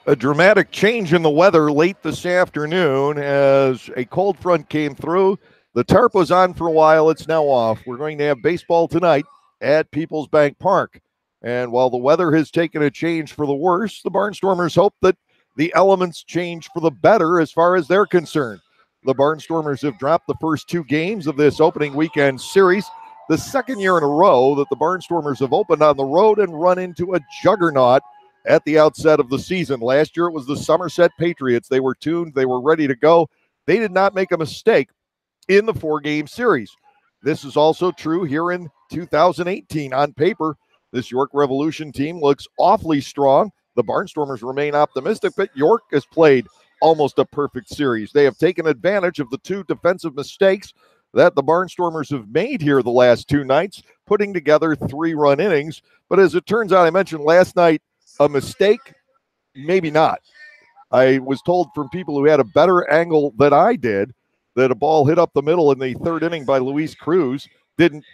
A dramatic change in the weather late this afternoon as a cold front came through. The tarp was on for a while. It's now off. We're going to have baseball tonight at Peoples Bank Park. And while the weather has taken a change for the worse, the Barnstormers hope that the elements change for the better as far as they're concerned. The Barnstormers have dropped the first two games of this opening weekend series, the second year in a row that the Barnstormers have opened on the road and run into a juggernaut at the outset of the season. Last year it was the Somerset Patriots. They were tuned. They were ready to go. They did not make a mistake in the four-game series. This is also true here in 2018. On paper, this York Revolution team looks awfully strong. The Barnstormers remain optimistic, but York has played almost a perfect series. They have taken advantage of the two defensive mistakes that the Barnstormers have made here the last two nights, putting together three-run innings. But as it turns out, I mentioned last night, a mistake? Maybe not. I was told from people who had a better angle than I did that a ball hit up the middle in the third inning by Luis Cruz didn't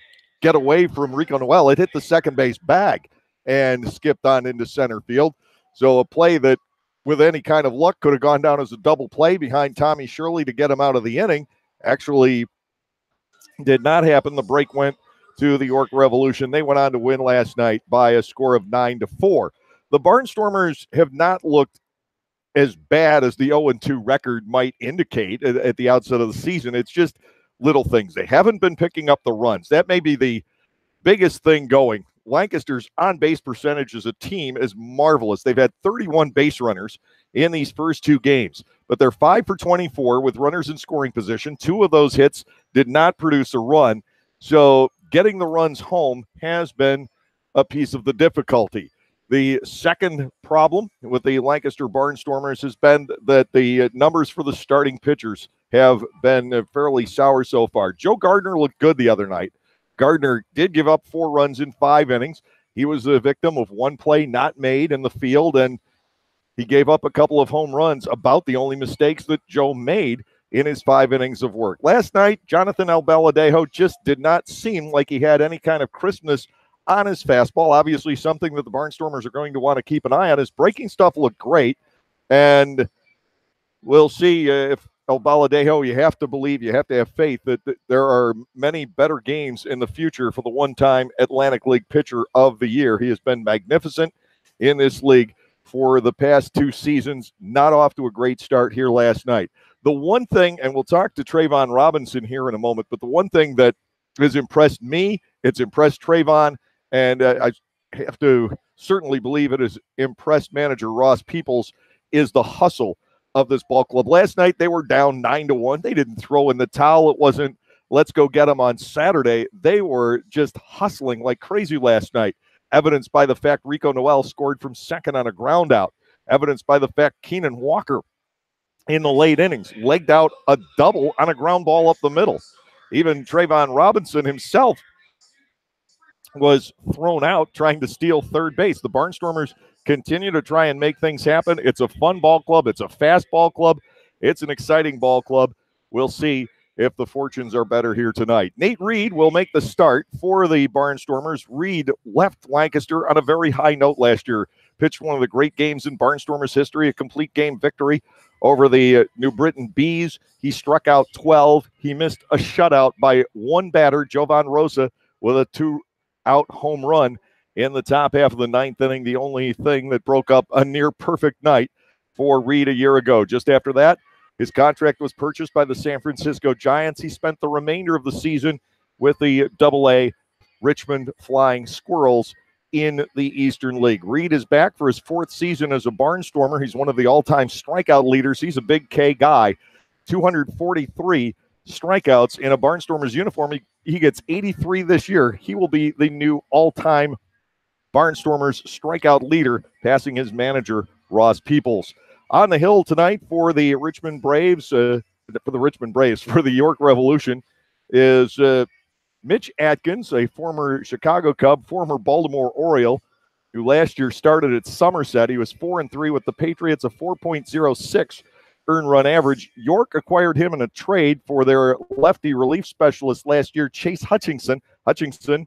get away from Rico Noel. It hit the second base bag and skipped on into center field. So a play that, with any kind of luck, could have gone down as a double play behind Tommy Shirley to get him out of the inning actually did not happen. The break went to the York Revolution. They went on to win last night by a score of 9-4. The Barnstormers have not looked as bad as the 0-2 record might indicate at the outset of the season. It's just little things. They haven't been picking up the runs. That may be the biggest thing going. Lancaster's on-base percentage as a team is marvelous. They've had 31 base runners in these first two games, but they're 5 for 24 with runners in scoring position. Two of those hits did not produce a run, so getting the runs home has been a piece of the difficulty. The second problem with the Lancaster Barnstormers has been that the numbers for the starting pitchers have been fairly sour so far. Joe Gardner looked good the other night. Gardner did give up 4 runs in 5 innings. He was the victim of one play not made in the field, and he gave up a couple of home runs, about the only mistakes that Joe made in his 5 innings of work. Last night, Jonathan Albaladejo just did not seem like he had any kind of crispness on his fastball. Obviously something that the Barnstormers are going to want to keep an eye on. His breaking stuff looked great, and we'll see if Albaladejo, you have to believe, you have to have faith that there are many better games in the future for the one-time Atlantic League Pitcher of the Year. He has been magnificent in this league for the past 2 seasons, not off to a great start here last night. The one thing, and we'll talk to Trayvon Robinson here in a moment, but the one thing that has impressed me, it's impressed Trayvon, and I have to certainly believe it has impressed manager Ross Peoples, is the hustle of this ball club. Last night they were down 9-1. They didn't throw in the towel. It wasn't, let's go get them on Saturday. They were just hustling like crazy last night, evidenced by the fact Rico Noel scored from second on a ground out, evidenced by the fact Keenan Walker in the late innings legged out a double on a ground ball up the middle. Even Trayvon Robinson himself was thrown out trying to steal third base. The Barnstormers continue to try and make things happen. It's a fun ball club. It's a fast ball club. It's an exciting ball club. We'll see if the fortunes are better here tonight. Nate Reed will make the start for the Barnstormers. Reed left Lancaster on a very high note last year. Pitched one of the great games in Barnstormers history, a complete game victory over the New Britain Bees. He struck out 12. He missed a shutout by one batter, Jovan Rosa, with a 2-out home run in the top half of the 9th inning, the only thing that broke up a near-perfect night for Reed a year ago. Just after that, his contract was purchased by the San Francisco Giants. He spent the remainder of the season with the Double-A Richmond Flying Squirrels in the Eastern League. Reed is back for his 4th season as a Barnstormer. He's one of the all-time strikeout leaders. He's a big K guy. 243 strikeouts in a Barnstormers uniform. He gets 83 this year. He will be the new all-time Barnstormers strikeout leader, passing his manager, Ross Peoples. On the hill tonight for the Richmond Braves, for the York Revolution, is Mitch Atkins, a former Chicago Cub, former Baltimore Oriole, who last year started at Somerset. He was 4-3 with the Patriots, a 4.06 earned run average. York acquired him in a trade for their lefty relief specialist last year, Chase Hutchinson. Hutchinson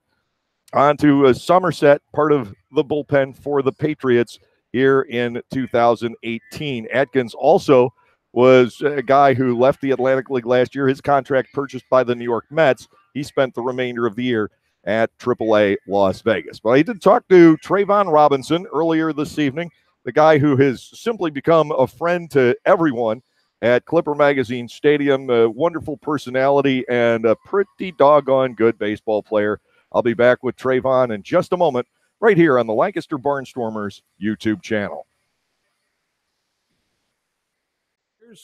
onto Somerset, part of the bullpen for the Patriots here in 2018. Atkins also was a guy who left the Atlantic League last year. His contract purchased by the New York Mets. He spent the remainder of the year at AAA Las Vegas. But I did talk to Trayvon Robinson earlier this evening, the guy who has simply become a friend to everyone at Clipper Magazine Stadium, a wonderful personality and a pretty doggone good baseball player. I'll be back with Trayvon in just a moment right here on the Lancaster Barnstormers YouTube channel.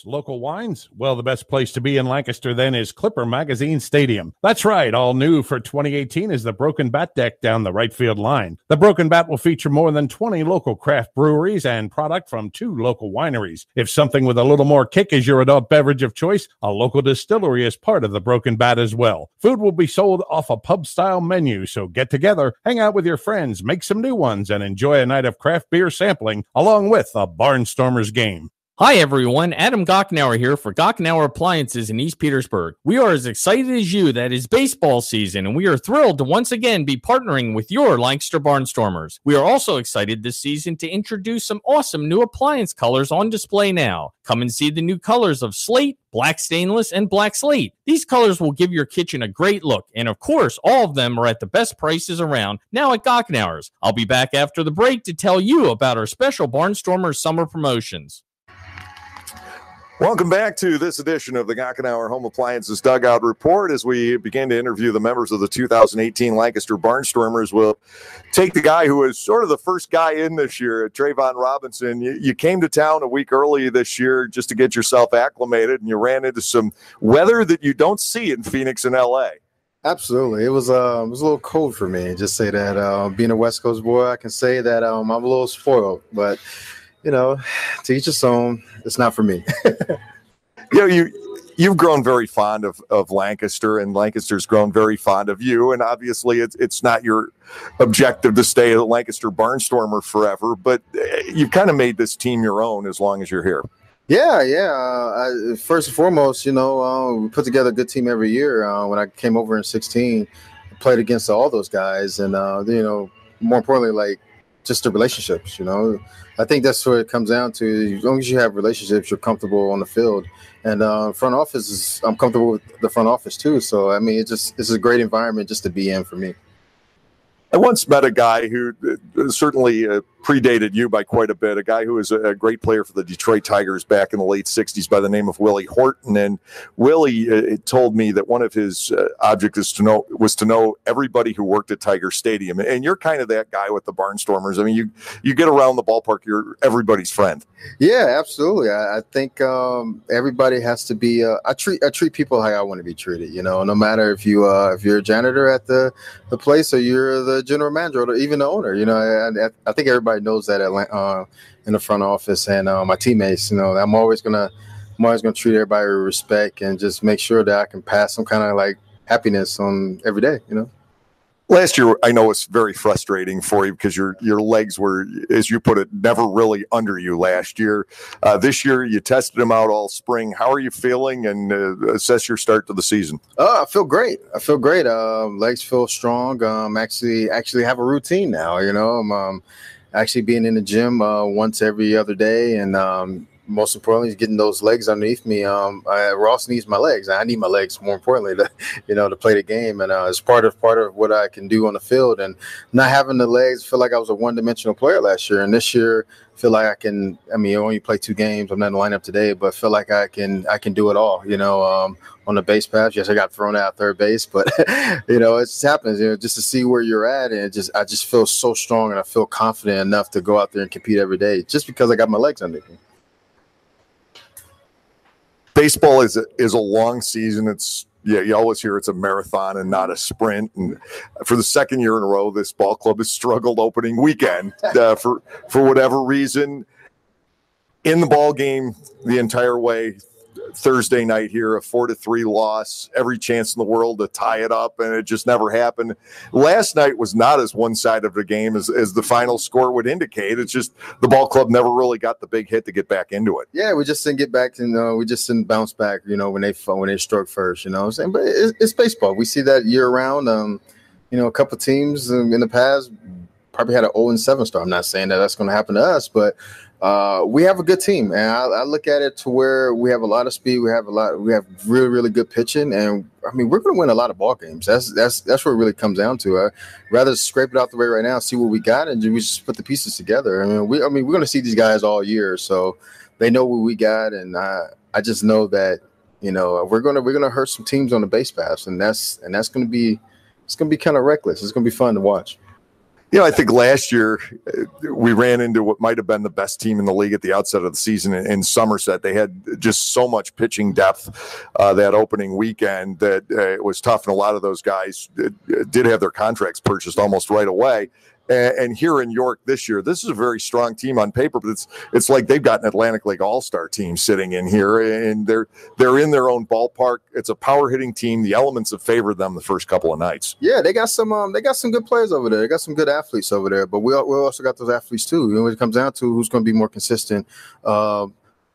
Local wines? Well, the best place to be in Lancaster then is Clipper Magazine Stadium. That's right, all new for 2018 is the Broken Bat deck down the right field line. The Broken Bat will feature more than 20 local craft breweries and product from 2 local wineries. If something with a little more kick is your adult beverage of choice, a local distillery is part of the Broken Bat as well. Food will be sold off a pub-style menu, so get together, hang out with your friends, make some new ones, and enjoy a night of craft beer sampling along with a Barnstormers game. Hi everyone, Adam Gochnauer here for Gochnauer Appliances in East Petersburg. We are as excited as you that it's baseball season, and we are thrilled to once again be partnering with your Lancaster Barnstormers. We are also excited this season to introduce some awesome new appliance colors on display now. Come and see the new colors of slate, black stainless, and black slate. These colors will give your kitchen a great look, and of course, all of them are at the best prices around now at Gochnauer's. I'll be back after the break to tell you about our special Barnstormers summer promotions. Welcome back to this edition of the Gochnauer Home Appliances Dugout Report. As we begin to interview the members of the 2018 Lancaster Barnstormers, we'll take the guy who was sort of the first guy in this year, Trayvon Robinson. You came to town a week early this year just to get yourself acclimated, and you ran into some weather that you don't see in Phoenix and L.A. Absolutely. It was a little cold for me. Just say that being a West Coast boy, I can say that I'm a little spoiled, but you know, to each his own. It's not for me. You've grown very fond of Lancaster, and Lancaster's grown very fond of you. And obviously, it's not your objective to stay a Lancaster Barnstormer forever, but you've kind of made this team your own as long as you're here. Yeah. First and foremost, we put together a good team every year. When I came over in 2016, I played against all those guys, and more importantly, like just the relationships. I think that's what it comes down to. As long as you have relationships, you're comfortable on the field. And front office I'm comfortable with the front office too. So I mean, it's a great environment just to be in for me. I once met a guy who certainly predated you by quite a bit, a guy who was a great player for the Detroit Tigers back in the late 60s by the name of Willie Horton. And Willie told me that one of his objectives was to know everybody who worked at Tiger Stadium. And you're kind of that guy with the Barnstormers. I mean, you get around the ballpark, you're everybody's friend. Yeah, absolutely. I think everybody has to be I treat people how I want to be treated, no matter if you're a janitor at the place or you're the general manager or even the owner. I think everybody knows that in the front office, and my teammates. I'm always gonna treat everybody with respect and just make sure that I can pass some kind of like happiness on every day. Last year, I know it's very frustrating for you because your legs were, as you put it, never really under you last year. This year, you tested them out all spring. How are you feeling, and assess your start to the season? I feel great. Legs feel strong. Actually have a routine now. I'm actually being in the gym once every other day, and most importantly, is getting those legs underneath me. Ross needs my legs. I need my legs more importantly to play the game, and it's part of what I can do on the field. And not having the legs, feel like I was a one-dimensional player last year, and this year feel like I can. I mean, I only play 2 games. I'm not in the lineup today, but feel like I can do it all. On the base pass, yes, I got thrown out third base, but it just happens. Just to see where you're at, and I just feel so strong, and I feel confident enough to go out there and compete every day, just because I got my legs under me. Baseball is a long season. You always hear it's a marathon and not a sprint. And for the second year in a row, this ball club has struggled opening weekend for whatever reason. In the ball game the entire way, Thursday night here, a 4-3 loss, every chance in the world to tie it up, and it just never happened. Last night was not as one-sided of a game as the final score would indicate. It's just the ball club never really got the big hit to get back into it. Yeah, we just didn't get back to, we just didn't bounce back, when they struck first, what I'm saying? But it's baseball. We see that year round. A couple teams in the past probably had an 0-7 start. I'm not saying that that's going to happen to us, but we have a good team, and I look at it to where we have a lot of speed. We have really, really good pitching, and I mean, we're going to win a lot of ball games. That's what it really comes down to. I'd rather scrape it out the way right now, see what we got, and we just put the pieces together. I mean, we're going to see these guys all year, so they know what we got, and I just know that, you know, we're gonna hurt some teams on the base paths, and that's going to be kind of reckless. It's going to be fun to watch. You know, I think last year we ran into what might have been the best team in the league at the outset of the season in Somerset. They had just so much pitching depth that opening weekend that it was tough, and a lot of those guys did have their contracts purchased almost right away. And here in York this year, this is a very strong team on paper, but it's like they've got an Atlantic League All-Star team sitting in here, and they're in their own ballpark. It's a power-hitting team. The elements have favored them the first couple of nights. Yeah, they got some good players over there. They got some good athletes over there, but we also got those athletes too. You know, when it comes down to who's going to be more consistent,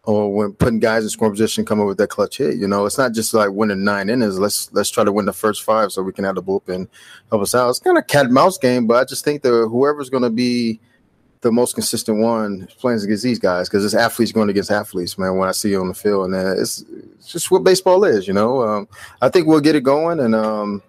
or when putting guys in scoring position, come up with that clutch hit. You know, it's not just like winning 9 innings. Let's try to win the first 5 so we can have the bullpen help us out. It's kind of cat and mouse game, but I just think that whoever's going to be the most consistent one playing against these guys, because it's athletes going against athletes, man. When I see you on the field, and it's just what baseball is. You know, I think we'll get it going, and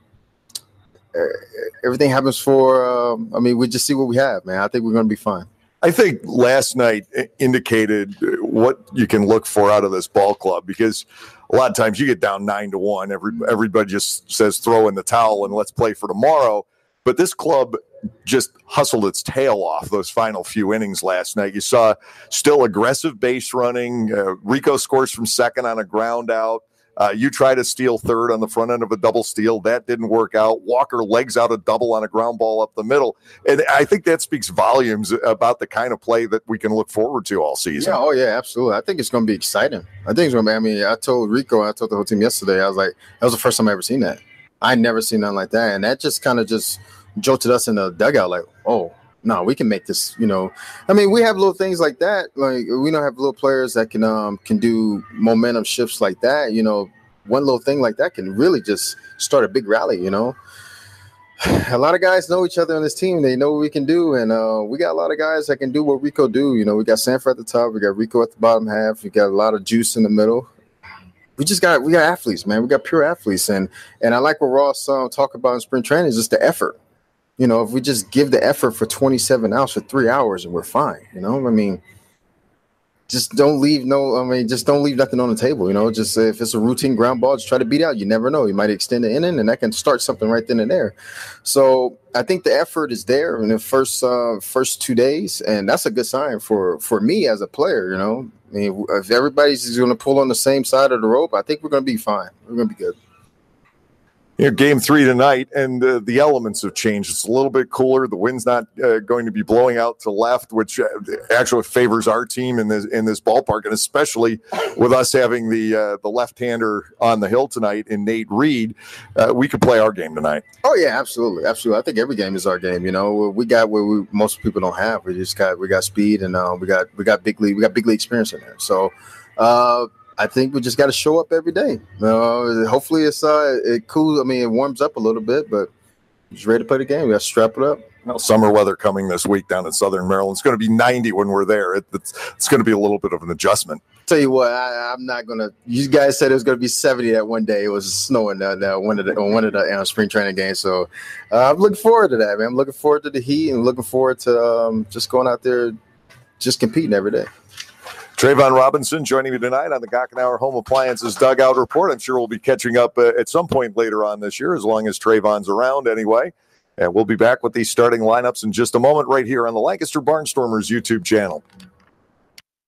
everything happens for. I mean, we just see what we have, man. I think we're going to be fine. I think last night indicated what you can look for out of this ball club, because a lot of times you get down 9-1. Everybody just says throw in the towel and let's play for tomorrow. But this club just hustled its tail off those final few innings last night. You saw still aggressive base running. Rico scores from second on a ground out. You try to steal third on the front end of a double steal. That didn't work out. Walker legs out a double on a ground ball up the middle. And I think that speaks volumes about the kind of play that we can look forward to all season. Yeah, yeah, absolutely. I think it's going to be exciting. I think it's going to be, I mean, I told Rico, I told the whole team yesterday, I was like, that was the first time I ever seen that. I never seen nothing like that. And that just kind of just jolted us in the dugout like, oh, no, we can make this, you know. I mean, we have little things like that. Like, we don't have little players that can do momentum shifts like that. You know, one little thing like that can really just start a big rally, you know. A lot of guys know each other on this team. They know what we can do, and we got a lot of guys that can do what Rico do. You know, we got Sanford at the top. We got Rico at the bottom half. We got a lot of juice in the middle. We got athletes, man. We got pure athletes, and I like what Ross talked about in spring training is just the effort. You know, if we just give the effort for 27 outs for 3 hours and we're fine, you know, I mean, just don't leave nothing on the table, you know, just if it's a routine ground ball, just try to beat out. You never know. You might extend the inning and that can start something right then and there. So I think the effort is there in the first 2 days. And that's a good sign for me as a player, you know. I mean, if everybody's going to pull on the same side of the rope, I think we're going to be fine. We're going to be good. You know, game 3 tonight, and the elements have changed. It's a little bit cooler. The wind's not going to be blowing out to left, which actually favors our team in this ballpark, and especially with us having the left-hander on the hill tonight in Nate Reed, we could play our game tonight. Oh yeah, absolutely. I think every game is our game. You know, we got what most people don't have. We got speed, and we got big league experience in there. So. I think we just got to show up every day. Hopefully it cools. I mean, it warms up a little bit, but just ready to play the game. We got to strap it up. Well, summer weather coming this week down in Southern Maryland. It's going to be 90 when we're there. It's going to be a little bit of an adjustment. Tell you what, I'm not going to – you guys said it was going to be 70 that one day. It was snowing on one of the spring training games. So I'm looking forward to that, man. I'm looking forward to the heat and looking forward to just going out there just competing every day. Trayvon Robinson joining me tonight on the Gockenauer Home Appliances Dugout Report. I'm sure we'll be catching up at some point later on this year, as long as Trayvon's around anyway. And we'll be back with these starting lineups in just a moment right here on the Lancaster Barnstormers YouTube channel.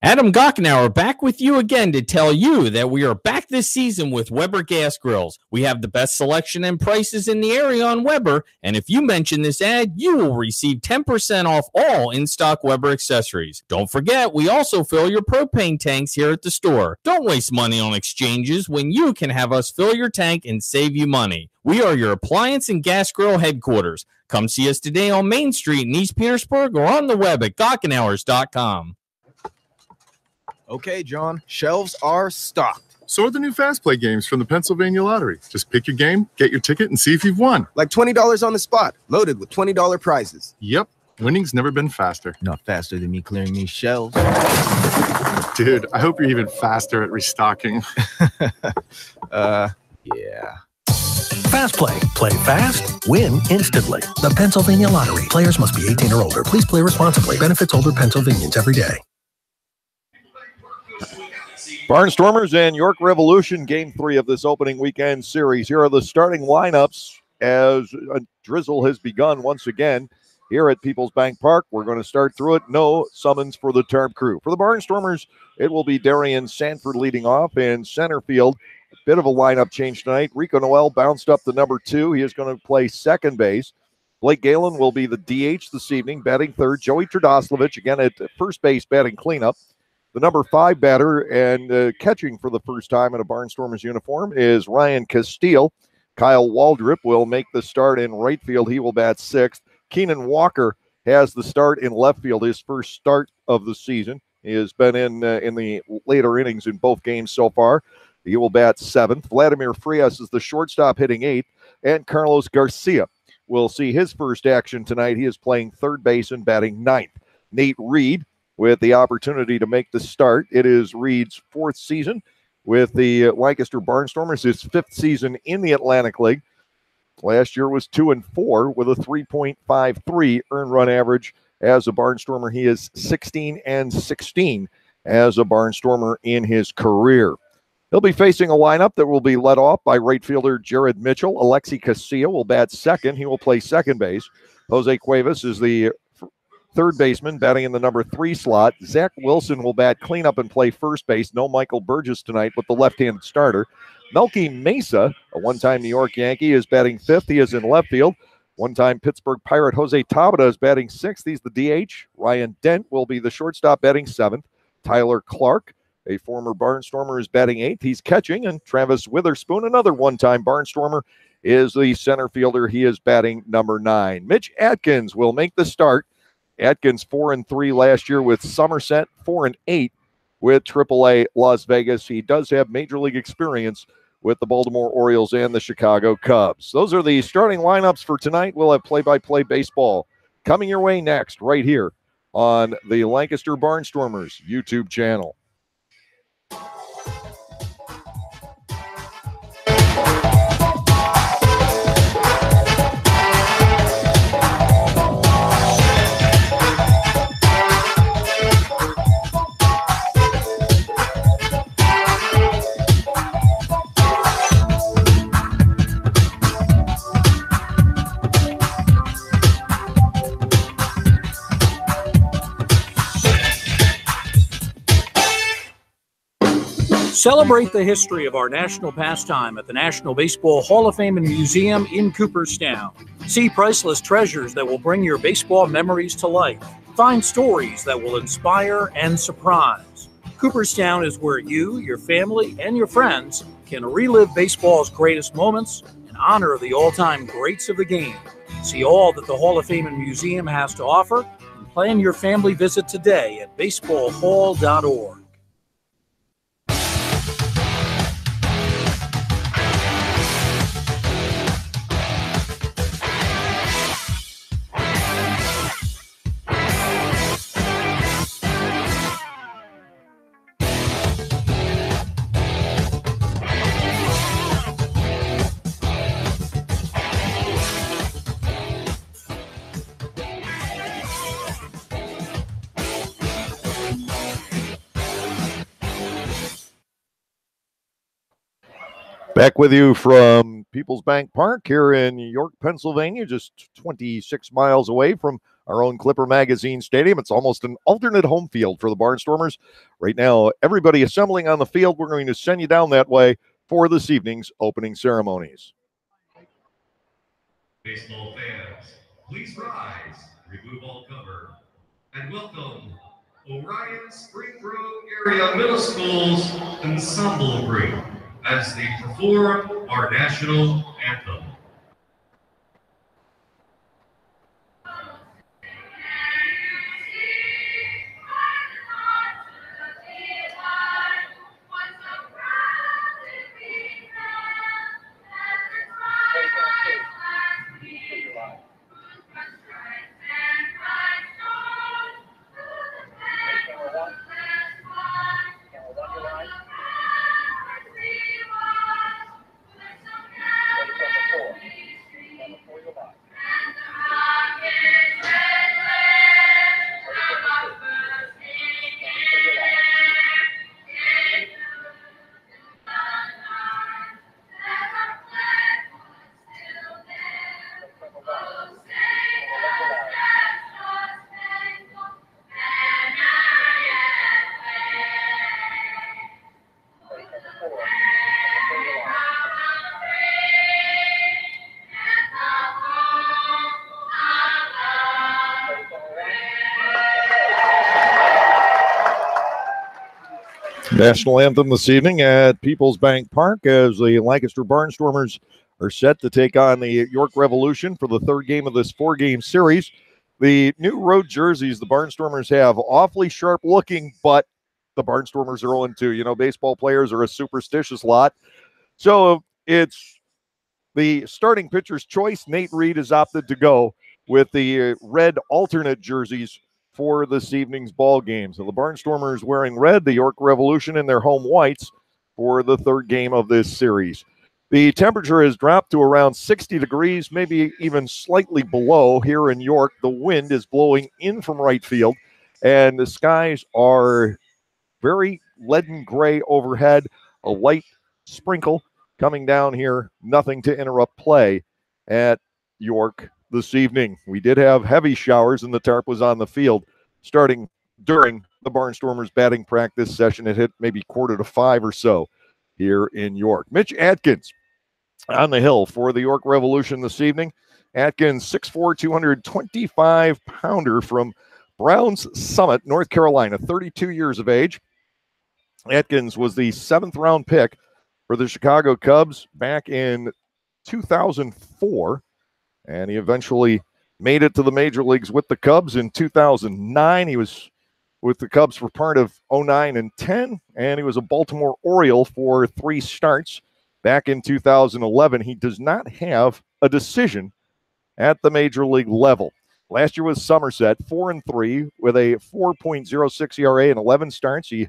Adam Gockenauer back with you again to tell you that we are back this season with Weber Gas Grills. We have the best selection and prices in the area on Weber, and if you mention this ad, you will receive 10% off all in-stock Weber accessories. Don't forget, we also fill your propane tanks here at the store. Don't waste money on exchanges when you can have us fill your tank and save you money. We are your appliance and gas grill headquarters. Come see us today on Main Street in East Petersburg or on the web at Gockenauers.com. Okay, John, shelves are stocked. So are the new Fast Play games from the Pennsylvania Lottery. Just pick your game, get your ticket, and see if you've won. Like $20 on the spot, loaded with $20 prizes. Yep. Winning's never been faster. Not faster than me clearing these shelves. Dude, I hope you're even faster at restocking. Yeah. Fast Play. Play fast, win instantly. The Pennsylvania Lottery. Players must be 18 or older. Please play responsibly. Benefits older Pennsylvanians every day. Barnstormers and York Revolution, Game 3 of this opening weekend series. Here are the starting lineups as a drizzle has begun once again here at Peoples Bank Park. We're going to start through it. No summons for the Tarp crew. For the Barnstormers, it will be Darian Sanford leading off in center field. A bit of a lineup change tonight. Rico Noel bounced up to number 2. He is going to play second base. Blake Galen will be the DH this evening, batting third. Joey Trdoslavich, again at first base, batting cleanup. The number 5 batter and catching for the first time in a Barnstormers uniform is Ryan Castile. Kyle Waldrop will make the start in right field. He will bat 6th. Keenan Walker has the start in left field, his first start of the season. He has been in the later innings in both games so far. He will bat 7th. Vladimir Frias is the shortstop, hitting 8th. And Carlos Garcia will see his first action tonight. He is playing third base and batting 9th. Nate Reed with the opportunity to make the start. It is Reed's 4th season with the Lancaster Barnstormers, his 5th season in the Atlantic League. Last year was 2-4 with a 3.53 earned run average as a Barnstormer. He is 16-16 as a Barnstormer in his career. He'll be facing a lineup that will be led off by right fielder Jared Mitchell. Alexi Casilla will bat second. He will play second base. Jose Cuevas is the third baseman, batting in the number 3 slot. Zach Wilson will bat cleanup and play first base. No Michael Burgess tonight with the left-handed starter. Melky Mesa, a one-time New York Yankee, is batting 5th. He is in left field. One-time Pittsburgh Pirate Jose Tabata is batting 6th. He's the DH. Ryan Dent will be the shortstop, batting 7th. Tyler Clark, a former Barnstormer, is batting 8th. He's catching. And Travis Witherspoon, another one-time Barnstormer, is the center fielder. He is batting number 9. Mitch Atkins will make the start. Atkins 4-3 last year with Somerset, 4-8 with AAA Las Vegas. He does have major league experience with the Baltimore Orioles and the Chicago Cubs. Those are the starting lineups for tonight. We'll have play-by-play baseball coming your way next right here on the Lancaster Barnstormers YouTube channel. Celebrate the history of our national pastime at the National Baseball Hall of Fame and Museum in Cooperstown. See priceless treasures that will bring your baseball memories to life. Find stories that will inspire and surprise. Cooperstown is where you, your family, and your friends can relive baseball's greatest moments and honor the all-time greats of the game. See all that the Hall of Fame and Museum has to offer and plan your family visit today at baseballhall.org. Back with you from Peoples Bank Park here in York, Pennsylvania, just 26 miles away from our own Clipper Magazine Stadium. It's almost an alternate home field for the Barnstormers. Right now, everybody assembling on the field. We're going to send you down that way for this evening's opening ceremonies. Baseball fans, please rise, remove all cover, and welcome Orion Spring Grove Area Middle School's ensemble group as they perform our national anthem. National anthem this evening at People's Bank Park as the Lancaster Barnstormers are set to take on the York Revolution for the third game of this four-game series. The new road jerseys the Barnstormers have, awfully sharp looking, but the Barnstormers are 0-2. You know, baseball players are a superstitious lot. So it's the starting pitcher's choice. Nate Reed has opted to go with the red alternate jerseys for this evening's ball game. So the Barnstormers wearing red, the York Revolution in their home whites for the third game of this series. The temperature has dropped to around 60 degrees, maybe even slightly below here in York. The wind is blowing in from right field, and the skies are very leaden gray overhead, a light sprinkle coming down here, nothing to interrupt play at York this evening. We did have heavy showers, and the tarp was on the field starting during the Barnstormers batting practice session. It hit maybe 4:45 or so here in York. Mitch Atkins on the hill for the York Revolution this evening. Atkins, 6'4", 225-pounder from Browns Summit, North Carolina, 32 years of age. Atkins was the 7th-round pick for the Chicago Cubs back in 2004, and he eventually made it to the major leagues with the Cubs in 2009. He was with the Cubs for part of 09 and 10, and he was a Baltimore Oriole for 3 starts back in 2011. He does not have a decision at the major league level. Last year was Somerset, 4-3 with a 4.06 ERA and 11 starts. He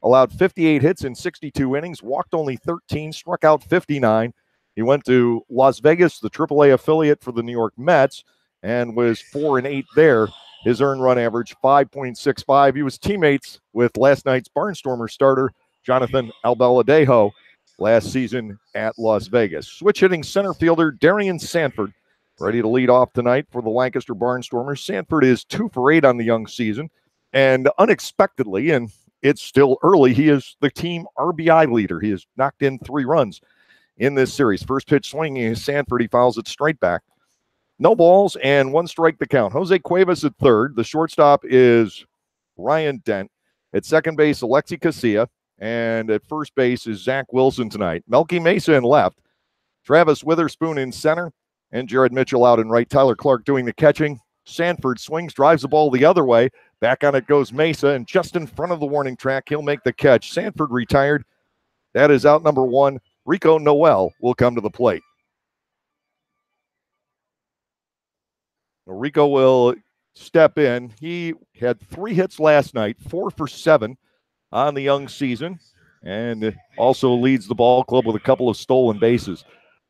allowed 58 hits in 62 innings, walked only 13, struck out 59. He went to Las Vegas, the AAA affiliate for the New York Mets, and was 4-8 there. His earned run average, 5.65. He was teammates with last night's Barnstormer starter, Jonathan Albaladejo, last season at Las Vegas. Switch hitting center fielder Darian Sanford, ready to lead off tonight for the Lancaster Barnstormers. Sanford is 2 for 8 on the young season, and unexpectedly, and it's still early, he is the team RBI leader. He has knocked in 3 runs in this series. First pitch swinging is Sanford. He fouls it straight back. No balls and 1 strike to count. Jose Cuevas at third. The shortstop is Ryan Dent. At second base, Alexi Casilla. And at first base is Zach Wilson tonight. Melky Mesa in left. Travis Witherspoon in center. And Jared Mitchell out in right. Tyler Clark doing the catching. Sanford swings, drives the ball the other way. Back on it goes Mesa. And just in front of the warning track, he'll make the catch. Sanford retired. That is out number 1. Rico Noel will come to the plate. Rico will step in. He had 3 hits last night, 4 for 7 on the young season, and also leads the ball club with a couple of stolen bases.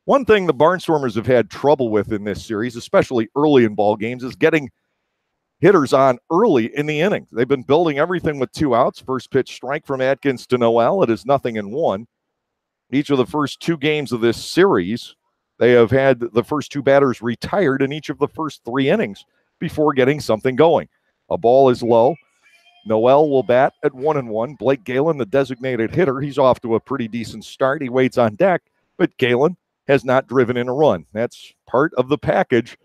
One thing the Barnstormers have had trouble with in this series, especially early in ball games, is getting hitters on early in the inning. They've been building everything with 2 outs. First pitch strike from Atkins to Noel. It is 0-1. Each of the first 2 games of this series, they have had the first 2 batters retired in each of the first 3 innings before getting something going. A ball is low. Noel will bat at 1-1. Blake Galen, the designated hitter, he's off to a pretty decent start. He waits on deck, but Galen has not driven in a run. That's part of the package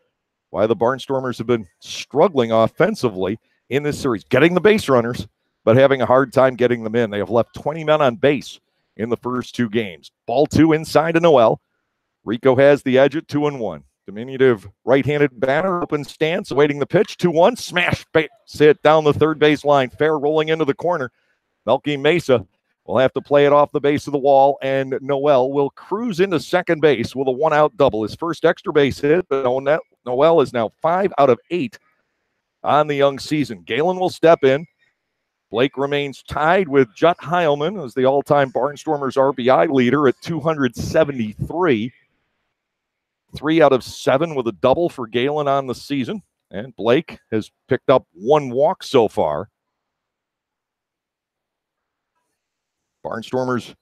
why the Barnstormers have been struggling offensively in this series, getting the base runners, but having a hard time getting them in. They have left 20 men on base in the first 2 games. Ball 2 inside to Noel. Rico has the edge at 2-1. Diminutive right-handed batter, open stance, awaiting the pitch. 2-1, smash base hit down the third base line. Fair rolling into the corner. Melky Mesa will have to play it off the base of the wall, and Noel will cruise into second base with a 1-out double. His first extra base hit, but Noel is now 5 out of 8 on the young season. Galen will step in. Blake remains tied with Judd Heilman as the all-time Barnstormers RBI leader at 273. 3 out of 7 with a double for Galen on the season. And Blake has picked up 1 walk so far. Barnstormers,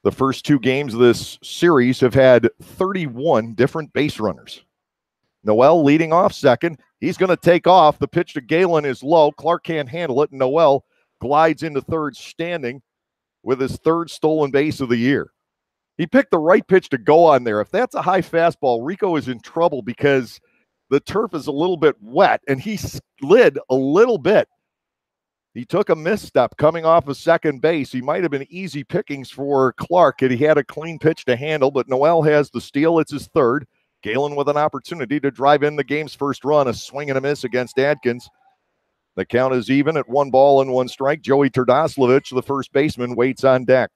the first 2 games of this series, have had 31 different base runners. Noel leading off second. He's going to take off. The pitch to Galen is low. Clark can't handle it. Noel glides into third standing with his 3rd stolen base of the year. He picked the right pitch to go on there. If that's a high fastball, Rico is in trouble because the turf is a little bit wet, and he slid a little bit. He took a misstep coming off of second base. He might have been easy pickings for Clark had he had a clean pitch to handle, but Noel has the steal. It's his third. Galen with an opportunity to drive in the game's first run, a swing and a miss against Adkins. The count is even at 1 ball and 1 strike. Joey Turdoslavich, the first baseman, waits on deck.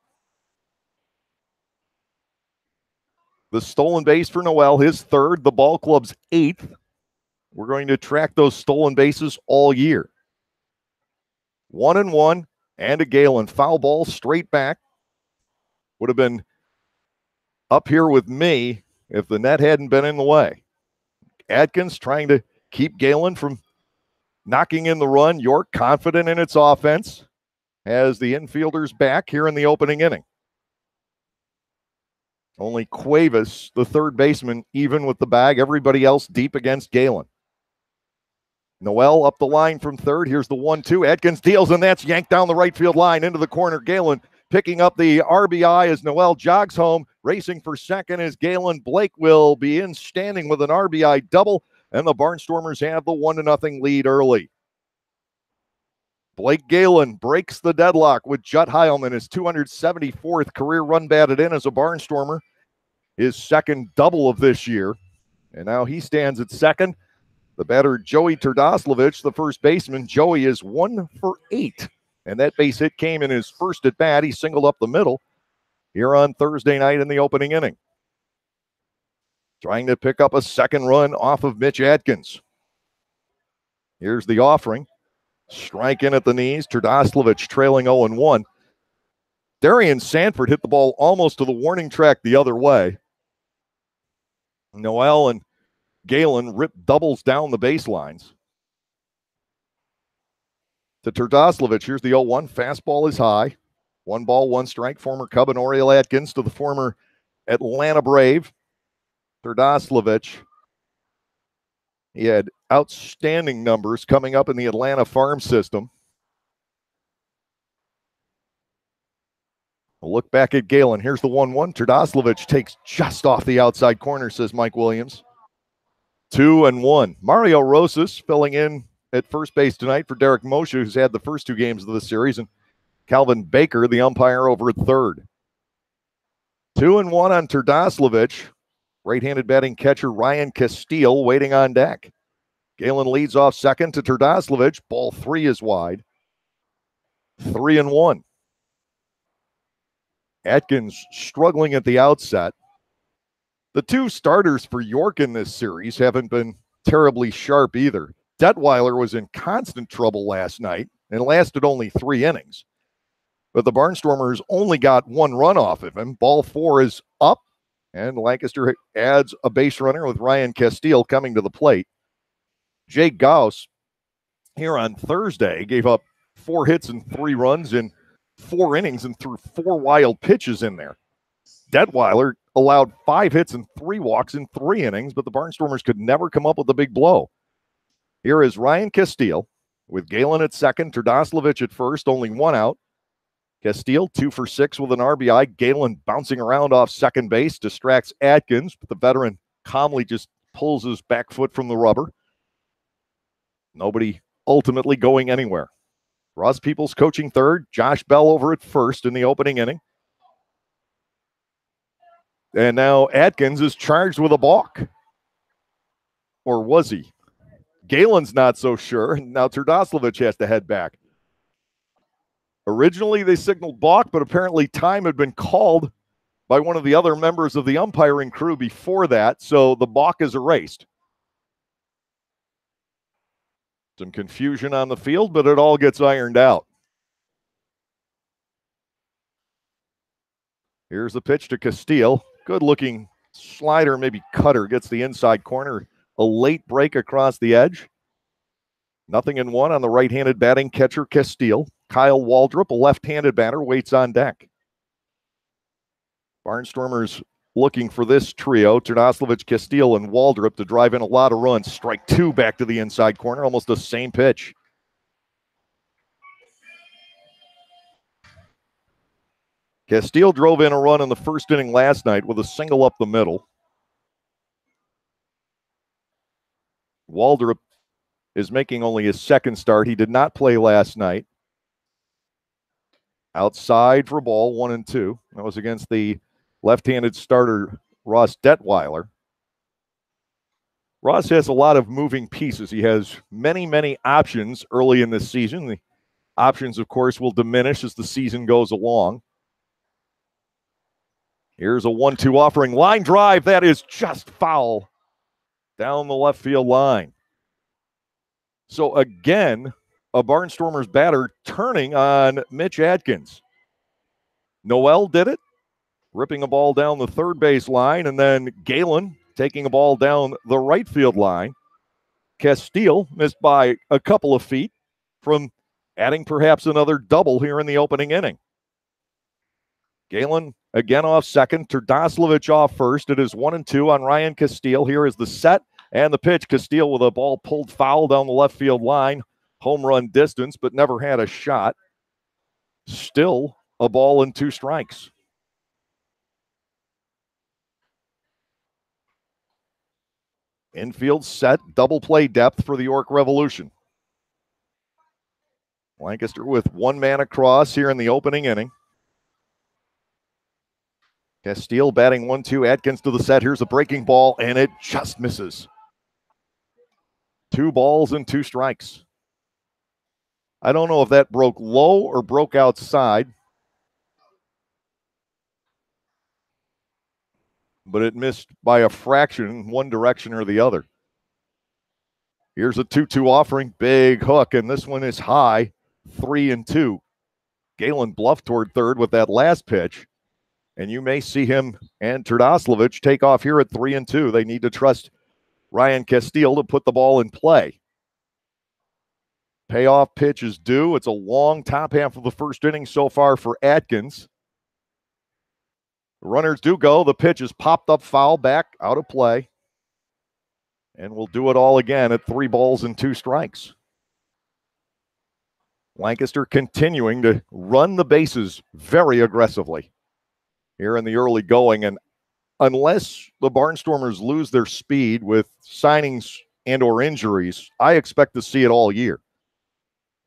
The stolen base for Noel, his third, the ball club's 8th. We're going to track those stolen bases all year. 1-1 and a Galen. Foul ball straight back. Would have been up here with me if the net hadn't been in the way. Adkins trying to keep Galen from knocking in the run. York confident in its offense. Has the infielders back here in the opening inning. Only Cuevas, the third baseman, even with the bag. Everybody else deep against Galen. Noel up the line from third. Here's the 1-2. Adkins deals, and that's yanked down the right field line into the corner. Galen picking up the RBI as Noel jogs home. Racing for second as Galen Blake will be in standing with an RBI double, and the Barnstormers have the 1-0 lead early. Blake Galen breaks the deadlock with Judd Heilman, his 274th career run batted in as a Barnstormer, his second double of this year. And now he stands at second. The batter, Joey Turdoslavich, the first baseman. Joey is 1 for 8. And that base hit came in his first at bat. He singled up the middle here on Thursday night in the opening inning. Trying to pick up a second run off of Mitch Adkins. Here's the offering. Strike in at the knees. Turdoslavich trailing 0-1. Darian Sanford hit the ball almost to the warning track the other way. Noel and Galen rip doubles down the baselines. To Turdoslavich, here's the 0-1. Fastball is high. 1 ball, 1 strike. Former Cub and Oriole Atkins to the former Atlanta Brave. Turdoslavich, he had outstanding numbers coming up in the Atlanta farm system. We'll look back at Galen. Here's the 1-1. Turdoslavich takes just off the outside corner, says Mike Williams. 2-1. Mario Rosas filling in at first base tonight for Derek Moshe, who's had the first 2 games of the series, and Calvin Baker, the umpire, over at third. 2-1 on Turdoslavich. Right-handed batting catcher Ryan Castile waiting on deck. Galen leads off second to Turdoslavich. Ball 3 is wide. 3-1. Atkins struggling at the outset. The 2 starters for York in this series haven't been terribly sharp either. Detweiler was in constant trouble last night and lasted only 3 innings. But the Barnstormers only got 1 run off of him. Ball 4 is up, and Lancaster adds a base runner with Ryan Castile coming to the plate. Jake Gauss here on Thursday gave up 4 hits and 3 runs in 4 innings and threw 4 wild pitches in there. Detweiler allowed 5 hits and 3 walks in 3 innings, but the Barnstormers could never come up with a big blow. Here is Ryan Castile with Galen at second, Turdoslavich at first, only 1 out. Castile 2 for 6 with an RBI. Galen bouncing around off second base, distracts Atkins, but the veteran calmly just pulls his back foot from the rubber. Nobody ultimately going anywhere. Ross Peoples coaching third, Josh Bell over at first in the opening inning. And now Atkins is charged with a balk. Or was he? Galen's not so sure. Now Turdoslavich has to head back. Originally they signaled balk, but apparently time had been called by one of the other members of the umpiring crew before that, so the balk is erased. Some confusion on the field, but it all gets ironed out. Here's the pitch to Castile. Good-looking slider, maybe cutter, gets the inside corner. A late break across the edge. 0-1 on the right-handed batting catcher, Castile. Kyle Waldrop, a left-handed batter, waits on deck. Barnstormers looking for this trio, Turdoslavich, Castile, and Waldrop, to drive in a lot of runs. Strike 2 back to the inside corner, almost the same pitch. Castile drove in a run in the first inning last night with a single up the middle. Waldrop is making only his second start. He did not play last night. outside for ball, 1-2. That was against the left-handed starter, Ross Detweiler. Ross has a lot of moving pieces. He has many, many options early in this season. The options, of course, will diminish as the season goes along. Here's a 1-2 offering. Line drive. That is just foul down the left field line. So again, a Barnstormers batter turning on Mitch Adkins. Noel did it, ripping a ball down the third base line, and then Galen taking a ball down the right field line. Castile missed by a couple of feet from adding perhaps another double here in the opening inning. Galen again off second, Terdoslavich off first. It is 1-2 on Ryan Castile. Here is the set and the pitch. Castile with a ball pulled foul down the left field line. Home run distance, but never had a shot. Still a ball and 2 strikes. Infield set, double play depth for the York Revolution. Lancaster with 1 man across here in the opening inning. Castile batting 1-2, Atkins to the set. Here's a breaking ball, and it just misses. 2 balls and 2 strikes. I don't know if that broke low or broke outside, but it missed by a fraction, one direction or the other. Here's a 2-2 offering, big hook, and this one is high, 3-2. Galen bluffed toward third with that last pitch, and you may see him and Terdoslavich take off here at 3-2. They need to trust Ryan Castile to put the ball in play. Payoff pitch is due. It's a long top half of the first inning so far for Atkins. The runners do go. The pitch is popped up foul back out of play. And we'll do it all again at 3 balls and 2 strikes. Lancaster continuing to run the bases very aggressively here in the early going. And unless the Barnstormers lose their speed with signings and or injuries, I expect to see it all year.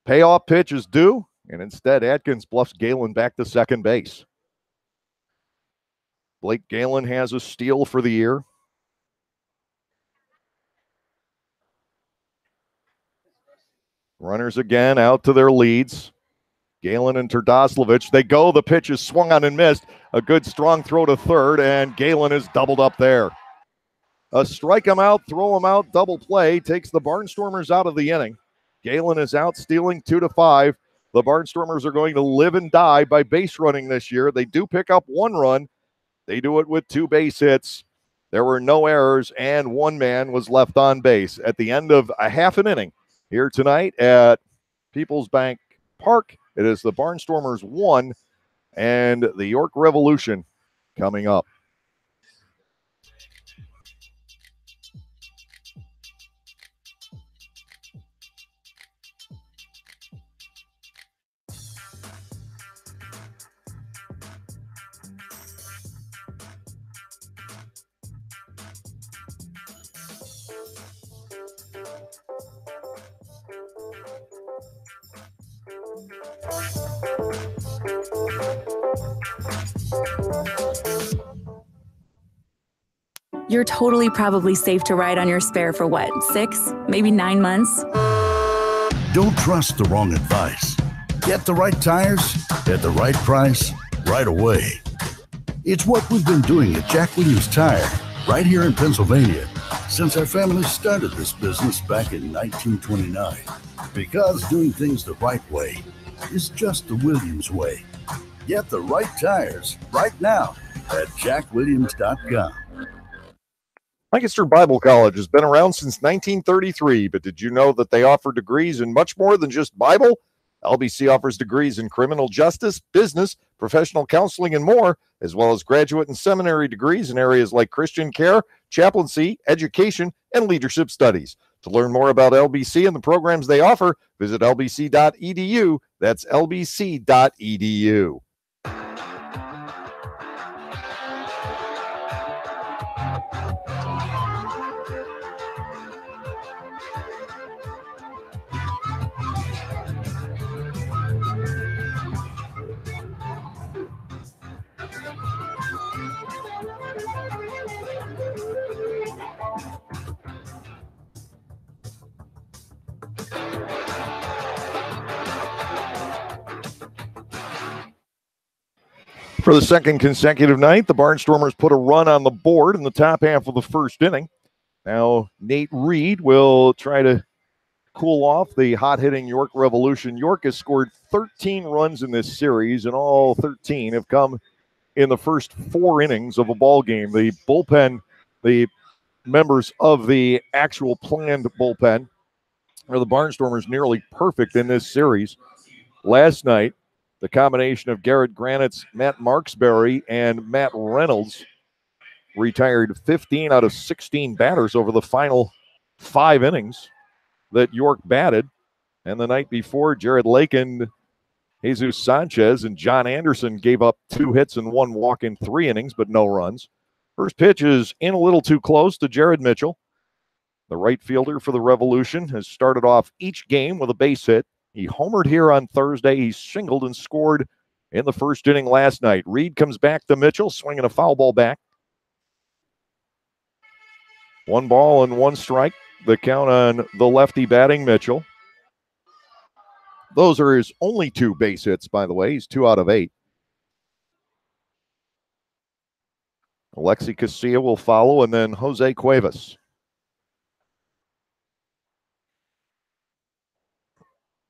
Payoff pitch is due, and instead Atkins bluffs Galen back to second base. Blake Galen has a steal for the year. Runners again out to their leads. Galen and Terdoslavich, they go. The pitch is swung on and missed. A good strong throw to third, and Galen is doubled up there. A strike him out, throw him out, double play takes the Barnstormers out of the inning. Galen is out, stealing 2-5. The Barnstormers are going to live and die by base running this year. They do pick up 1 run. They do it with 2 base hits. There were no errors, and 1 man was left on base at the end of a half an inning. Here tonight at Peoples Bank Park, it is the Barnstormers 1 and the York Revolution coming up. You're totally probably safe to ride on your spare for what, 6, maybe 9 months? Don't trust the wrong advice. Get the right tires at the right price right away. It's what we've been doing at Jack Williams Tire right here in Pennsylvania since our family started this business back in 1929. Because doing things the right way is just the Williams way. Get the right tires right now at jackwilliams.com. Lancaster Bible College has been around since 1933, but did you know that they offer degrees in much more than just Bible? LBC offers degrees in criminal justice, business, professional counseling, and more, as well as graduate and seminary degrees in areas like Christian care, chaplaincy, education, and leadership studies. To learn more about LBC and the programs they offer, visit lbc.edu. That's lbc.edu. For the second consecutive night, the Barnstormers put a run on the board in the top half of the first inning. Now, Nate Reed will try to cool off the hot-hitting York Revolution. York has scored 13 runs in this series, and all 13 have come in the first 4 innings of a ball game. The bullpen, the members of the actual planned bullpen, or the Barnstormers, nearly perfect in this series. Last night, the combination of Garrett Granite's Matt Marksberry and Matt Reynolds retired 15 out of 16 batters over the final 5 innings that York batted. And the night before, Jared Lakin, Jesus Sanchez, and John Anderson gave up 2 hits and 1 walk in 3 innings, but no runs. First pitch is in a little too close to Jared Mitchell. The right fielder for the Revolution has started off each game with a base hit. He homered here on Thursday. He singled and scored in the first inning last night. Reed comes back to Mitchell, swinging a foul ball back. 1 ball and 1 strike. The count on the lefty batting Mitchell. Those are his only 2 base hits, by the way. He's 2 out of 8. Alexi Casilla will follow, and then Jose Cuevas.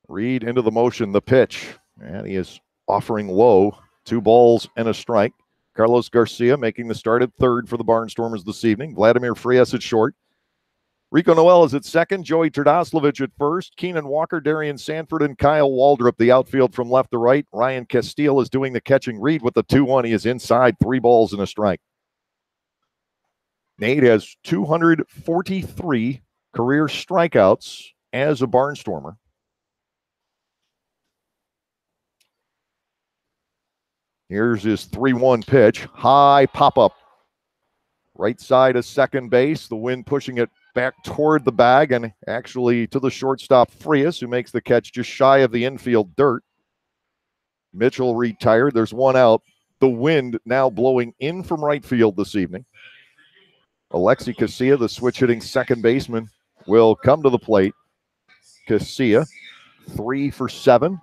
Reed into the motion, the pitch, and he is offering low. 2 balls and a strike. Carlos Garcia making the start at third for the Barnstormers this evening. Vladimir Frias at short. Rico Noel is at second. Joey Terdoslavich at first. Keenan Walker, Darian Sanford, and Kyle Waldrop, the outfield from left to right. Ryan Castile is doing the catching. Reed with the 2-1. He is inside. 3 balls and a strike. Nate has 243 career strikeouts as a Barnstormer. Here's his 3-1 pitch. High pop-up. Right side of second base. The wind pushing it back toward the bag and actually to the shortstop Frias, who makes the catch just shy of the infield dirt. Mitchell retired. There's 1 out. The wind now blowing in from right field this evening. Alexi Casilla, the switch-hitting second baseman, will come to the plate. Casilla, 3 for 7.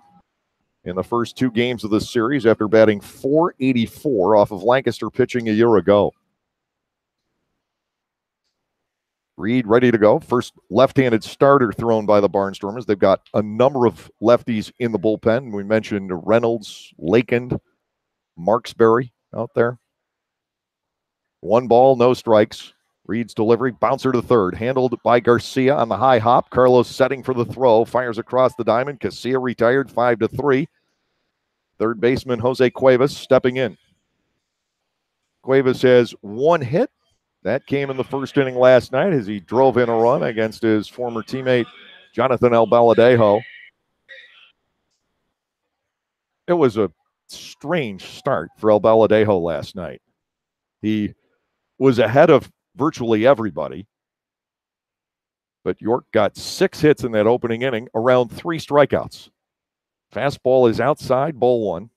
In the first 2 games of this series after batting .484 off of Lancaster pitching a year ago. Reed ready to go. First left-handed starter thrown by the Barnstormers. They've got a number of lefties in the bullpen. We mentioned Reynolds, Lakin, Marksberry out there. 1 ball, no strikes. Reed's delivery, bouncer to third. Handled by Garcia on the high hop. Carlos setting for the throw. Fires across the diamond. Casilla retired 5-3. Third baseman Jose Cuevas stepping in. Cuevas has 1 hit. That came in the first inning last night as he drove in a run against his former teammate, Jonathan Albaladejo. It was a strange start for Albaladejo last night. He was ahead of virtually everybody. But York got 6 hits in that opening inning, around 3 strikeouts. Fastball is outside, ball 1.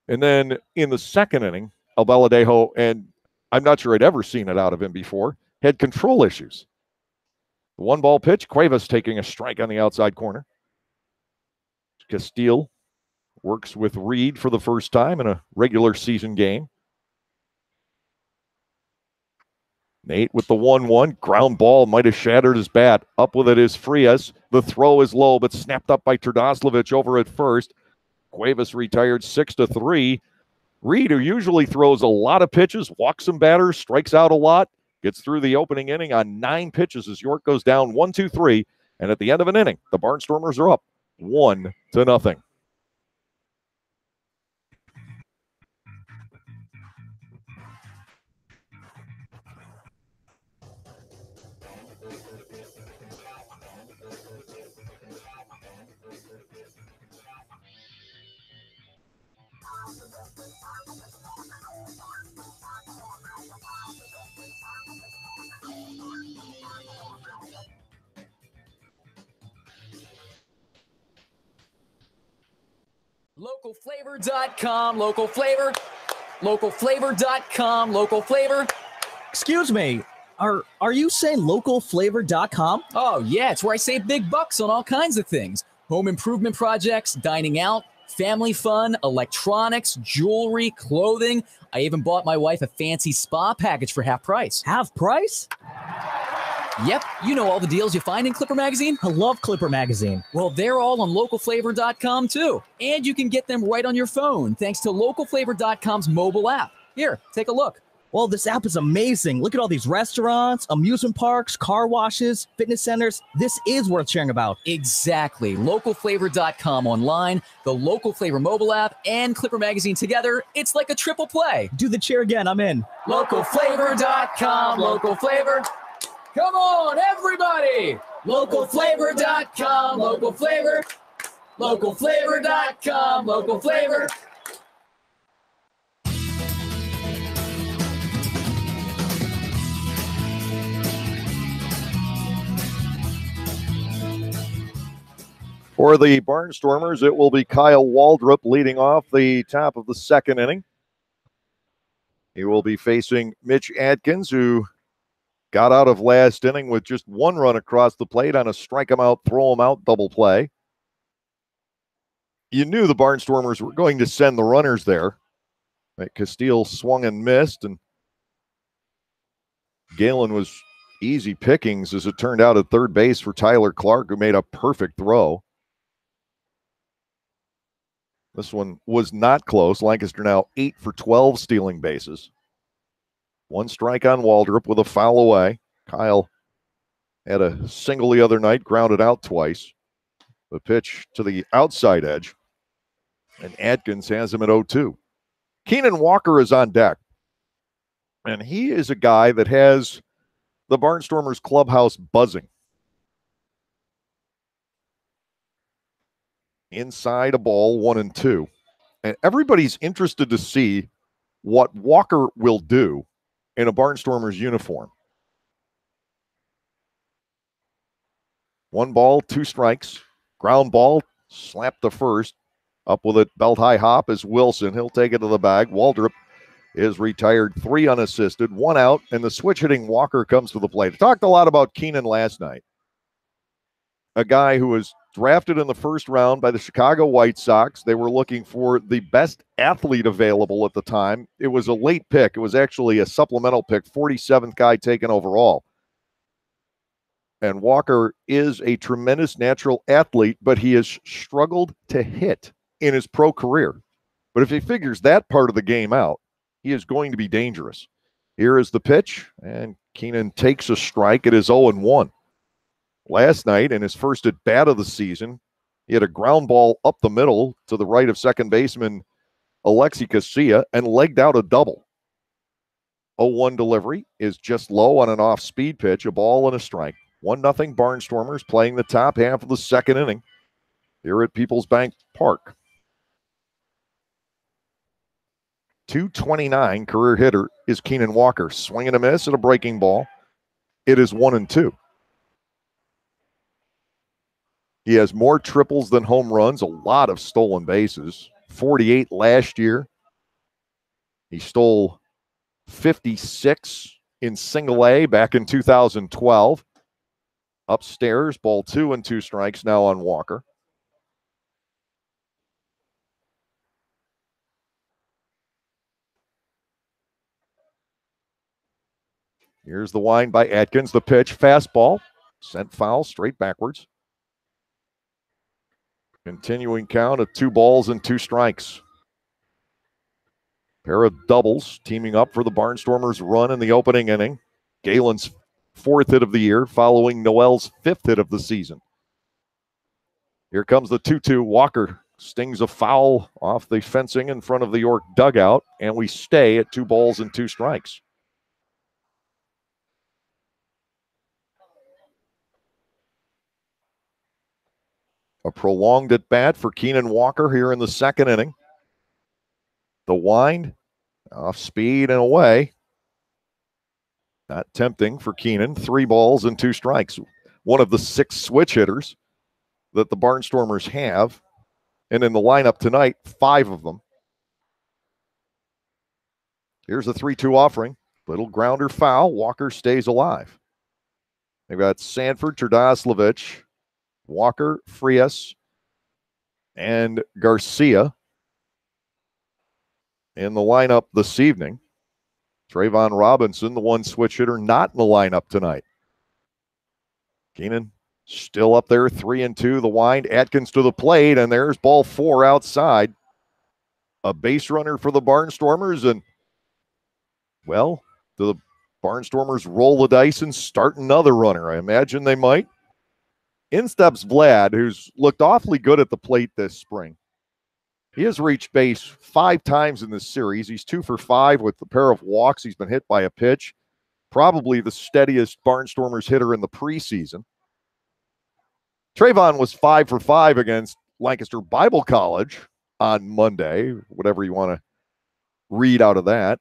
And then in the second inning, Albaladejo, and I'm not sure I'd ever seen it out of him before, had control issues. The 1 ball pitch, Cuevas taking a strike on the outside corner. Castile works with Reed for the first time in a regular season game. Nate with the 1-1. Ground ball might have shattered his bat. Up with it is Frias. The throw is low, but snapped up by Terdoslavich over at first. Cuevas retired 6-3. Reed, who usually throws a lot of pitches, walks some batters, strikes out a lot, gets through the opening inning on 9 pitches as York goes down 1-2-3. And at the end of an inning, the Barnstormers are up 1-0. Localflavor.com, local flavor, localflavor.com, local flavor. Excuse me, are you saying localflavor.com? Oh, yeah, it's where I save big bucks on all kinds of things. Home improvement projects, dining out, Family fun, electronics, jewelry, clothing. I even bought my wife a fancy spa package for half price. Half price? Yep, you know all the deals you find in Clipper Magazine. I love Clipper Magazine. Well, they're all on localflavor.com too. And you can get them right on your phone thanks to localflavor.com's mobile app. Here, take a look. Well, this app is amazing. Look at all these restaurants, amusement parks, car washes, fitness centers. This is worth sharing about. Exactly. Localflavor.com online, the Local Flavor mobile app, and Clipper Magazine together. It's like a triple play. Do the cheer again. I'm in. Localflavor.com. Local Flavor. Come on, everybody. Localflavor.com. Local Flavor. Localflavor.com. Local Flavor. For the Barnstormers, it will be Kyle Waldrop leading off the top of the second inning. He will be facing Mitch Adkins, who got out of last inning with just one run across the plate on a strike him out, throw him out double play. You knew the Barnstormers were going to send the runners there. Castile swung and missed, and Galen was easy pickings, as it turned out, at third base for Tyler Clark, who made a perfect throw. This one was not close. Lancaster now 8 for 12 stealing bases. One strike on Waldrop with a foul away. Kyle had a single the other night, grounded out twice. The pitch to the outside edge, and Adkins has him at 0-2. Keenan Walker is on deck, and he is a guy that has the Barnstormers clubhouse buzzing. Inside a ball, 1-2. And everybody's interested to see what Walker will do in a Barnstormers uniform. 1 ball, 2 strikes. Ground ball, slap to first. Up with it, belt high hop is Wilson. He'll take it to the bag. Waldrop is retired, 3 unassisted, 1 out, and the switch hitting Walker comes to the plate. I talked a lot about Keenan last night. A guy who was drafted in the first round by the Chicago White Sox. They were looking for the best athlete available at the time. It was a late pick. It was actually a supplemental pick, 47th guy taken overall. And Walker is a tremendous natural athlete, but he has struggled to hit in his pro career. But if he figures that part of the game out, he is going to be dangerous. Here is the pitch, and Keenan takes a strike. It is 0-1. Last night, in his first at bat of the season, he had a ground ball up the middle to the right of second baseman Alexi Casilla and legged out a double. 0-1 delivery is just low on an off-speed pitch, a ball and a strike. 1-0 Barnstormers playing the top half of the second inning here at Peoples Bank Park. .229 career hitter is Keenan Walker. Swing and a miss at a breaking ball. It is 1-2. He has more triples than home runs, a lot of stolen bases. 48 last year. He stole 56 in single A back in 2012. Upstairs, ball 2 and 2 strikes now on Walker. Here's the wind by Atkins. The pitch, fastball, sent foul straight backwards. Continuing count of 2 balls and 2 strikes. Pair of doubles teaming up for the Barnstormers' run in the opening inning. Galen's 4th hit of the year, following Noel's 5th hit of the season. Here comes the 2-2. Walker stings a foul off the fencing in front of the York dugout, and we stay at 2 balls and 2 strikes. A prolonged at bat for Keenan Walker here in the second inning. The wind, off speed and away. Not tempting for Keenan. 3 balls and 2 strikes. One of the 6 switch hitters that the Barnstormers have. And in the lineup tonight, 5 of them. Here's a 3-2 offering. Little grounder foul. Walker stays alive. They've got Sanford, Terdoslavich, Walker, Frias, and Garcia in the lineup this evening. Trayvon Robinson, the one switch hitter, not in the lineup tonight. Keenan still up there, 3-2. The wind, Atkins to the plate, and there's ball 4 outside. A base runner for the Barnstormers, and, well, do the Barnstormers roll the dice and start another runner? I imagine they might. In steps Vlad, who's looked awfully good at the plate this spring. He has reached base 5 times in this series. He's 2 for 5 with a pair of walks. He's been hit by a pitch. Probably the steadiest Barnstormers hitter in the preseason. Trayvon was 5 for 5 against Lancaster Bible College on Monday, whatever you want to read out of that.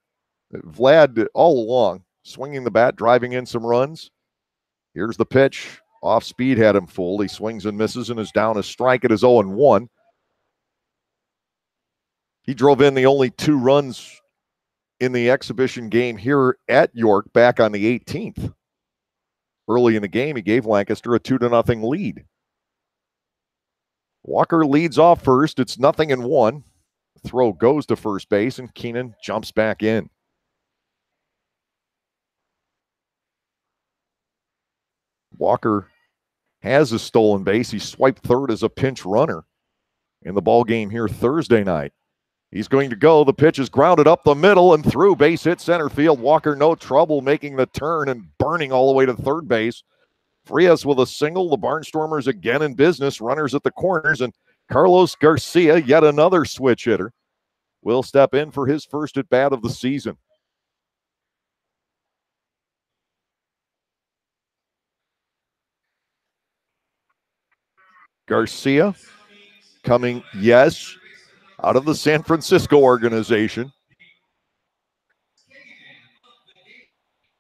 Vlad all along, swinging the bat, driving in some runs. Here's the pitch. Off speed had him fooled. He swings and misses and is down a strike at his 0-1. He drove in the only 2 runs in the exhibition game here at York back on the 18th. Early in the game, he gave Lancaster a 2-0 lead. Walker leads off first. It's 0-1. The throw goes to first base, and Keenan jumps back in. Walker has a stolen base. He swiped third as a pinch runner in the ball game here Thursday night. He's going to go. The pitch is grounded up the middle and through. Base hit center field. Walker no trouble making the turn and burning all the way to third base. Frias with a single. The Barnstormers again in business. Runners at the corners. And Carlos Garcia, yet another switch hitter, will step in for his first at bat of the season. Garcia coming, yes, out of the San Francisco organization.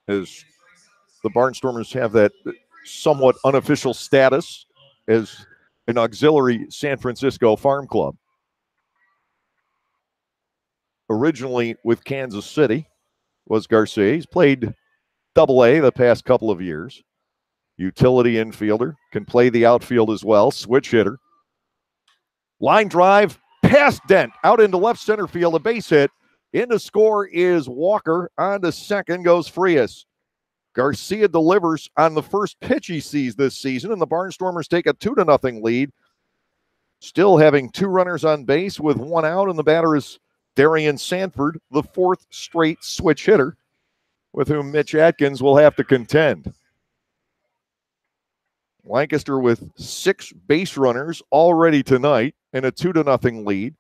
As the Barnstormers have that somewhat unofficial status as an auxiliary San Francisco farm club. Originally with Kansas City was Garcia. He's played Double-A the past couple of years. Utility infielder, can play the outfield as well. Switch hitter. Line drive, past Dent, out into left center field, a base hit. In to score is Walker. On to second goes Frias. Garcia delivers on the first pitch he sees this season, and the Barnstormers take a 2-0 lead. Still having 2 runners on base with 1 out, and the batter is Darian Sanford, the 4th straight switch hitter, with whom Mitch Atkins will have to contend. Lancaster with 6 base runners already tonight and a 2-0 lead.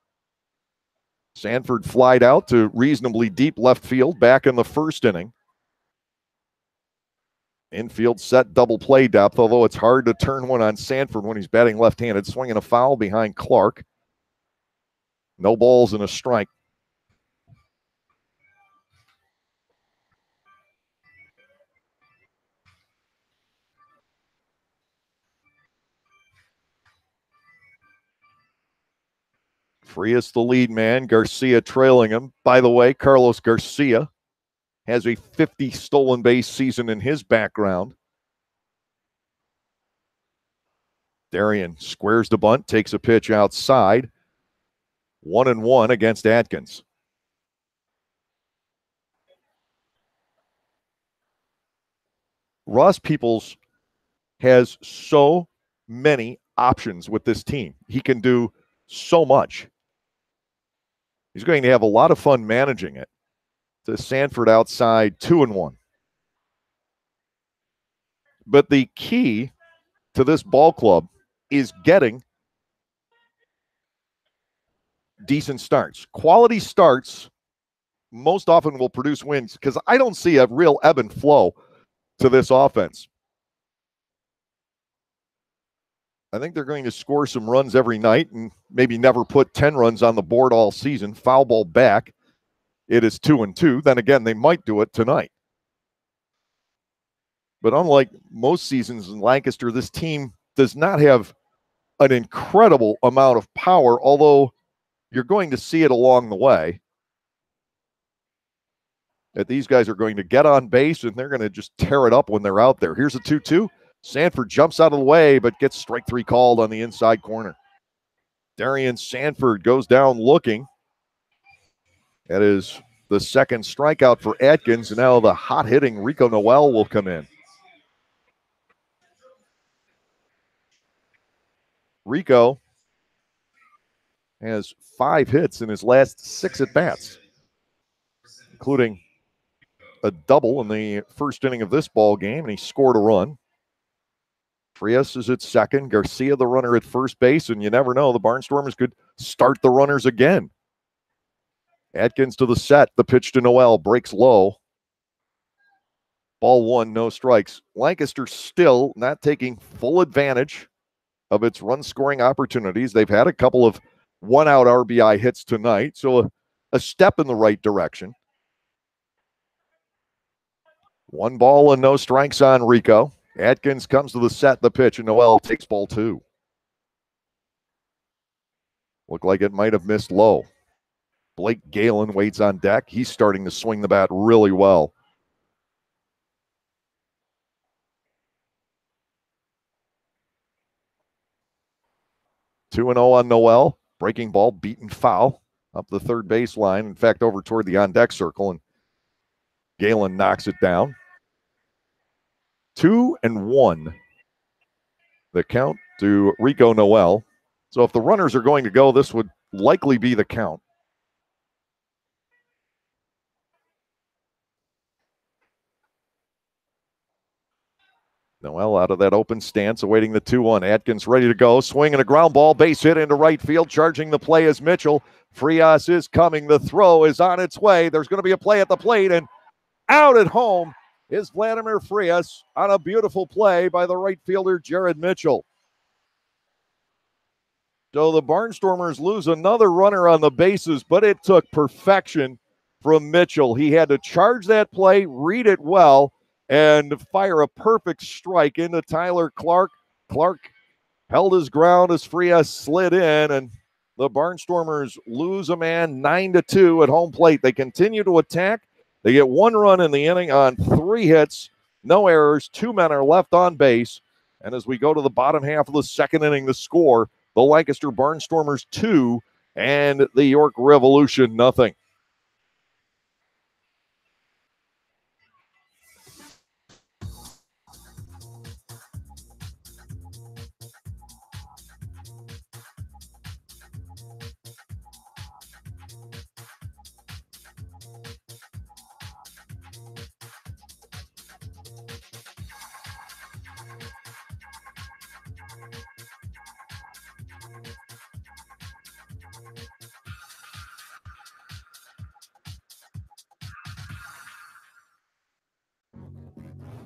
Sanford flied out to reasonably deep left field back in the first inning. Infield set double play depth, although it's hard to turn one on Sanford when he's batting left-handed. Swinging a foul behind Clark. No balls and a strike. Frias the lead man, Garcia trailing him. By the way, Carlos Garcia has a 50 stolen base season in his background. Darian squares the bunt, takes a pitch outside. 1-1 against Atkins. Ross Peoples has so many options with this team. He can do so much. He's going to have a lot of fun managing it. To Sanford outside, 2-1. But the key to this ball club is getting decent starts. Quality starts most often will produce wins, because I don't see a real ebb and flow to this offense. I think they're going to score some runs every night and maybe never put 10 runs on the board all season. Foul ball back. It is 2-2. Then again, they might do it tonight. But unlike most seasons in Lancaster, this team does not have an incredible amount of power, although you're going to see it along the way. That these guys are going to get on base and they're going to just tear it up when they're out there. Here's a 2-2. Sanford jumps out of the way, but gets strike 3 called on the inside corner. Darian Sanford goes down looking. That is the second strikeout for Atkins. And now the hot-hitting Rico Noel will come in. Rico has 5 hits in his last 6 at-bats, including a double in the first inning of this ball game, and he scored a run. Frias is at second. Garcia, the runner, at first base, and you never know. The Barnstormers could start the runners again. Atkins to the set. The pitch to Noel breaks low. Ball 1, no strikes. Lancaster still not taking full advantage of its run-scoring opportunities. They've had a couple of one-out RBI hits tonight, so a step in the right direction. 1 ball and no strikes on Rico. Atkins comes to the set, the pitch, and Noel takes ball 2. Looked like it might have missed low. Blake Galen waits on deck. He's starting to swing the bat really well. Two 2-0 on Noel. Breaking ball, beaten foul up the third base line. In fact, over toward the on-deck circle, and Galen knocks it down. 2-1. The count to Rico Noel. So if the runners are going to go, this would likely be the count. Noel out of that open stance, awaiting the 2-1. Atkins ready to go. Swinging a ground ball, base hit into right field. Charging the play is Mitchell. Frias is coming. The throw is on its way. There's going to be a play at the plate, and out at home is Vladimir Frias on a beautiful play by the right fielder, Jared Mitchell. So the Barnstormers lose another runner on the bases, but it took perfection from Mitchell. He had to charge that play, read it well, and fire a perfect strike into Tyler Clark. Clark held his ground as Frias slid in, and the Barnstormers lose a man 9-2 at home plate. They continue to attack. They get 1 run in the inning on 3 hits, no errors. 2 men are left on base. And as we go to the bottom half of the second inning, the score, the Lancaster Barnstormers 2 and the York Revolution 0.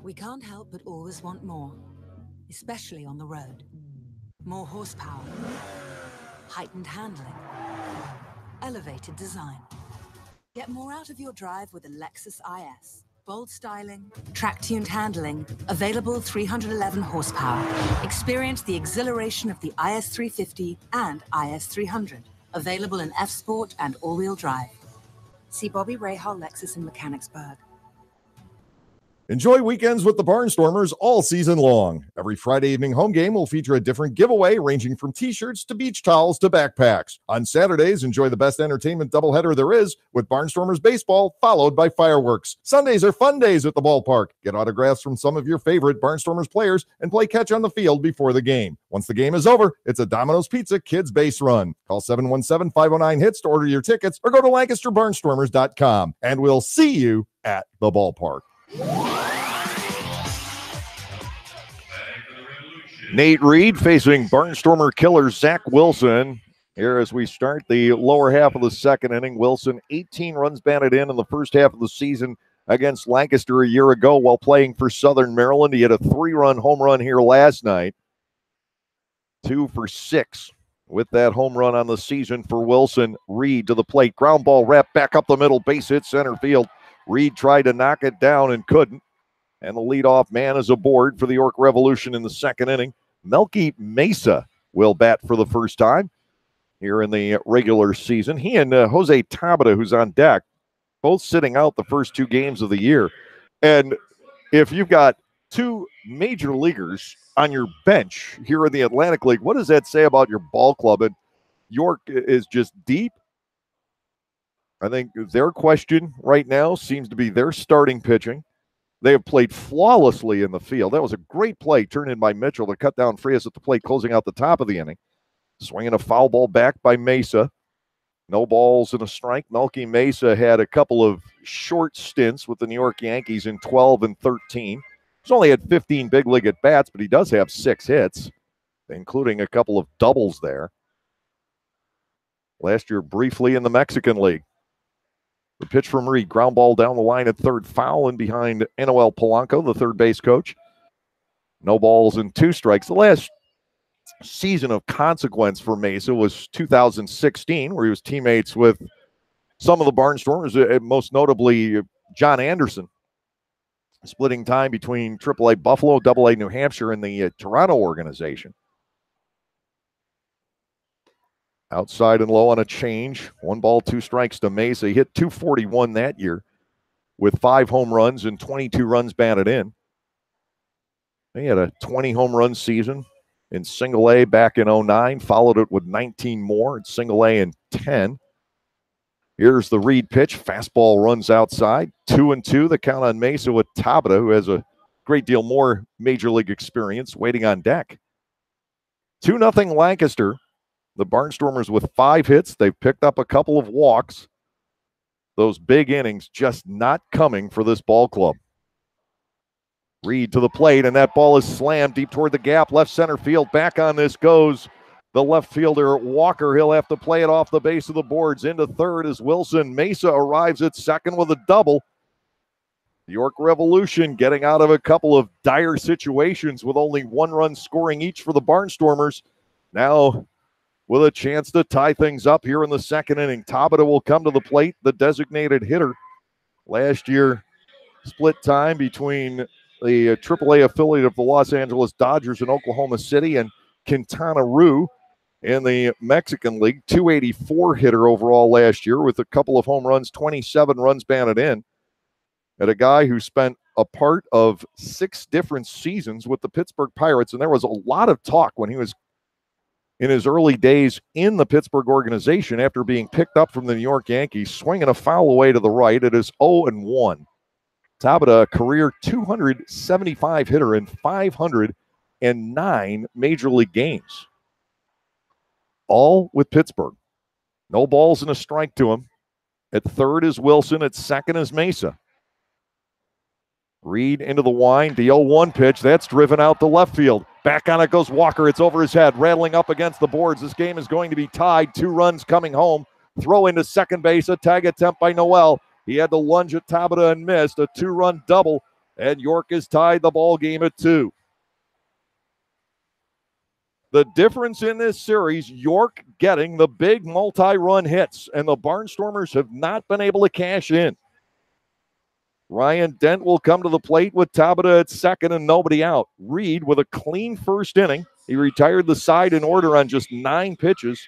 We can't help but always want more, especially on the road. More horsepower, heightened handling, elevated design. Get more out of your drive with a Lexus IS. Bold styling, track-tuned handling, available 311 horsepower. Experience the exhilaration of the IS350 and IS300. Available in F-Sport and all-wheel drive. See Bobby Rahal Lexus in Mechanicsburg. Enjoy weekends with the Barnstormers all season long. Every Friday evening home game will feature a different giveaway ranging from t-shirts to beach towels to backpacks. On Saturdays, enjoy the best entertainment doubleheader there is with Barnstormers baseball followed by fireworks. Sundays are fun days at the ballpark. Get autographs from some of your favorite Barnstormers players and play catch on the field before the game. Once the game is over, it's a Domino's Pizza Kids Base Run. Call 717-509-HITS to order your tickets or go to LancasterBarnstormers.com. And we'll see you at the ballpark. Nate Reed facing Barnstormer killer Zach Wilson here as we start the lower half of the second inning. Wilson, 18 runs batted in the first half of the season against Lancaster a year ago while playing for Southern Maryland. He had a 3-run home run here last night. 2 for 6 with that home run on the season for Wilson. Reed to the plate. Ground ball wrapped back up the middle. Base hit center field. Reed tried to knock it down and couldn't. And the leadoff man is aboard for the York Revolution in the second inning. Melky Mesa will bat for the first time here in the regular season. He and Jose Tabata, who's on deck, both sitting out the first 2 games of the year. And if you've got 2 major leaguers on your bench here in the Atlantic League, what does that say about your ball club? And York is just deep. I think their question right now seems to be their starting pitching. They have played flawlessly in the field. That was a great play turned in by Mitchell to cut down Frias at the plate, closing out the top of the inning. Swinging a foul ball back by Mesa. No balls and a strike. Melky Mesa had a couple of short stints with the New York Yankees in 12 and 13. He's only had 15 big league at bats, but he does have 6 hits, including a couple of doubles there. Last year, briefly in the Mexican League. The pitch from Reed, ground ball down the line at third, foul in behind Noel Polanco, the third base coach. No balls and 2 strikes. The last season of consequence for Mesa was 2016, where he was teammates with some of the Barnstormers, most notably John Anderson, splitting time between AAA Buffalo, AA New Hampshire, and the Toronto organization. Outside and low on a change. 1 ball, 2 strikes to Mesa. He hit .241 that year with 5 home runs and 22 runs batted in. He had a 20 home run season in Single A back in 09. Followed it with 19 more in Single A in 10. Here's the Reed pitch. Fastball runs outside. 2-2. The count on Mesa with Tabata, who has a great deal more major league experience, waiting on deck. 2-0 Lancaster. The Barnstormers with 5 hits. They've picked up a couple of walks. Those big innings just not coming for this ball club. Reed to the plate, and that ball is slammed deep toward the gap. Left center field. Back on this goes the left fielder, Walker. He'll have to play it off the base of the boards. Into third is Wilson. Mesa arrives at second with a double. The York Revolution getting out of a couple of dire situations with only 1 run scoring each for the Barnstormers. Now with a chance to tie things up here in the second inning. Tabata will come to the plate, the designated hitter. Last year, split time between the AAA affiliate of the Los Angeles Dodgers in Oklahoma City and Quintana Roo in the Mexican League. 284 hitter overall last year with a couple of home runs, 27 runs batted in. And a guy who spent a part of 6 different seasons with the Pittsburgh Pirates. And there was a lot of talk when he was in his early days in the Pittsburgh organization after being picked up from the New York Yankees, swinging a foul away to the right. It is 0-1. Tabata, a career 275 hitter in 509 major league games. All with Pittsburgh. No balls and a strike to him. At third is Wilson. At second is Mesa. Reed into the wind. The 0-1 pitch. That's driven out to left field. Back on it goes Walker. It's over his head, rattling up against the boards. This game is going to be tied. 2 runs coming home. Throw into second base. A tag attempt by Noel. He had to lunge at Tabata and missed. A 2-run double. And York has tied the ball game at 2. The difference in this series, York getting the big multi-run hits, and the Barnstormers have not been able to cash in. Ryan Dent will come to the plate with Tabata at second and nobody out. Reed with a clean first inning. He retired the side in order on just 9 pitches.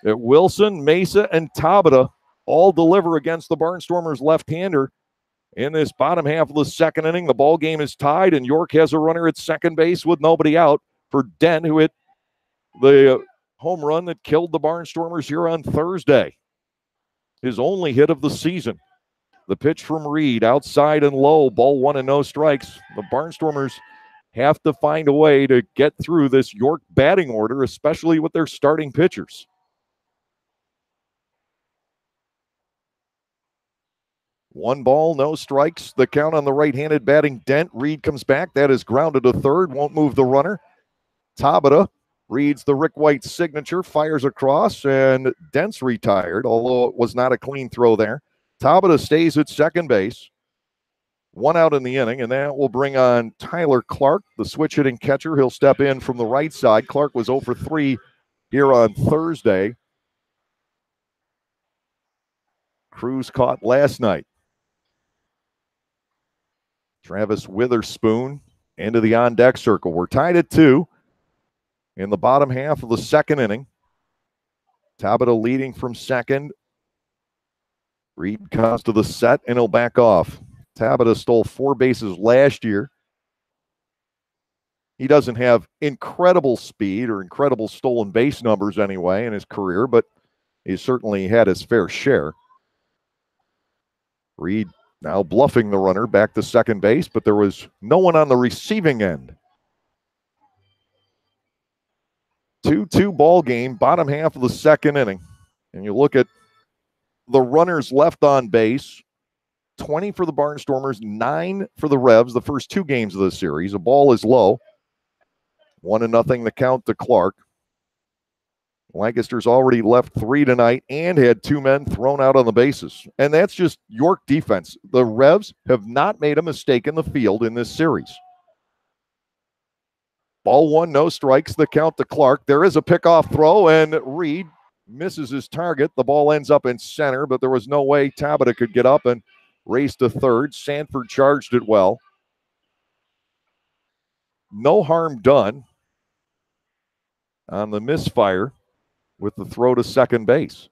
Wilson, Mesa, and Tabata all deliver against the Barnstormers left-hander. In this bottom half of the second inning, the ball game is tied, and York has a runner at second base with nobody out for Dent, who hit the home run that killed the Barnstormers here on Thursday. His only hit of the season. The pitch from Reed, outside and low, ball 1 and no strikes. The Barnstormers have to find a way to get through this York batting order, especially with their starting pitchers. One ball, no strikes. The count on the right-handed batting Dent. Reed comes back. That is grounded to third. Won't move the runner. Tabata reads the Rick White signature, fires across, and Dent's retired, although it was not a clean throw there. Tabata stays at second base. 1 out in the inning, and that will bring on Tyler Clark, the switch-hitting catcher. He'll step in from the right side. Clark was 0 for 3 here on Thursday. Cruz caught last night. Travis Witherspoon into the on-deck circle. We're tied at 2 in the bottom half of the second inning. Tabata leading from second. Reed comes to the set, and he'll back off. Tabata stole 4 bases last year. He doesn't have incredible speed or incredible stolen base numbers anyway in his career, but he certainly had his fair share. Reed now bluffing the runner back to second base, but there was no one on the receiving end. 2-2 ball game, bottom half of the second inning. And you look at the runners left on base, 20 for the Barnstormers, 9 for the Revs, the first 2 games of the series. The ball is low. 1-0 the count to Clark. Lancaster's already left 3 tonight and had 2 men thrown out on the bases. And that's just York defense. The Revs have not made a mistake in the field in this series. Ball 1, no strikes, the count to Clark. There is a pickoff throw, and Reed misses his target. The ball ends up in center, but there was no way Tabata could get up and race to third. Sanford charged it well. No harm done on the misfire with the throw to second base.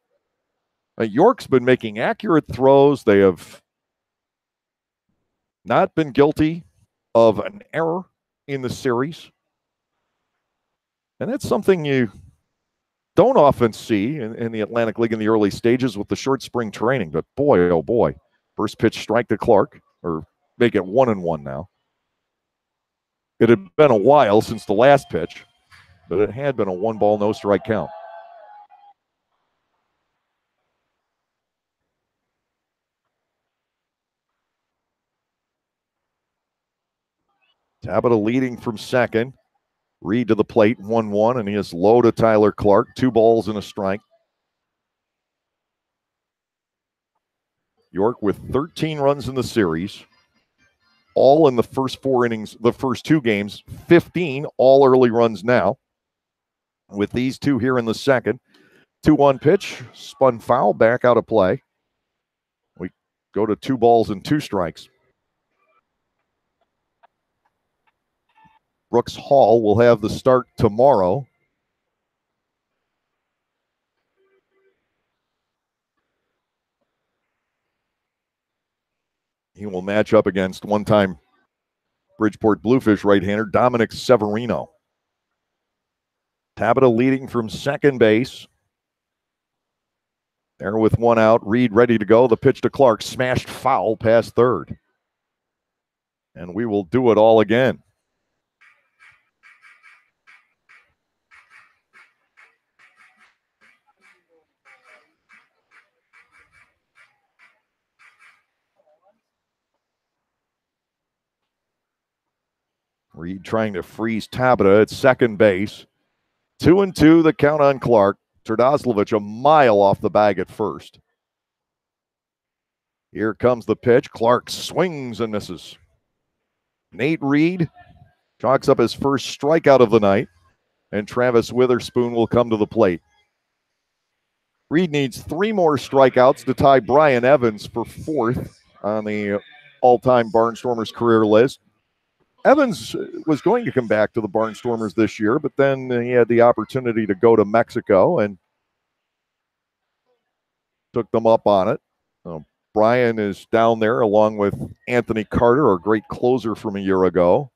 York's been making accurate throws. They have not been guilty of an error in the series. And that's something you don't often see in the Atlantic League in the early stages with the short spring training. But boy, oh boy, first pitch strike to Clark, or make it 1-1 now. It had been a while since the last pitch, but it had been a 1-ball, no strike count. Tabata leading from second. Reed to the plate, 1-1, and he is low to Tyler Clark. 2 balls and a strike. York with 13 runs in the series, all in the first 4 innings, the first 2 games, 15 all early runs now. With these 2 here in the second. 2-1 pitch, spun foul, back out of play. We go to 2 balls and 2 strikes. Brooks Hall will have the start tomorrow. He will match up against one-time Bridgeport Bluefish right-hander Dominic Severino. Tabata leading from second base. There with 1 out. Reed ready to go. The pitch to Clark, smashed foul past third. And we will do it all again. Reed trying to freeze Tabata at second base. 2-2, the count on Clark. Terdoslavich a mile off the bag at first. Here comes the pitch. Clark swings and misses. Nate Reed chalks up his first strikeout of the night, and Travis Witherspoon will come to the plate. Reed needs 3 more strikeouts to tie Brian Evans for 4th on the all-time Barnstormers career list. Evans was going to come back to the Barnstormers this year, but then he had the opportunity to go to Mexico and took them up on it. Brian is down there along with Anthony Carter, our great closer from a year ago.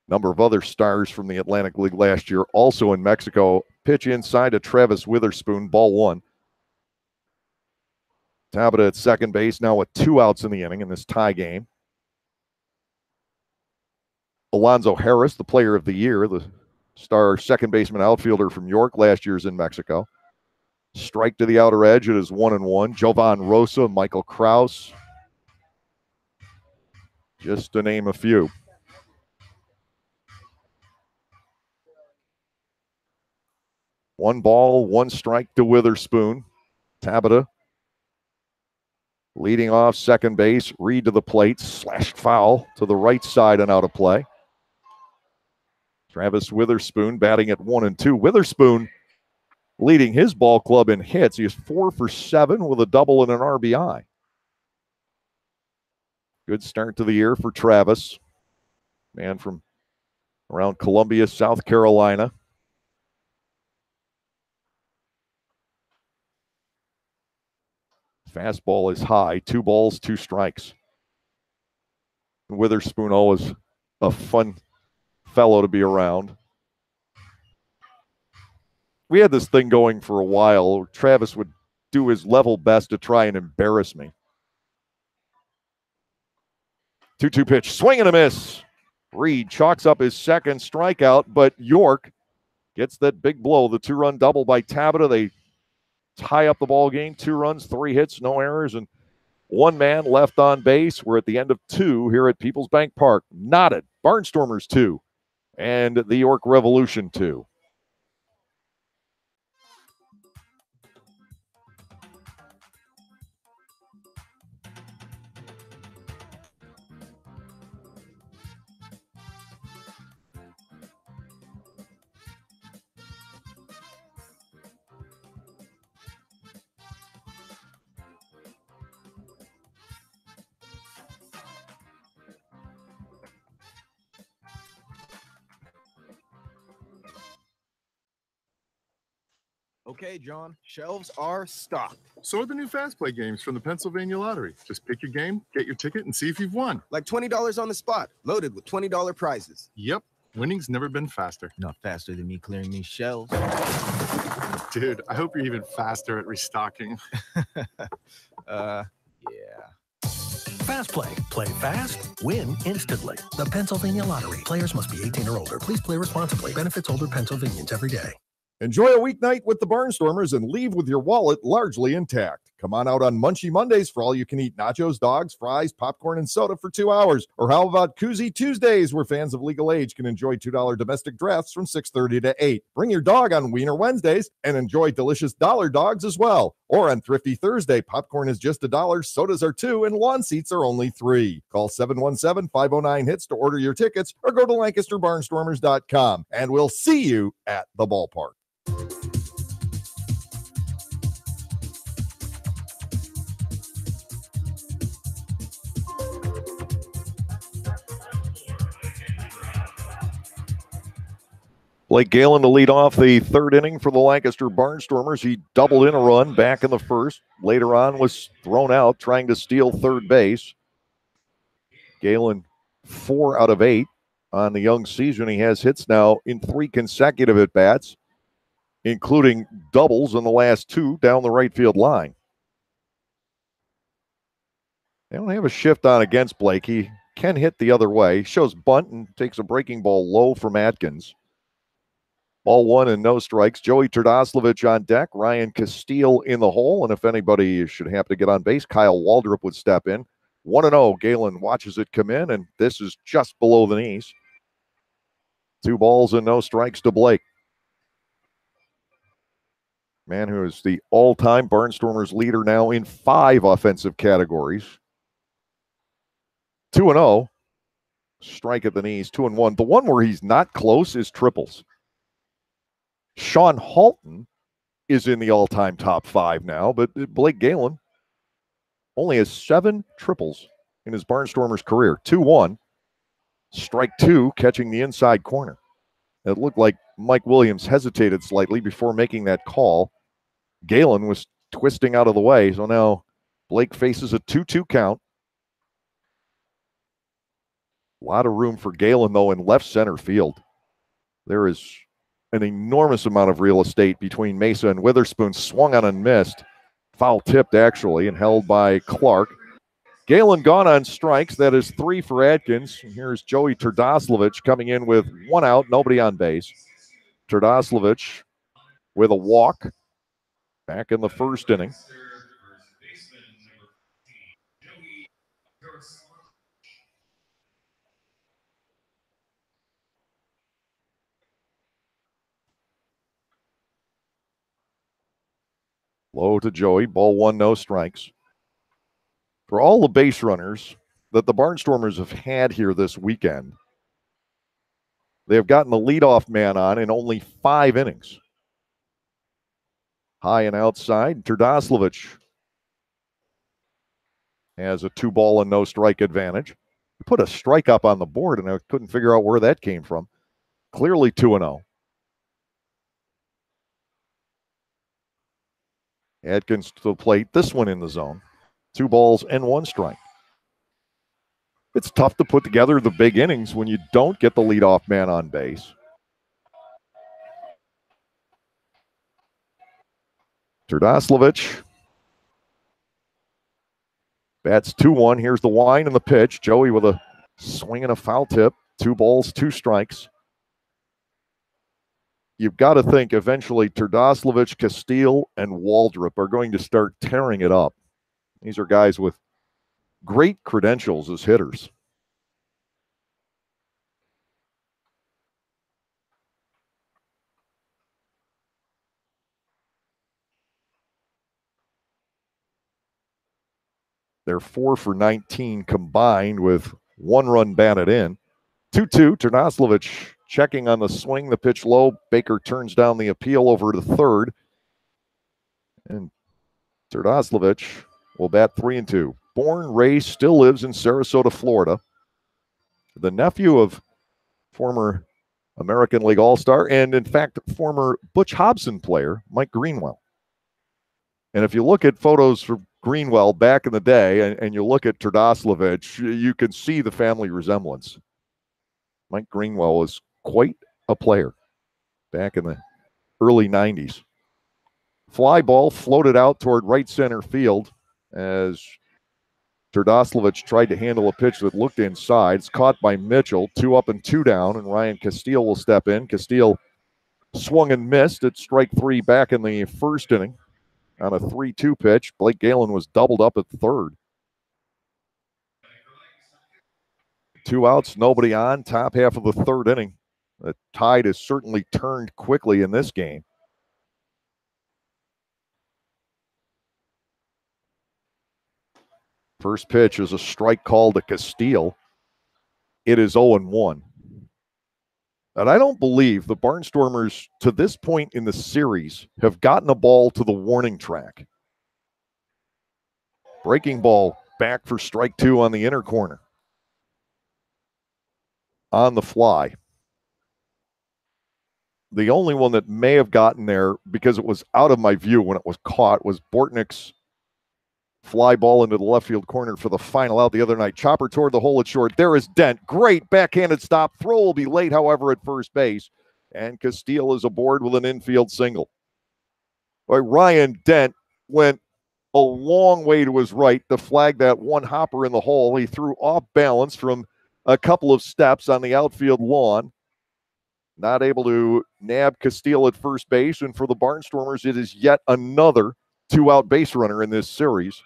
Number of other stars from the Atlantic League last year also in Mexico. Pitch inside to Travis Witherspoon, ball 1. Tabata at second base now with 2 outs in the inning in this tie game. Alonzo Harris, the player of the year, the star second baseman outfielder from York, last year's in Mexico. Strike to the outer edge. It is 1-1. Jovan Rosa, Michael Kraus, just to name a few. One ball, 1 strike to Witherspoon. Tabata leading off second base. Reed to the plate, slashed foul to the right side and out of play. Travis Witherspoon batting at 1-2. Witherspoon leading his ball club in hits. He is 4 for 7 with a double and an RBI. Good start to the year for Travis. Man from around Columbia, South Carolina. Fastball is high. 2 balls, 2 strikes. Witherspoon, always a fun fellow to be around. We had this thing going for a while. Travis would do his level best to try and embarrass me. 2-2 pitch, swing and a miss. Reed chalks up his second strikeout, but York gets that big blow, the 2-run double by Tabata. They tie up the ball game, 2 runs, 3 hits, no errors, and 1 man left on base. We're at the end of 2 here at Peoples Bank Park. Knotted, Barnstormers 2, and the York Revolution 2. Okay, John, shelves are stocked. So are the new Fast Play games from the Pennsylvania Lottery. Just pick your game, get your ticket, and see if you've won. Like $20 on the spot, loaded with $20 prizes. Yep, winning's never been faster. Not faster than me clearing these shelves. Dude, I hope you're even faster at restocking. Yeah. Fast Play. Play fast, win instantly. The Pennsylvania Lottery. Players must be 18 or older. Please play responsibly. Benefits older Pennsylvanians every day. Enjoy a weeknight with the Barnstormers and leave with your wallet largely intact. Come on out on Munchie Mondays for all you can eat nachos, dogs, fries, popcorn, and soda for 2 hours. Or how about Koozie Tuesdays, where fans of legal age can enjoy $2 domestic drafts from 6:30 to 8. Bring your dog on Wiener Wednesdays and enjoy delicious dollar dogs as well. Or on Thrifty Thursday, popcorn is just $1, sodas are $2, and lawn seats are only $3. Call 717-509-HITS to order your tickets or go to LancasterBarnstormers.com. And we'll see you at the ballpark. Blake Galen to lead off the 3rd inning for the Lancaster Barnstormers. He doubled in a run back in the 1st. Later on was thrown out trying to steal 3rd base. Galen 4 out of 8 on the young season. He has hits now in 3 consecutive at-bats, including doubles in the last 2 down the right field line. They don't have a shift on against Blake. He can hit the other way. Shows bunt and takes a breaking ball low from Atkins. Ball 1 and no strikes. Joey Turdoslavich on deck. Ryan Castile in the hole. And if anybody should have to get on base, Kyle Waldrop would step in. 1-0. Galen watches it come in, and this is just below the knees. 2 balls and no strikes to Blake. Man who is the all-time Barnstormers leader now in 5 offensive categories. 2-0. Strike at the knees, 2-1. The one where he's not close is triples. Sean Halton is in the all-time top 5 now, but Blake Galen only has 7 triples in his Barnstormers career. 2-1. Strike 2, catching the inside corner. It looked like Mike Williams hesitated slightly before making that call. Galen was twisting out of the way, so now Blake faces a 2-2 count. A lot of room for Galen, though, in left center field. There is an enormous amount of real estate between Mesa and Witherspoon. Swung on and missed. Foul tipped, actually, and held by Clark. Galen gone on strikes. That is 3 for Atkins. And here's Joey Turdoslavich coming in with 1 out, nobody on base. Turdoslavich with a walk back in the 1st inning. Low to Joey. Ball 1, no strikes. For all the base runners that the Barnstormers have had here this weekend, they have gotten the leadoff man on in only 5 innings. High and outside, Turdoslavich has a 2-ball and no strike advantage. Put a strike up on the board, and I couldn't figure out where that came from. Clearly 2-0. Atkins to the plate. This one in the zone. 2 balls and 1 strike. It's tough to put together the big innings when you don't get the leadoff man on base. Turdoslavich bats 2-1. Here's the wind and the pitch. Joey with a swing and a foul tip. 2 balls, 2 strikes. You've got to think eventually Turdoslavich, Castile, and Waldrop are going to start tearing it up. These are guys with great credentials as hitters. They're 4 for 19 combined with 1 run batted in. 2-2, Turdoslavich checking on the swing, the pitch low. Baker turns down the appeal over to third. And Turdoslavich will bat 3-2. Born, raised, still lives in Sarasota, Florida. The nephew of former American League All-Star and, in fact, former Butch Hobson player, Mike Greenwell. And if you look at photos from Greenwell back in the day and you look at Turdoslavich, you can see the family resemblance. Mike Greenwell was quite a player back in the early 90s. Fly ball floated out toward right center field as Turdoslavich tried to handle a pitch that looked inside. It's caught by Mitchell, 2 up and 2 down, and Ryan Castile will step in. Castile swung and missed at strike 3 back in the first inning on a 3-2 pitch. Blake Galen was doubled up at third. 2 outs, nobody on, top half of the third inning. The tide has certainly turned quickly in this game. First pitch is a strike call to Castile. It is 0-1. And I don't believe the Barnstormers, to this point in the series, have gotten a ball to the warning track. Breaking ball back for strike 2 on the inner corner. On the fly. The only one that may have gotten there, because it was out of my view when it was caught, was Bortnick's fly ball into the left field corner for the final out the other night. Chopper toward the hole at short. There is Dent. Great backhanded stop. Throw will be late, however, at first base. And Castile is aboard with an infield single. Boy, Ryan Dent went a long way to his right to flag that one hopper in the hole. He threw off balance from a couple of steps on the outfield lawn. Not able to nab Castile at first base. And for the Barnstormers, it is yet another 2-out base runner in this series.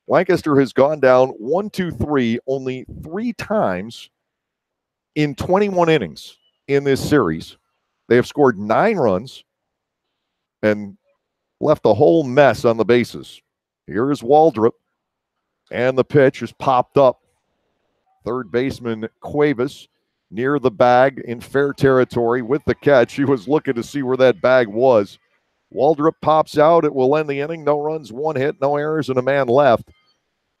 Lancaster has gone down 1-2-3 only 3 times in 21 innings in this series. They have scored 9 runs and left a whole mess on the bases. Here is Waldrop, and the pitch is popped up. Third baseman Cuevas near the bag in fair territory with the catch. He was looking to see where that bag was. Waldrop pops out. It will end the inning. No runs, 1 hit, no errors, and a man left.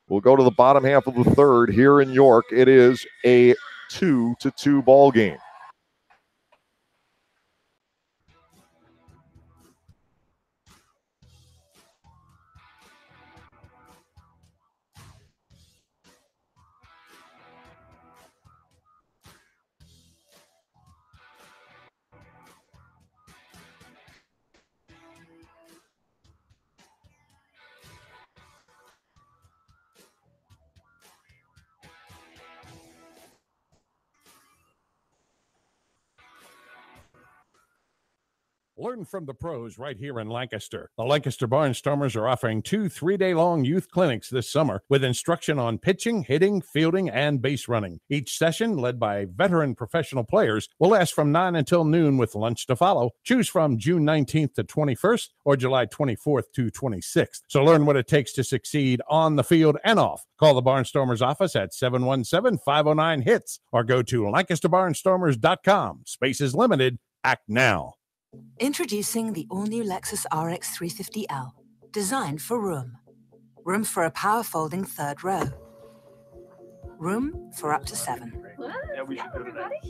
We'll go to the bottom half of the third here in York. It is a 2-2 ball game. Learn from the pros right here in Lancaster. The Lancaster Barnstormers are offering 2 3-day-long youth clinics this summer with instruction on pitching, hitting, fielding, and base running. Each session, led by veteran professional players, will last from 9 until noon with lunch to follow. Choose from June 19th to 21st or July 24th to 26th. So learn what it takes to succeed on the field and off. Call the Barnstormers office at 717-509-HITS or go to LancasterBarnstormers.com. Space is limited. Act now. Introducing the all-new Lexus RX 350L, designed for room. Room for a power folding third row. Room for up to 7.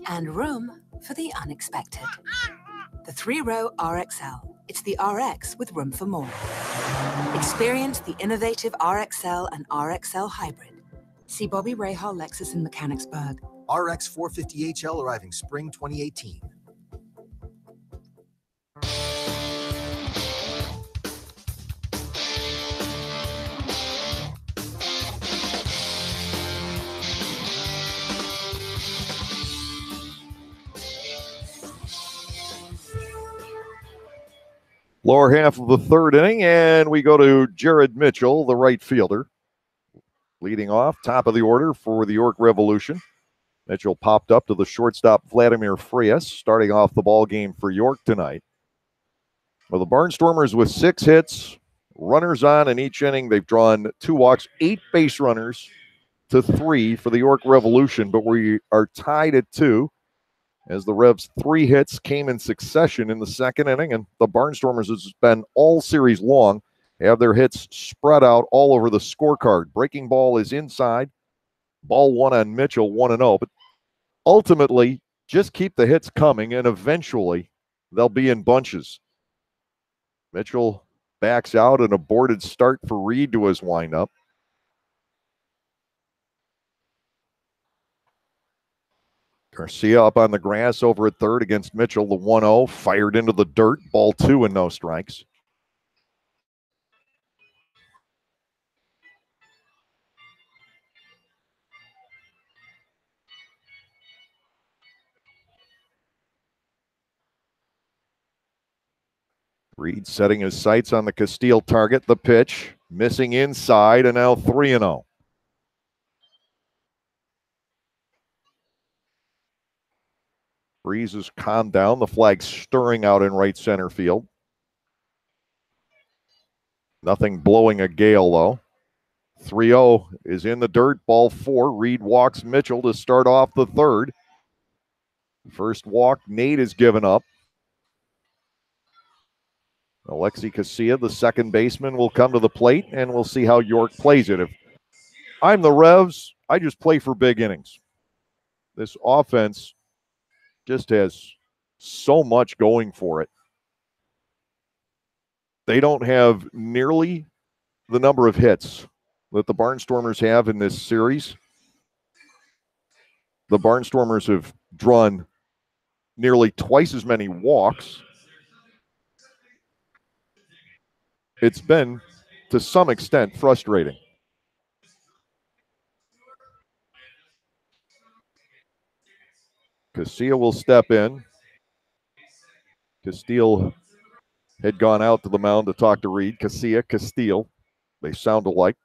And room for the unexpected. The 3-row RXL. It's the RX with room for more. Experience the innovative RXL and RXL Hybrid. See Bobby Rahal Lexus in Mechanicsburg. RX 450HL arriving spring 2018. Lower half of the third inning, and we go to Jared Mitchell, the right fielder. Leading off, top of the order for the York Revolution. Mitchell popped up to the shortstop Vladimir Frias, starting off the ball game for York tonight. Well, the Barnstormers with 6 hits, runners on in each inning. They've drawn 2 walks, 8 base runners to 3 for the York Revolution, but we are tied at 2 as the Revs' 3 hits came in succession in the second inning, and the Barnstormers has been all series long, have their hits spread out all over the scorecard. Breaking ball is inside. Ball 1 on Mitchell, 1-0. But ultimately, just keep the hits coming, and eventually they'll be in bunches. Mitchell backs out, an aborted start for Reed to his windup. Garcia up on the grass over at third against Mitchell. The 1-0 fired into the dirt. Ball 2 and no strikes. Reed setting his sights on the Castile target. The pitch missing inside, and now 3-0. Breeze has calmed down. The flag stirring out in right center field. Nothing blowing a gale, though. 3-0 is in the dirt. Ball 4. Reed walks Mitchell to start off the third. First walk, Nate is given up. Alexi Casilla, the second baseman, will come to the plate, and we'll see how York plays it. If I'm the Revs, I just play for big innings. This offense just has so much going for it. They don't have nearly the number of hits that the Barnstormers have in this series. The Barnstormers have drawn nearly twice as many walks. It's been, to some extent, frustrating. Casilla will step in. Castile had gone out to the mound to talk to Reed. Casilla, Castile, they sound alike.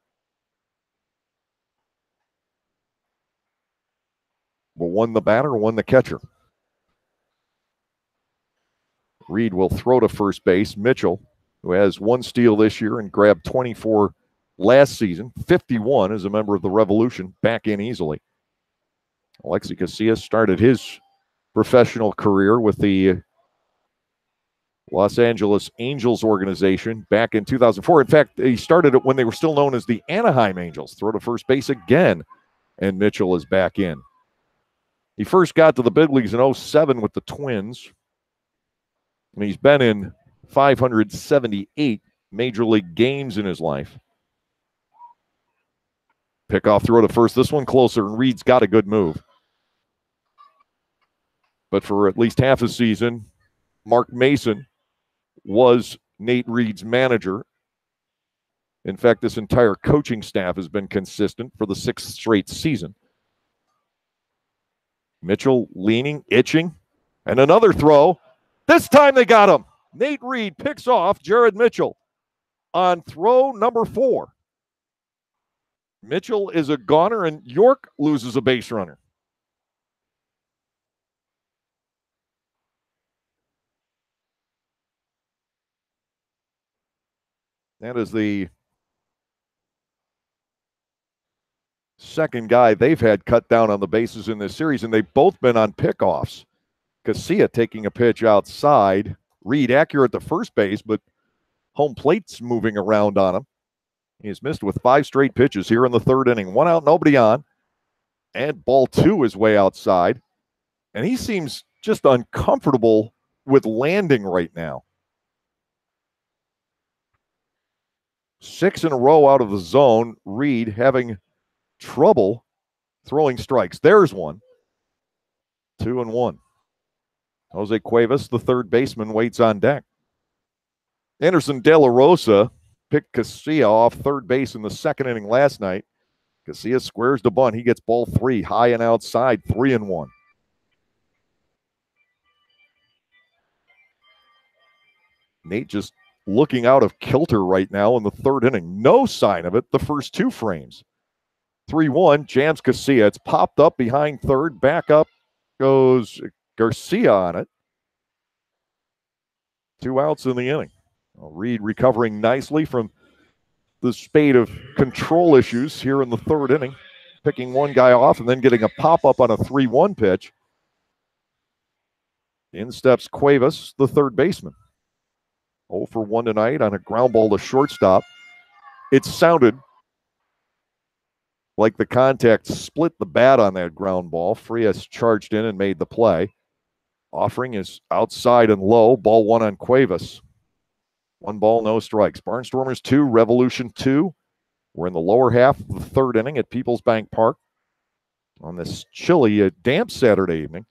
Well, one the batter, one the catcher. Reed will throw to first base. Mitchell, who has 1 steal this year and grabbed 24 last season, 51 as a member of the Revolution, back in easily. Alexi Casilla started his professional career with the Los Angeles Angels organization back in 2004. In fact, he started it when they were still known as the Anaheim Angels. Throw to first base again, and Mitchell is back in. He first got to the big leagues in 2007 with the Twins, and he's been in 578 major league games in his life. Pickoff throw to first. This one closer, and Reed's got a good move. But for at least half a season, Mark Mason was Nate Reed's manager. In fact, this entire coaching staff has been consistent for the 6th straight season. Mitchell leaning, itching, and another throw. This time they got him. Nate Reed picks off Jared Mitchell on throw number 4. Mitchell is a goner, and York loses a base runner. That is the second guy they've had cut down on the bases in this series, and they've both been on pickoffs. Casilla taking a pitch outside. Reed accurate to first base, but home plate's moving around on him. He's missed with 5 straight pitches here in the third inning. 1 out, nobody on. And ball 2 is way outside. And he seems just uncomfortable with landing right now. 6 in a row out of the zone. Reed having trouble throwing strikes. There's one. 2-1. Jose Cuevas, the third baseman, waits on deck. Anderson De La Rosa picked Casilla off third base in the second inning last night. Casilla squares the bunt. He gets ball 3, high and outside, 3-1. Nate just looking out of kilter right now in the third inning. No sign of it the first 2 frames. 3-1, jams Casilla. It's popped up behind third. Back up goes Garcia on it. 2 outs in the inning. Reed recovering nicely from the spate of control issues here in the third inning. Picking one guy off and then getting a pop-up on a 3-1 pitch. In steps Cuevas, the third baseman. 0 for 1 tonight on a ground ball to shortstop. It sounded like the contact split the bat on that ground ball. Frias charged in and made the play. Offering is outside and low. Ball 1 on Cuevas. 1 ball, no strikes. Barnstormers 2, Revolution 2. We're in the lower half of the third inning at Peoples Bank Park on this chilly, damp Saturday evening.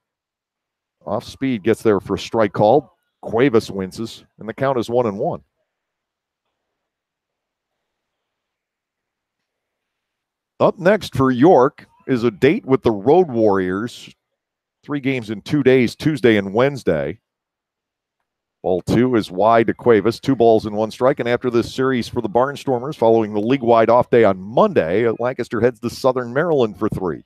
Off speed gets there for a strike called. Cuevas winces, and the count is 1-1. Up next for York is a date with the Road Warriors. 3 games in 2 days, Tuesday and Wednesday. Ball 2 is wide to Cuevas, 2 balls and 1 strike. And after this series for the Barnstormers, following the league-wide off day on Monday, Lancaster heads to Southern Maryland for 3.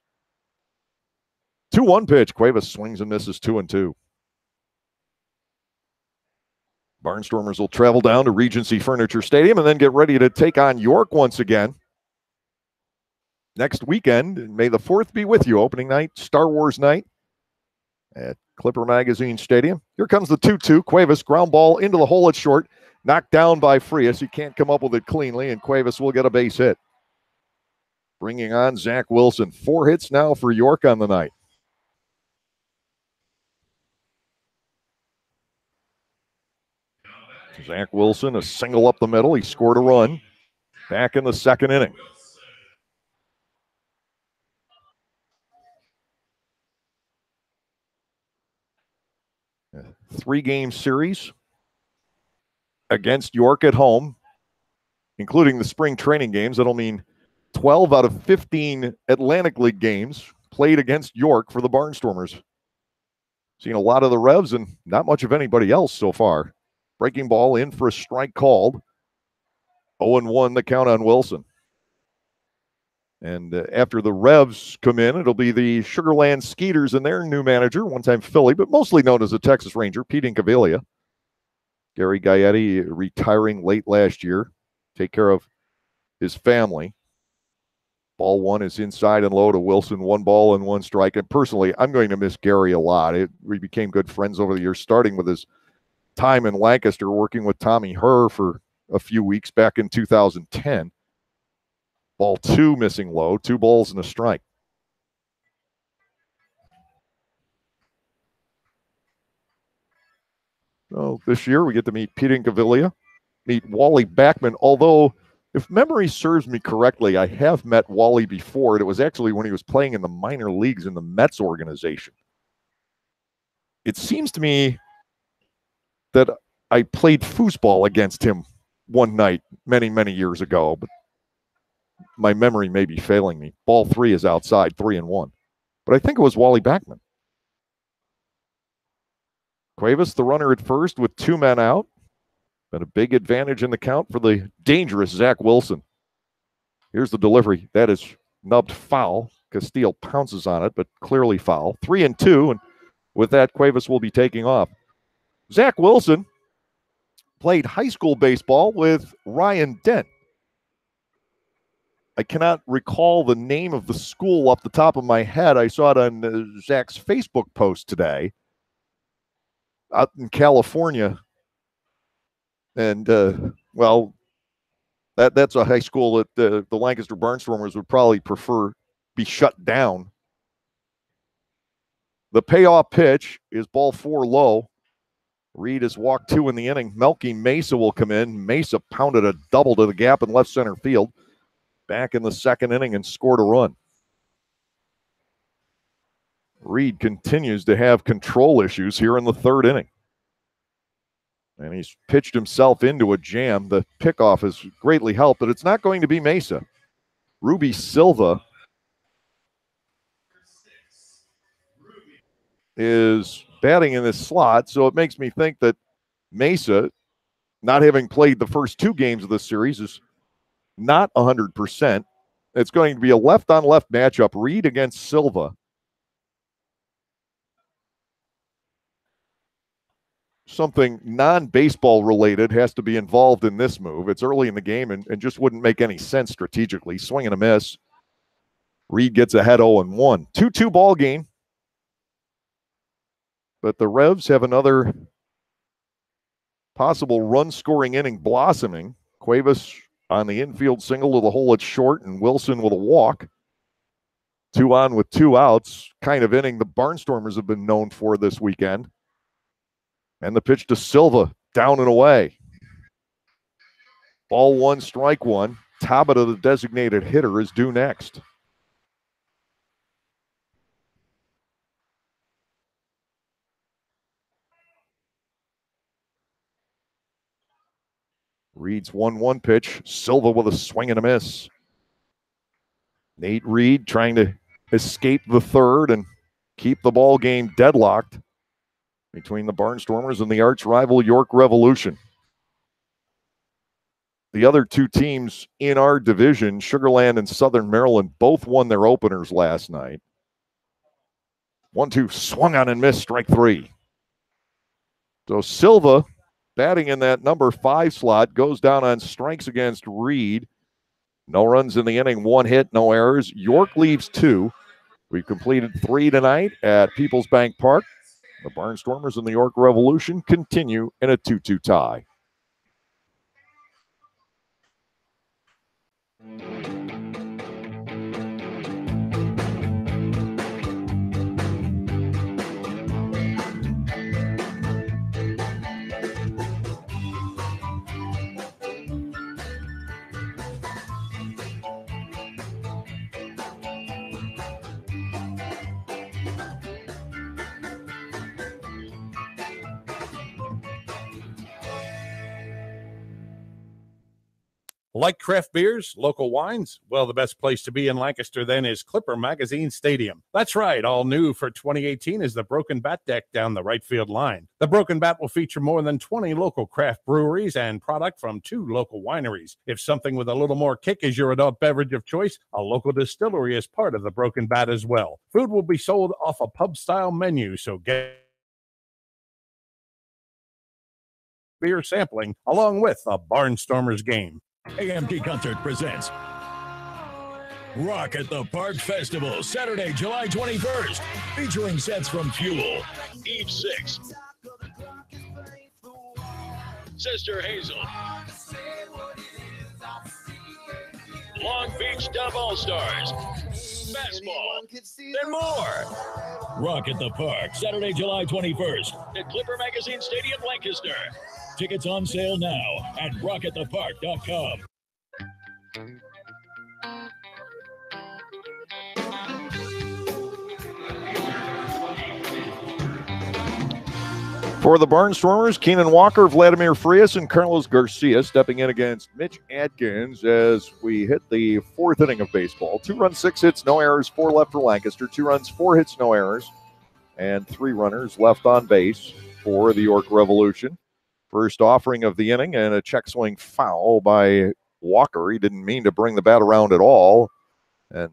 2-1 pitch. Cuevas swings and misses 2-2. Barnstormers will travel down to Regency Furniture Stadium and then get ready to take on York once again. Next weekend, May the 4th be with you. Opening night, Star Wars night at Clipper Magazine Stadium. Here comes the 2-2. Cuevas, ground ball into the hole at short. Knocked down by Frias. He can't come up with it cleanly, and Cuevas will get a base hit. Bringing on Zach Wilson. 4 hits now for York on the night. Zach Wilson, a single up the middle. He scored a run back in the second inning. A 3-game series against York at home, including the spring training games. That'll mean 12 out of 15 Atlantic League games played against York for the Barnstormers. Seen a lot of the Revs and not much of anybody else so far. Breaking ball in for a strike called. 0-1 the count on Wilson. And after the Revs come in, it'll be the Sugarland Skeeters and their new manager, one-time Philly, but mostly known as a Texas Ranger, Pete Incaviglia. Gary Gaetti retiring late last year. Take care of his family. Ball 1 is inside and low to Wilson. 1 ball and 1 strike. And personally, I'm going to miss Gary a lot. We became good friends over the years, starting with his time in Lancaster, working with Tommy Herr for a few weeks back in 2010. Ball 2 missing low, 2 balls and a strike. So this year we get to meet Pete Incaviglia, meet Wally Backman, although if memory serves me correctly, I have met Wally before, and it was actually when he was playing in the minor leagues in the Mets organization. It seems to me that I played foosball against him one night many, many years ago, but my memory may be failing me. Ball 3 is outside, 3-1. But I think it was Wally Backman. Cuevas, the runner at first with 2 men out. Been a big advantage in the count for the dangerous Zach Wilson. Here's the delivery. That is nubbed foul. Castile pounces on it, but clearly foul. 3-2, and with that, Cuevas will be taking off. Zach Wilson played high school baseball with Ryan Dent. I cannot recall the name of the school off the top of my head. I saw it on Zach's Facebook post today. Out in California. And, well, that's a high school that the Lancaster Barnstormers would probably prefer be shut down. The payoff pitch is ball 4 low. Reed has walked 2 in the inning. Melky Mesa will come in. Mesa pounded a double to the gap in left center field. back in the second inning and scored a run. Reed continues to have control issues here in the third inning. And he's pitched himself into a jam. The pickoff has greatly helped, but it's not going to be Mesa. Ruby Silva is batting in this slot, so it makes me think that Mesa, not having played the first two games of this series, is not 100%. It's going to be a left-on-left matchup, Reed against Silva. Something non-baseball related has to be involved in this move. It's early in the game and just wouldn't make any sense strategically. Swing and a miss. Reed gets ahead 0-1. 2-2 ball game. But the Revs have another possible run-scoring inning blossoming. Cuevas on the infield single to the hole at short, and Wilson with a walk. 2 on with 2 outs. Kind of inning the Barnstormers have been known for this weekend. And the pitch to Silva, down and away. Ball 1, strike 1. Tabata, the designated hitter, is due next. Reed's 1-1 pitch. Silva with a swing and a miss. Nate Reed trying to escape the third and keep the ball game deadlocked between the Barnstormers and the arch rival York Revolution. The other two teams in our division, Sugar Land and Southern Maryland, both won their openers last night. 1-2, swung on and missed, strike 3. So Silva, batting in that number 5 slot, goes down on strikes against Reed. No runs in the inning, 1 hit, no errors. York leaves 2. We've completed 3 tonight at Peoples Bank Park. The Barnstormers and the York Revolution continue in a 2-2 tie. Like craft beers, local wines? Well, the best place to be in Lancaster then is Clipper Magazine Stadium. That's right, all new for 2018 is the Broken Bat deck down the right field line. The Broken Bat will feature more than 20 local craft breweries and product from 2 local wineries. If something with a little more kick is your adult beverage of choice, a local distillery is part of the Broken Bat as well. Food will be sold off a pub-style menu, so get beer sampling along with a Barnstormers game. AMD Concert presents Rock at the Park Festival, Saturday, July 21st, featuring sets from Fuel, Eve 6, Sister Hazel, Long Beach Dub All-Stars, Fastball, and more. Rock at the Park, Saturday, July 21st at Clipper Magazine Stadium, Lancaster. Tickets on sale now at rockatthepark.com. For the Barnstormers, Keenan Walker, Vladimir Frias, and Carlos Garcia stepping in against Mitch Atkins as we hit the 4th inning of baseball. 2 runs, 6 hits, no errors, 4 left for Lancaster. 2 runs, 4 hits, no errors, and 3 runners left on base for the York Revolution. First offering of the inning and a check swing foul by Walker. He didn't mean to bring the bat around at all and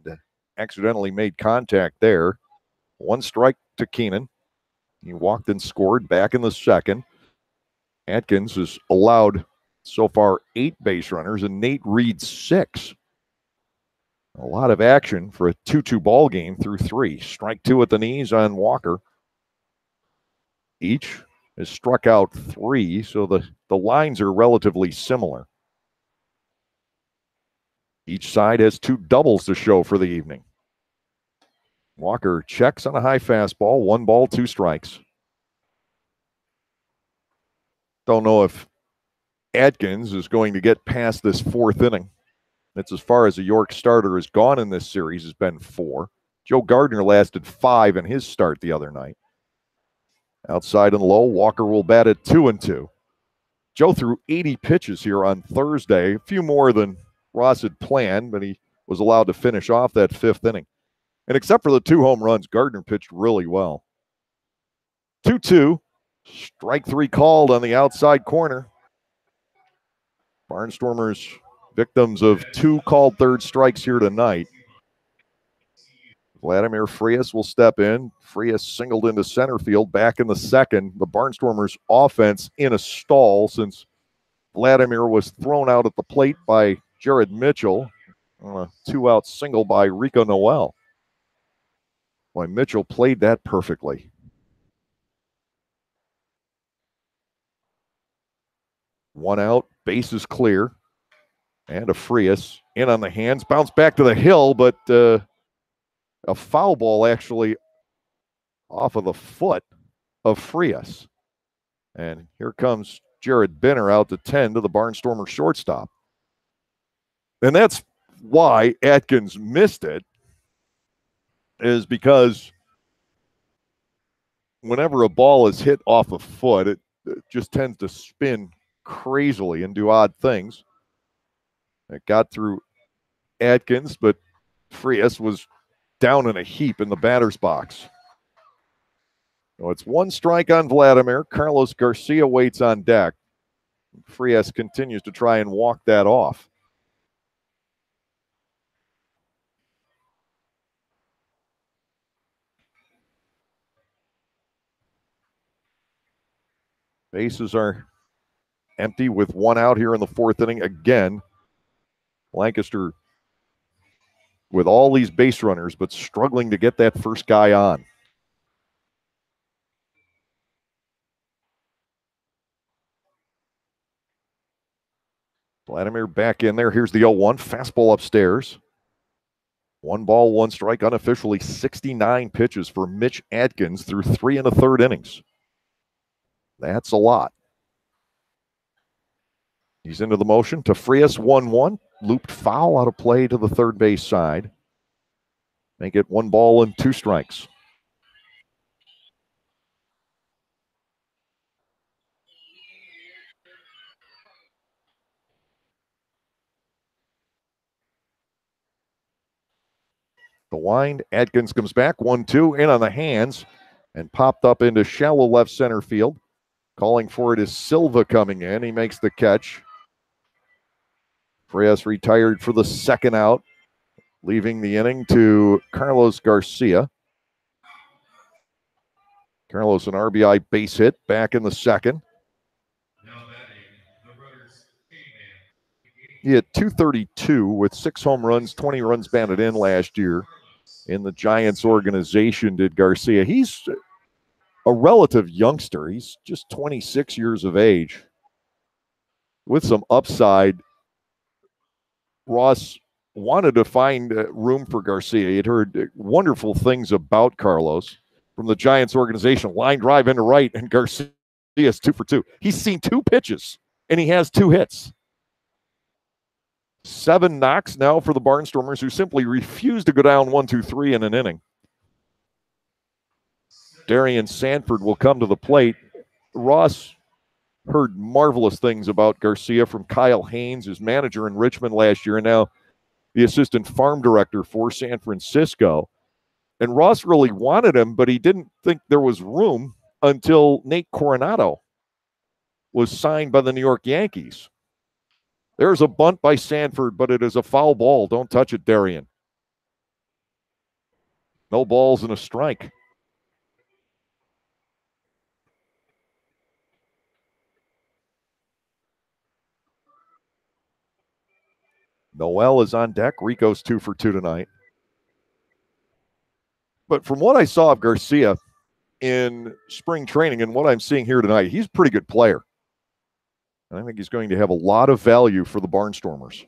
accidentally made contact there. 1 strike to Keenan. He walked and scored back in the second. Atkins has allowed so far 8 base runners and Nate Reed 6. A lot of action for a 2-2 ball game through 3. Strike 2 at the knees on Walker. Each has struck out 3, so the lines are relatively similar. Each side has 2 doubles to show for the evening. Walker checks on a high fastball, 1 ball, 2 strikes. Don't know if Atkins is going to get past this 4th inning. That's as far as a York starter has gone in this series, has been 4. Joe Gardner lasted 5 in his start the other night. Outside and low, Walker will bat at 2-2. Joe threw 80 pitches here on Thursday, a few more than Ross had planned, but he was allowed to finish off that 5th inning. And except for the 2 home runs, Gardner pitched really well. 2-2, strike 3 called on the outside corner. Barnstormers victims of 2 called third strikes here tonight. Vladimir Frias will step in. Frias singled into center field back in the 2nd. The Barnstormers offense in a stall since Vladimir was thrown out at the plate by Jared Mitchell on a 2-out single by Rico Noel. Boy, Mitchell played that perfectly. One out, base is clear. And a Frias in on the hands. Bounce back to the hill, but a foul ball actually off of the foot of Frias. And here comes Jared Binner out to 10 to the Barnstormer shortstop. And that's why Atkins missed it, is because whenever a ball is hit off a foot, it just tends to spin crazily and do odd things. It got through Atkins, but Frias was down in a heap in the batter's box. So it's 1 strike on Vladimir. Carlos Garcia waits on deck. Frias continues to try and walk that off. Bases are empty with 1 out here in the 4th inning. Again, Lancaster with all these base runners, but struggling to get that first guy on. Vladimir back in there. Here's the 0-1. Fastball upstairs. 1 ball, 1 strike. Unofficially 69 pitches for Mitch Atkins through 3 1/3 innings. That's a lot. He's into the motion to Frias, 1-1. Looped foul out of play to the third base side. Make it 1 ball and 2 strikes. The wind. Atkins comes back. 1-2 in on the hands and popped up into shallow left center field. Calling for it is Silva coming in. He makes the catch. Frias retired for the 2nd out, leaving the inning to Carlos Garcia. Carlos, an RBI base hit back in the 2nd. He had 232 with 6 home runs, 20 runs batted in last year in the Giants organization, did Garcia. He's a relative youngster. He's just 26 years of age with some upside. Ross wanted to find room for Garcia. He had heard wonderful things about Carlos from the Giants organization. Line drive into right, and Garcia is 2 for 2. He's seen 2 pitches, and he has 2 hits. 7 knocks now for the Barnstormers, who simply refuse to go down 1-2-3 in an inning. Darian Sanford will come to the plate. Ross heard marvelous things about Garcia from Kyle Haynes, his manager in Richmond last year, and now the assistant farm director for San Francisco. And Ross really wanted him, but he didn't think there was room until Nate Coronado was signed by the New York Yankees. There's a bunt by Sanford, but it is a foul ball. Don't touch it, Darian. No balls and a strike. Noel is on deck. Rico's 2 for 2 tonight. But from what I saw of Garcia in spring training and what I'm seeing here tonight, he's a pretty good player. And I think he's going to have a lot of value for the Barnstormers.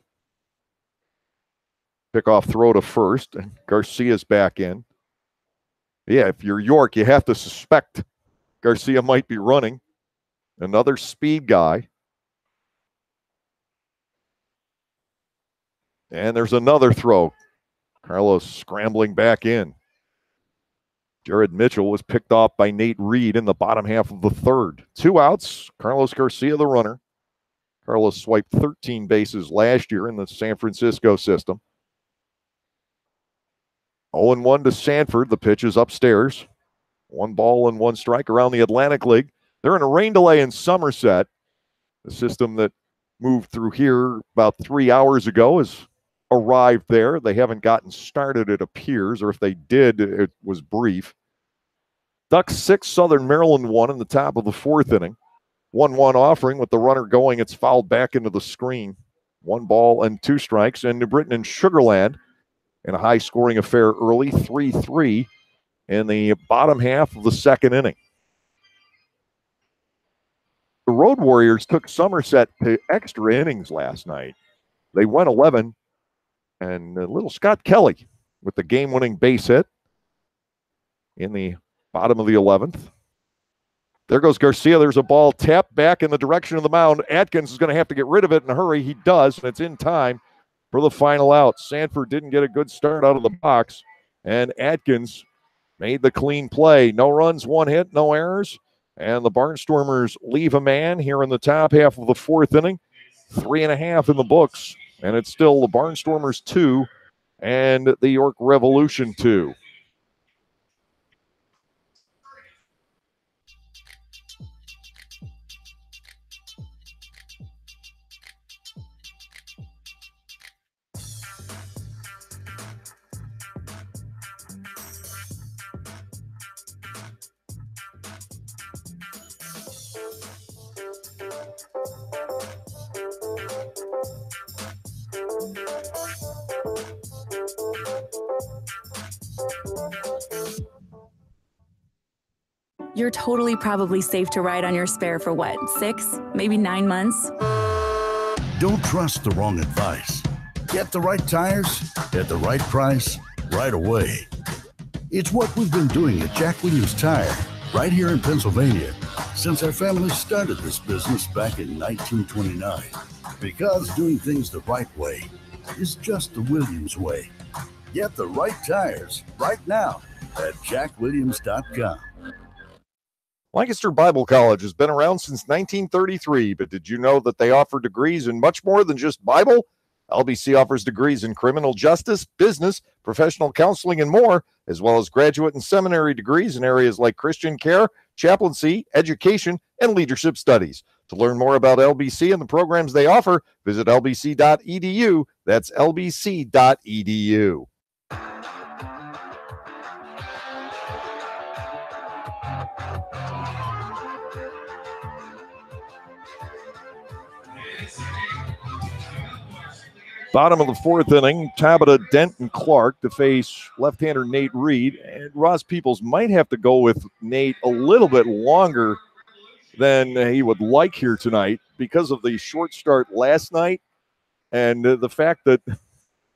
Pickoff throw to first, and Garcia's back in. Yeah, if you're York, you have to suspect Garcia might be running. Another speed guy. And there's another throw. Carlos scrambling back in. Jared Mitchell was picked off by Nate Reed in the bottom half of the third. 2 outs. Carlos Garcia, the runner. Carlos swiped 13 bases last year in the San Francisco system. 0-1 to Sanford. The pitch is upstairs. 1 ball and 1 strike around the Atlantic League. They're in a rain delay in Somerset. The system that moved through here about 3 hours ago has arrived there. They haven't gotten started, it appears, or if they did, it was brief. Ducks 6, Southern Maryland 1 in the top of the 4th inning. 1-1 offering with the runner going. It's fouled back into the screen. 1 ball and 2 strikes. And New Britain and Sugarland in a high-scoring affair early, 3-3 in the bottom half of the 2nd inning. The Road Warriors took Somerset to extra innings last night. They went 11, and little Scott Kelly with the game-winning base hit in the bottom of the 11th. There goes Garcia. There's a ball tapped back in the direction of the mound. Atkins is going to have to get rid of it in a hurry. He does, and it's in time for the final out. Sanford didn't get a good start out of the box, and Atkins made the clean play. No runs, 1 hit, no errors. And the Barnstormers leave a man here in the top half of the 4th inning. 3.5 in the books. And it's still the Barnstormers 2 and the York Revolution 2. You're totally probably safe to ride on your spare for what, 6, maybe 9 months? Don't trust the wrong advice. Get the right tires at the right price right away. It's what we've been doing at Jack Williams Tire right here in Pennsylvania since our family started this business back in 1929. Because doing things the right way is just the Williams way. Get the right tires right now at jackwilliams.com. Lancaster Bible College has been around since 1933, but did you know that they offer degrees in much more than just Bible? LBC offers degrees in criminal justice, business, professional counseling, and more, as well as graduate and seminary degrees in areas like Christian care, chaplaincy, education, and leadership studies. To learn more about LBC and the programs they offer, visit lbc.edu. That's lbc.edu. Bottom of the 4th inning, Tabata, Dent, and Clark to face left-hander Nate Reed. And Ross Peoples might have to go with Nate a little bit longer than he would like here tonight because of the short start last night and the fact that,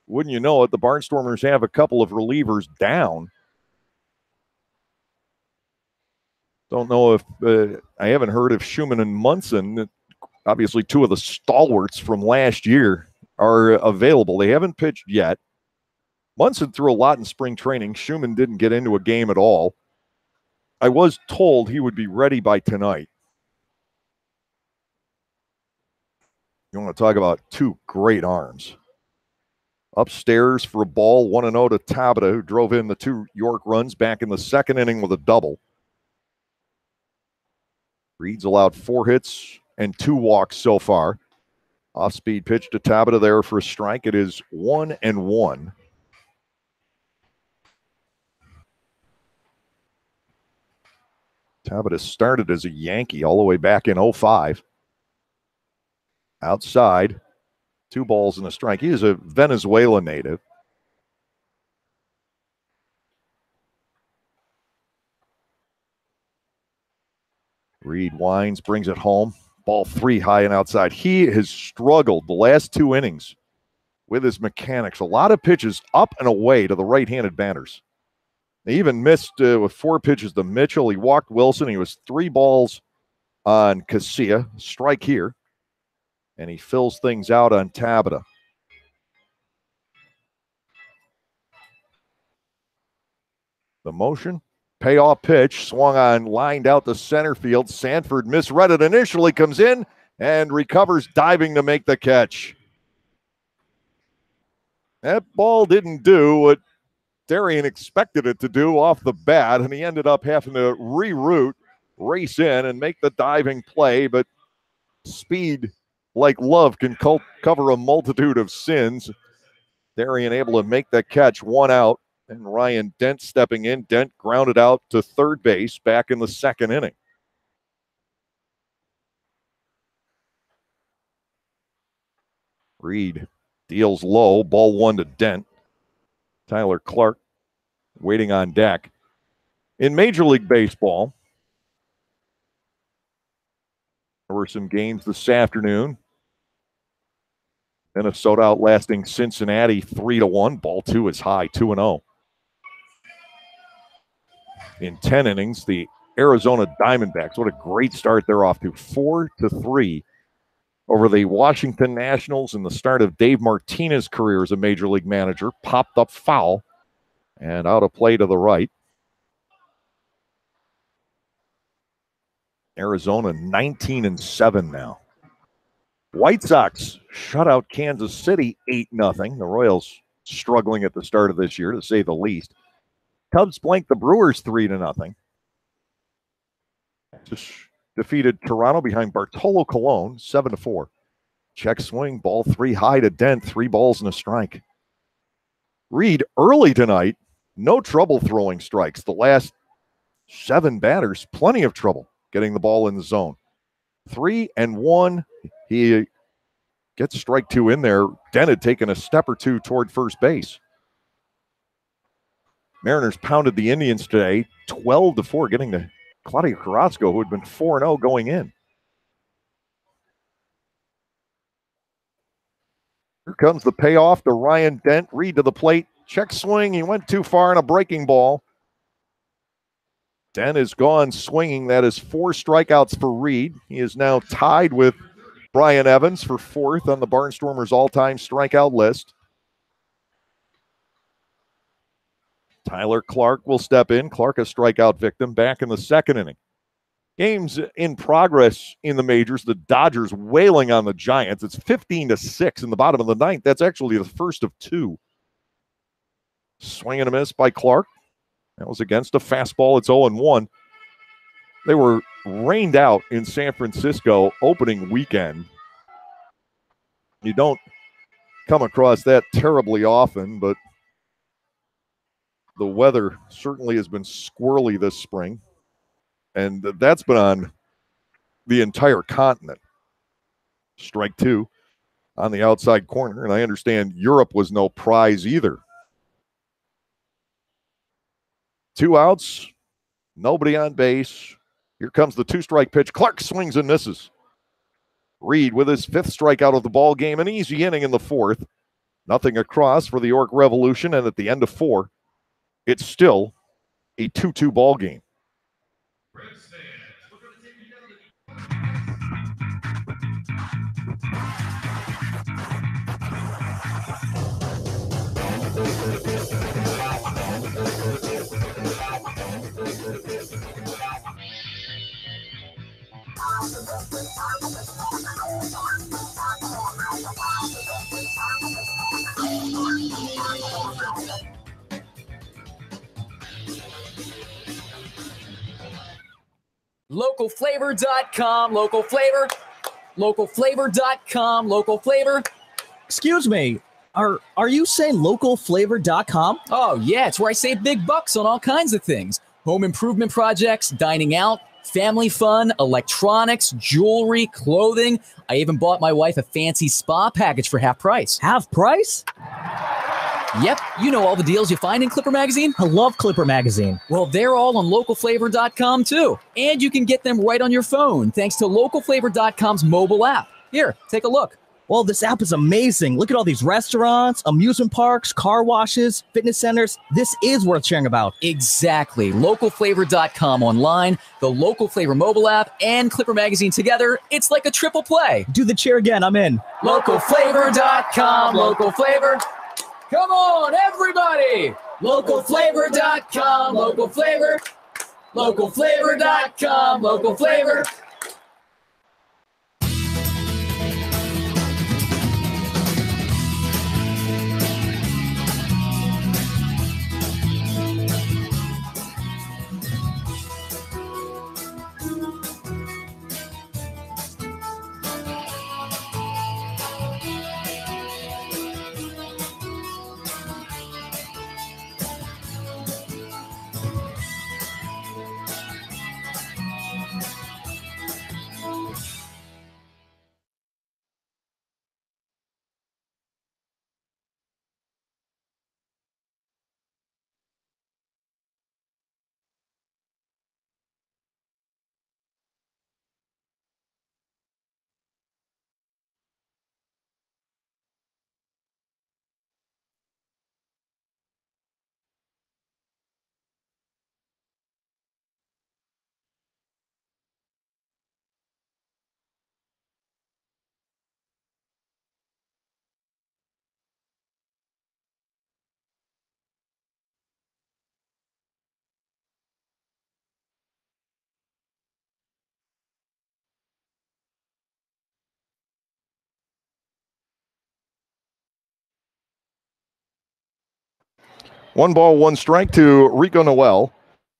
wouldn't you know it, the Barnstormers have a couple of relievers down. Don't know if I haven't heard if Schumann and Munson, obviously 2 of the stalwarts from last year, are available. They haven't pitched yet. Munson threw a lot in spring training. Schumann didn't get into a game at all. I was told he would be ready by tonight. You want to talk about 2 great arms. Upstairs for a ball, 1-0 to Tabata, who drove in the 2 York runs back in the 2nd inning with a double. Reed's allowed 4 hits and 2 walks so far. Off-speed pitch to Tabata there for a strike. It is 1-1. Tabata started as a Yankee all the way back in 05. Outside, 2 balls and a strike. He is a Venezuela native. Reed winds, brings it home. Ball 3 high and outside. He has struggled the last 2 innings with his mechanics. A lot of pitches up and away to the right-handed batters. They even missed with 4 pitches to Mitchell. He walked Wilson. He was 3 balls on Casilla. Strike here. And he fills things out on Tabata. The motion, payoff pitch, swung on, lined out to center field. Sanford misread it initially, comes in and recovers, diving to make the catch. That ball didn't do what Darien expected it to do off the bat, and he ended up having to reroute, race in, and make the diving play, but speed, like love, can cover a multitude of sins. Darien able to make that catch, 1 out, and Ryan Dent stepping in. Dent grounded out to third base back in the second inning. Reed deals low, ball 1 to Dent. Tyler Clark waiting on deck. In Major League Baseball, there were some games this afternoon. Minnesota outlasting Cincinnati 3-1. Ball 2 is high, 2-0. In 10 innings, the Arizona Diamondbacks, what a great start they're off to, 4-3 over the Washington Nationals in the start of Dave Martinez's career as a Major League manager. Popped up foul and out of play to the right. Arizona 19-7 now. White Sox shut out Kansas City 8-0. The Royals struggling at the start of this year, to say the least. Cubs blanked the Brewers 3-0. Just defeated Toronto behind Bartolo Colon 7-4. Check swing, ball 3 high to Dent, 3 balls and a strike. Reed early tonight, no trouble throwing strikes. The last 7 batters, plenty of trouble getting the ball in the zone. 3-1. He gets strike 2 in there. Dent had taken a step or 2 toward first base. Mariners pounded the Indians today 12-4, getting to Claudio Carrasco, who had been 4-0 going in. Here comes the payoff to Ryan Dent. Reed to the plate. Check swing. He went too far on a breaking ball. Dent is gone swinging. That is 4 strikeouts for Reed. He is now tied with Brian Evans for 4th on the Barnstormers all-time strikeout list. Tyler Clark will step in. Clark, a strikeout victim, back in the second inning. Games in progress in the majors. The Dodgers wailing on the Giants. It's 15-6 in the bottom of the 9th. That's actually the first of 2. Swing and a miss by Clark. That was against a fastball. It's 0-1. They were rained out in San Francisco opening weekend. You don't come across that terribly often, but the weather certainly has been squirrely this spring, and that's been on the entire continent. Strike 2 on the outside corner, and I understand Europe was no prize either. 2 outs, nobody on base. Here comes the 2-strike pitch. Clark swings and misses. Reed with his 5th strikeout of the ball game, an easy inning in the 4th. Nothing across for the York Revolution, and at the end of 4, it's still a 2-2 ball game. Localflavor.com, local flavor. Localflavor.com, local flavor. Excuse me, are you saying localflavor.com? Oh, yeah, it's where I save big bucks on all kinds of things. Home improvement projects, dining out, family fun, electronics, jewelry, clothing. I even bought my wife a fancy spa package for half price. Half price? Yep, you know all the deals you find in Clipper Magazine. I love Clipper Magazine. Well, they're all on localflavor.com too. And you can get them right on your phone thanks to localflavor.com's mobile app. Here, take a look. Well, this app is amazing. Look at all these restaurants, amusement parks, car washes, fitness centers. This is worth sharing about. Exactly. Localflavor.com online, the Local Flavor mobile app, and Clipper Magazine together. It's like a triple play. Do the cheer again. I'm in. Localflavor.com, local flavor. Come on, everybody! Localflavor.com, local flavor. Localflavor.com, local flavor. One ball, one strike to Rico Noel.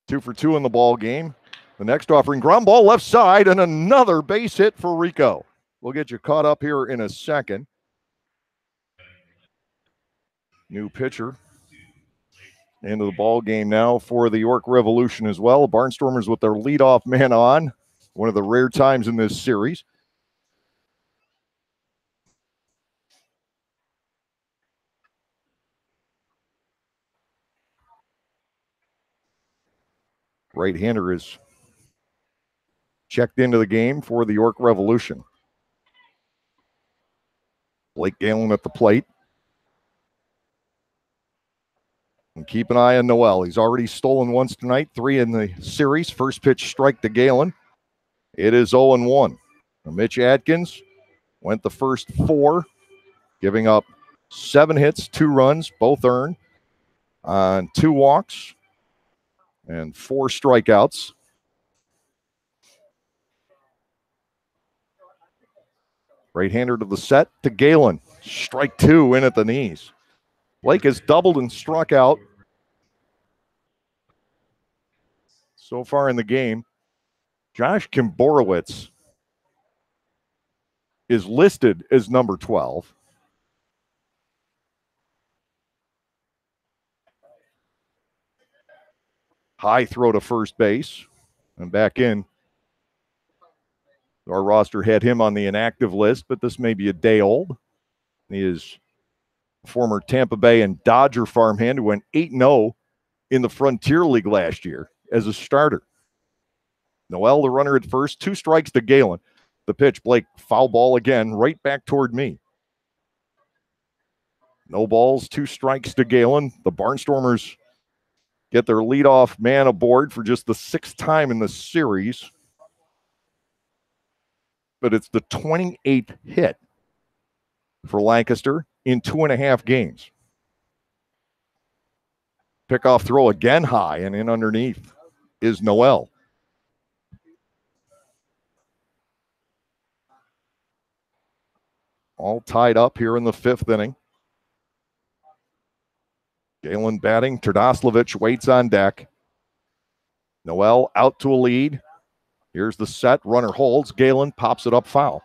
2 for 2 in the ball game. The next offering, ground ball left side, and another base hit for Rico. We'll get you caught up here in a second. New pitcher into the ball game now for the York Revolution as well. Barnstormers with their leadoff man on. One of the rare times in this series. Right-hander is checked into the game for the York Revolution. Blake Galen at the plate. And keep an eye on Noel. He's already stolen once tonight, 3 in the series. First pitch strike to Galen. It is 0-1. Mitch Atkins went the first 4, giving up 7 hits, 2 runs, both earned on 2 walks. And 4 strikeouts. Right-hander to the set to Galen. Strike 2 in at the knees. Blake has doubled and struck out so far in the game. Josh Kimborowicz is listed as number 12. High throw to first base and back in. Our roster had him on the inactive list, but this may be a day old. He is a former Tampa Bay and Dodger farmhand who went 8-0 in the Frontier League last year as a starter. Noel, the runner at first, 2 strikes to Galen. The pitch, Blake, foul ball again, right back toward me. No balls, 2 strikes to Galen. The Barnstormers get their leadoff man aboard for just the 6th time in the series. But it's the 28th hit for Lancaster in 2.5 games. Pickoff throw again high, and in underneath is Noel. All tied up here in the 5th inning. Galen batting. Terdoslavich waits on deck. Noel out to a lead. Here's the set. Runner holds. Galen pops it up foul.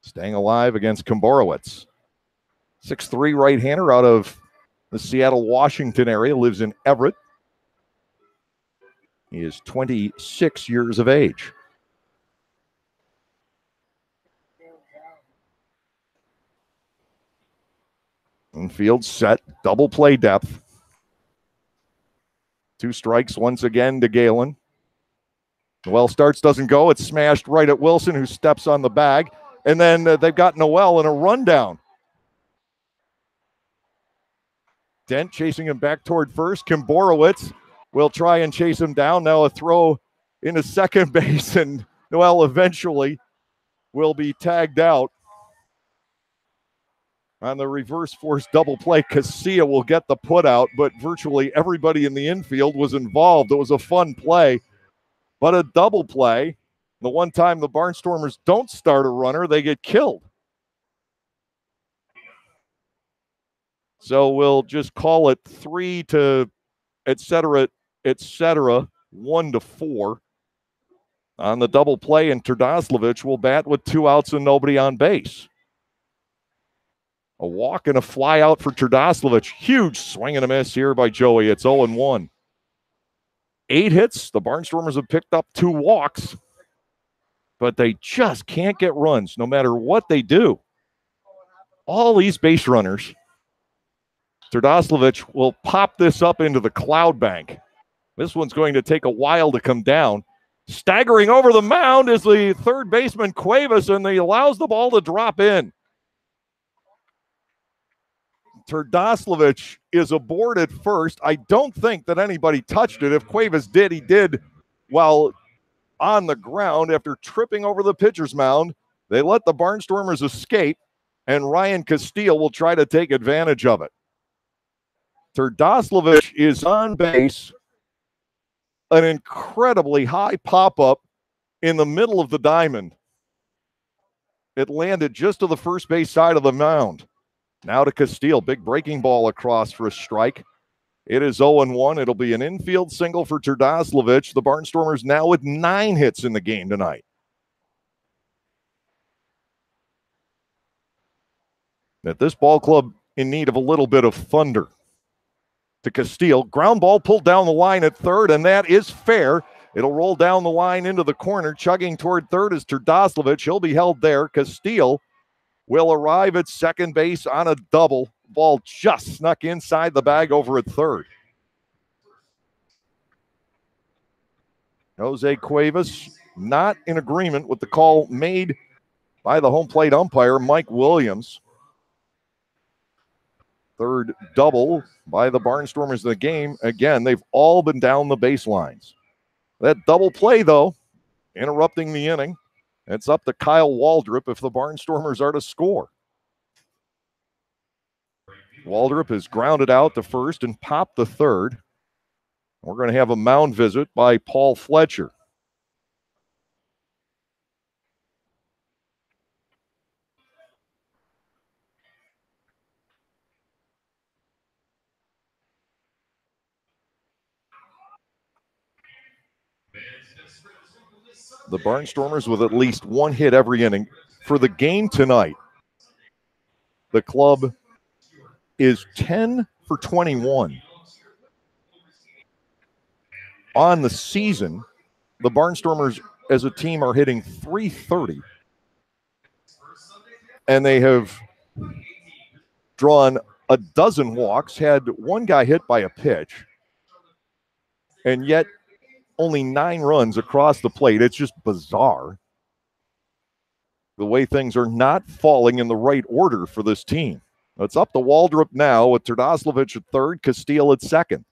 Staying alive against Kimborowicz. 6'3" right-hander out of the Seattle, Washington area. Lives in Everett. He is 26 years of age. Infield set, double play depth. 2 strikes once again to Galen. Noel starts, doesn't go. It's smashed right at Wilson, who steps on the bag. And then they've got Noel in a rundown. Dent chasing him back toward first. Kimborowicz will try and chase him down. Now a throw into second base, and Noel eventually will be tagged out. On the reverse force double play, Casilla will get the put out, but virtually everybody in the infield was involved. It was a fun play, but a double play. The one time the Barnstormers don't start a runner, they get killed. So we'll just call it 3 to et cetera, 1-4 on the double play, and Terdoslavich will bat with 2 outs and nobody on base. A walk and a fly out for Terdoslavich. Huge swing and a miss here by Joey. It's 0-1. 8 hits. The Barnstormers have picked up 2 walks, but they just can't get runs no matter what they do. All these base runners. Terdoslavich will pop this up into the cloud bank. This one's going to take a while to come down. Staggering over the mound is the third baseman, Cuevas, and he allows the ball to drop in. Terdoslavich is aboard at first. I don't think that anybody touched it. If Cuevas did, he did while on the ground after tripping over the pitcher's mound. They let the Barnstormers escape, and Ryan Castile will try to take advantage of it. Terdoslavich is on base. An incredibly high pop-up in the middle of the diamond. It landed just to the first base side of the mound. Now to Castile. Big breaking ball across for a strike. It is 0-1. It'll be an infield single for Terdoslavich. The Barnstormers now with 9 hits in the game tonight. At this ball club in need of a little bit of thunder. To Castile. Ground ball pulled down the line at third, and that is fair. It'll roll down the line into the corner. Chugging toward third is Terdoslavich. He'll be held there. Castile will arrive at second base on a double. Ball just snuck inside the bag over at third. Jose Cuevas not in agreement with the call made by the home plate umpire, Mike Williams. Third double by the Barnstormers in the game. Again, they've all been down the baselines. That double play, though, interrupting the inning. It's up to Kyle Waldrop if the Barnstormers are to score. Waldrop is grounded out to first and popped to third. We're going to have a mound visit by Paul Fletcher. The Barnstormers with at least 1 hit every inning. For the game tonight, the club is 10 for 21. On the season, the Barnstormers as a team are hitting .330. And they have drawn a dozen walks, had 1 guy hit by a pitch, and yet only 9 runs across the plate. It's just bizarre the way things are not falling in the right order for this team. It's up to Waldrop now with Terdoslavich at third, Castile at second.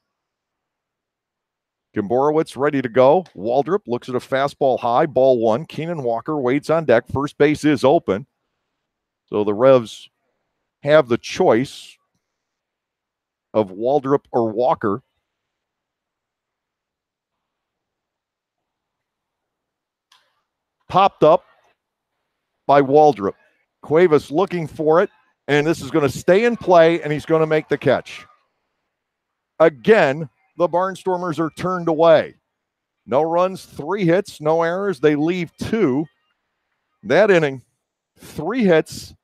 Gimborowicz ready to go. Waldrop looks at a fastball high, ball 1. Keenan Walker waits on deck. First base is open. So the Revs have the choice of Waldrop or Walker. Popped up by Waldrop. Cuevas looking for it, and this is going to stay in play, and he's going to make the catch. Again, the Barnstormers are turned away. No runs, 3 hits, no errors. They leave 2. That inning, 3 hits.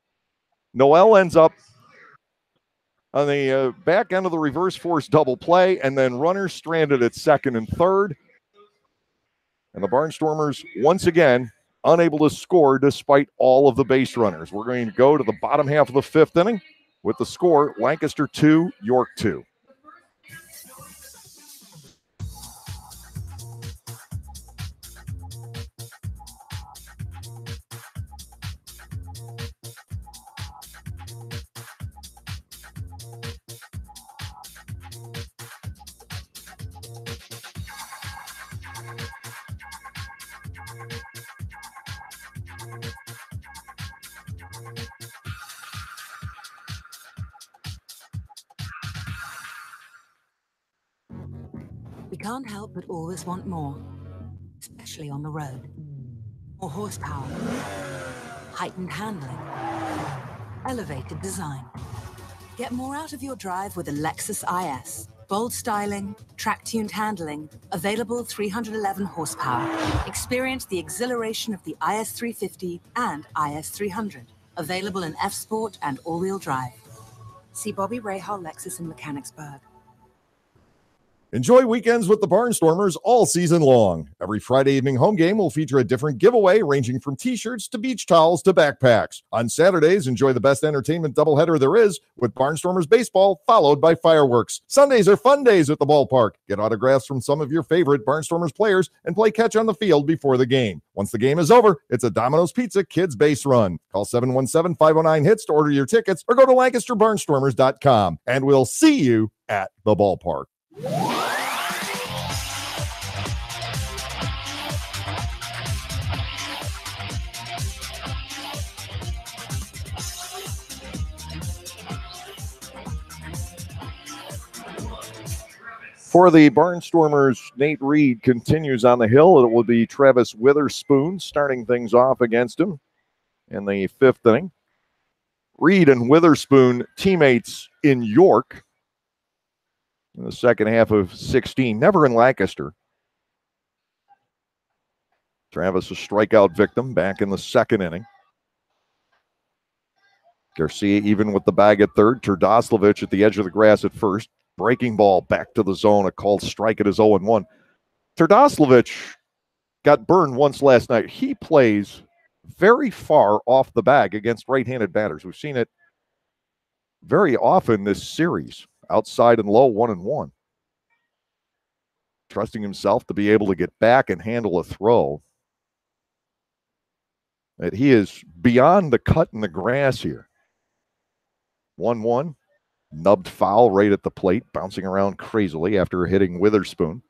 Noel ends up on the back end of the reverse force double play, and then runners stranded at second and third. And the Barnstormers, once again, unable to score despite all of the base runners. We're going to go to the bottom half of the 5th inning with the score, Lancaster 2, York 2. can't help but always want more, especially on the road. More horsepower, heightened handling, elevated design. Get more out of your drive with a Lexus IS. Bold styling, track-tuned handling, available 311 horsepower. Experience the exhilaration of the IS 350 and IS 300. Available in F-Sport and all-wheel drive. See Bobby Rahal Lexus in Mechanicsburg. Enjoy weekends with the Barnstormers all season long. Every Friday evening home game will feature a different giveaway ranging from t-shirts to beach towels to backpacks. On Saturdays, enjoy the best entertainment doubleheader there is with Barnstormers baseball followed by fireworks. Sundays are fun days at the ballpark. Get autographs from some of your favorite Barnstormers players and play catch on the field before the game. Once the game is over, it's a Domino's Pizza Kids base run. Call 717-509-HITS to order your tickets or go to LancasterBarnstormers.com. And we'll see you at the ballpark. For the Barnstormers, Nate Reed continues on the hill. It will be Travis Witherspoon starting things off against him in the fifth inning. Reed and Witherspoon, teammates in York in the second half of 16, never in Lancaster. Travis, a strikeout victim back in the second inning. Garcia even with the bag at third. Turdoslavich at the edge of the grass at first. Breaking ball back to the zone. A called strike at his 0-1. Turdoslavich got burned once last night. He plays very far off the bag against right-handed batters. We've seen it very often this series. Outside and low, 1-1. Trusting himself to be able to get back and handle a throw. That he is beyond the cut in the grass here. 1-1. Nubbed foul right at the plate, bouncing around crazily after hitting Witherspoon.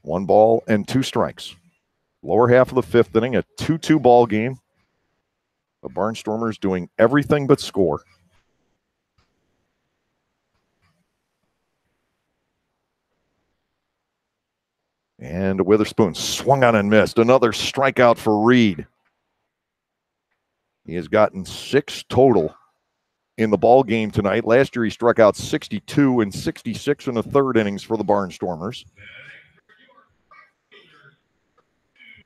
1 ball and 2 strikes. Lower half of the fifth inning, a 2-2 ball game. The Barnstormers doing everything but score. And Witherspoon swung on and missed. Another strikeout for Reed. He has gotten 6 total in the ball game tonight. Last year he struck out 62 and 66 in the third innings for the Barnstormers.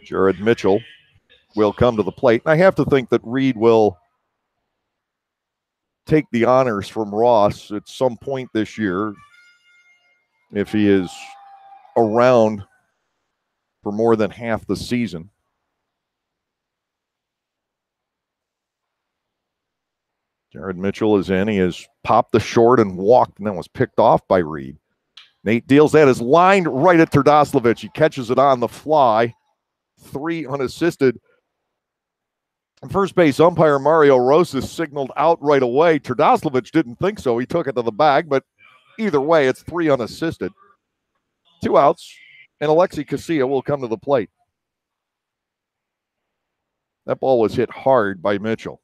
Jared Mitchell will come to the plate. And I have to think that Reed will take the honors from Ross at some point this year if he is around for more than half the season. Jared Mitchell is in. He has popped the short and walked and then was picked off by Reed. Nate deals that, is lined right at Turdoslavich. He catches it on the fly. 3 unassisted. And first base umpire Mario Rosas signaled out right away. Turdoslavich didn't think so. He took it to the bag, but either way, it's 3 unassisted. 2 outs, and Alexi Casilla will come to the plate. That ball was hit hard by Mitchell.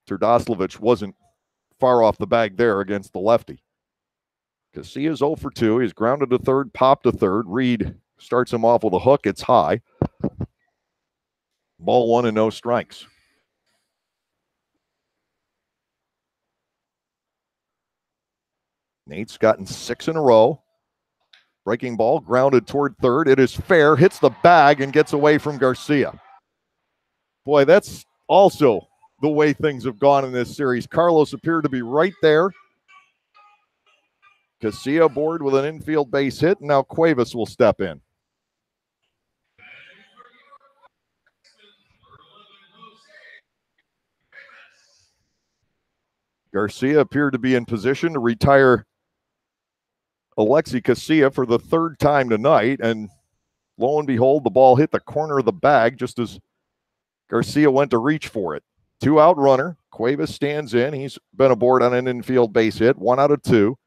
Turdoslavich wasn't far off the bag there against the lefty. Casilla's 0 for 2. He's grounded to third, popped to third. Reed starts him off with a hook. It's high. Ball 1 and no strikes. Nate's gotten 6 in a row. Breaking ball, grounded toward third. It is fair, hits the bag and gets away from Garcia. Boy, that's also the way things have gone in this series. Carlos appeared to be right there. Casilla aboard with an infield base hit, and now Cuevas will step in. Garcia appeared to be in position to retire Alexi Casilla for the 3rd time tonight, and lo and behold, the ball hit the corner of the bag just as Garcia went to reach for it. 2-out runner. Cuevas stands in. He's been aboard on an infield base hit. 1 out of 2.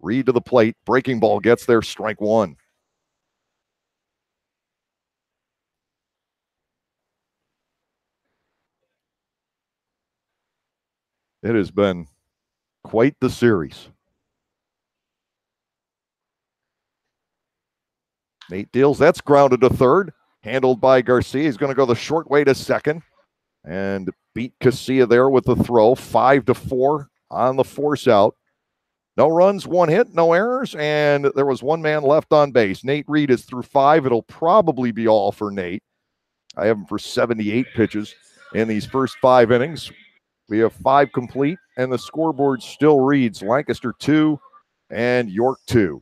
Reed to the plate. Breaking ball gets there. Strike 1. It has been quite the series. Nate deals. That's grounded to third. Handled by Garcia. He's going to go the short way to second and beat Casilla there with the throw. 5-4 on the force out. No runs, 1 hit, no errors, and there was 1 man left on base. Nate Reed is through 5. It'll probably be all for Nate. I have him for 78 pitches in these first 5 innings. We have 5 complete, and the scoreboard still reads Lancaster 2 and York 2.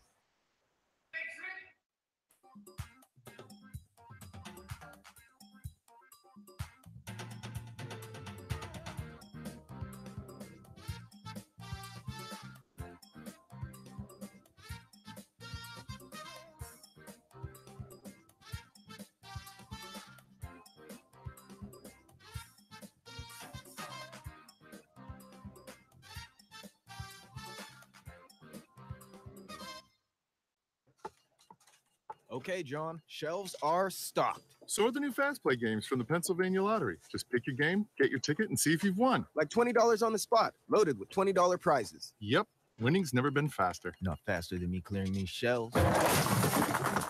Okay, John, shelves are stocked. So are the new Fast Play games from the Pennsylvania Lottery. Just pick your game, get your ticket, and see if you've won. Like $20 on the spot, loaded with $20 prizes. Yep, winning's never been faster. Not faster than me clearing these shelves.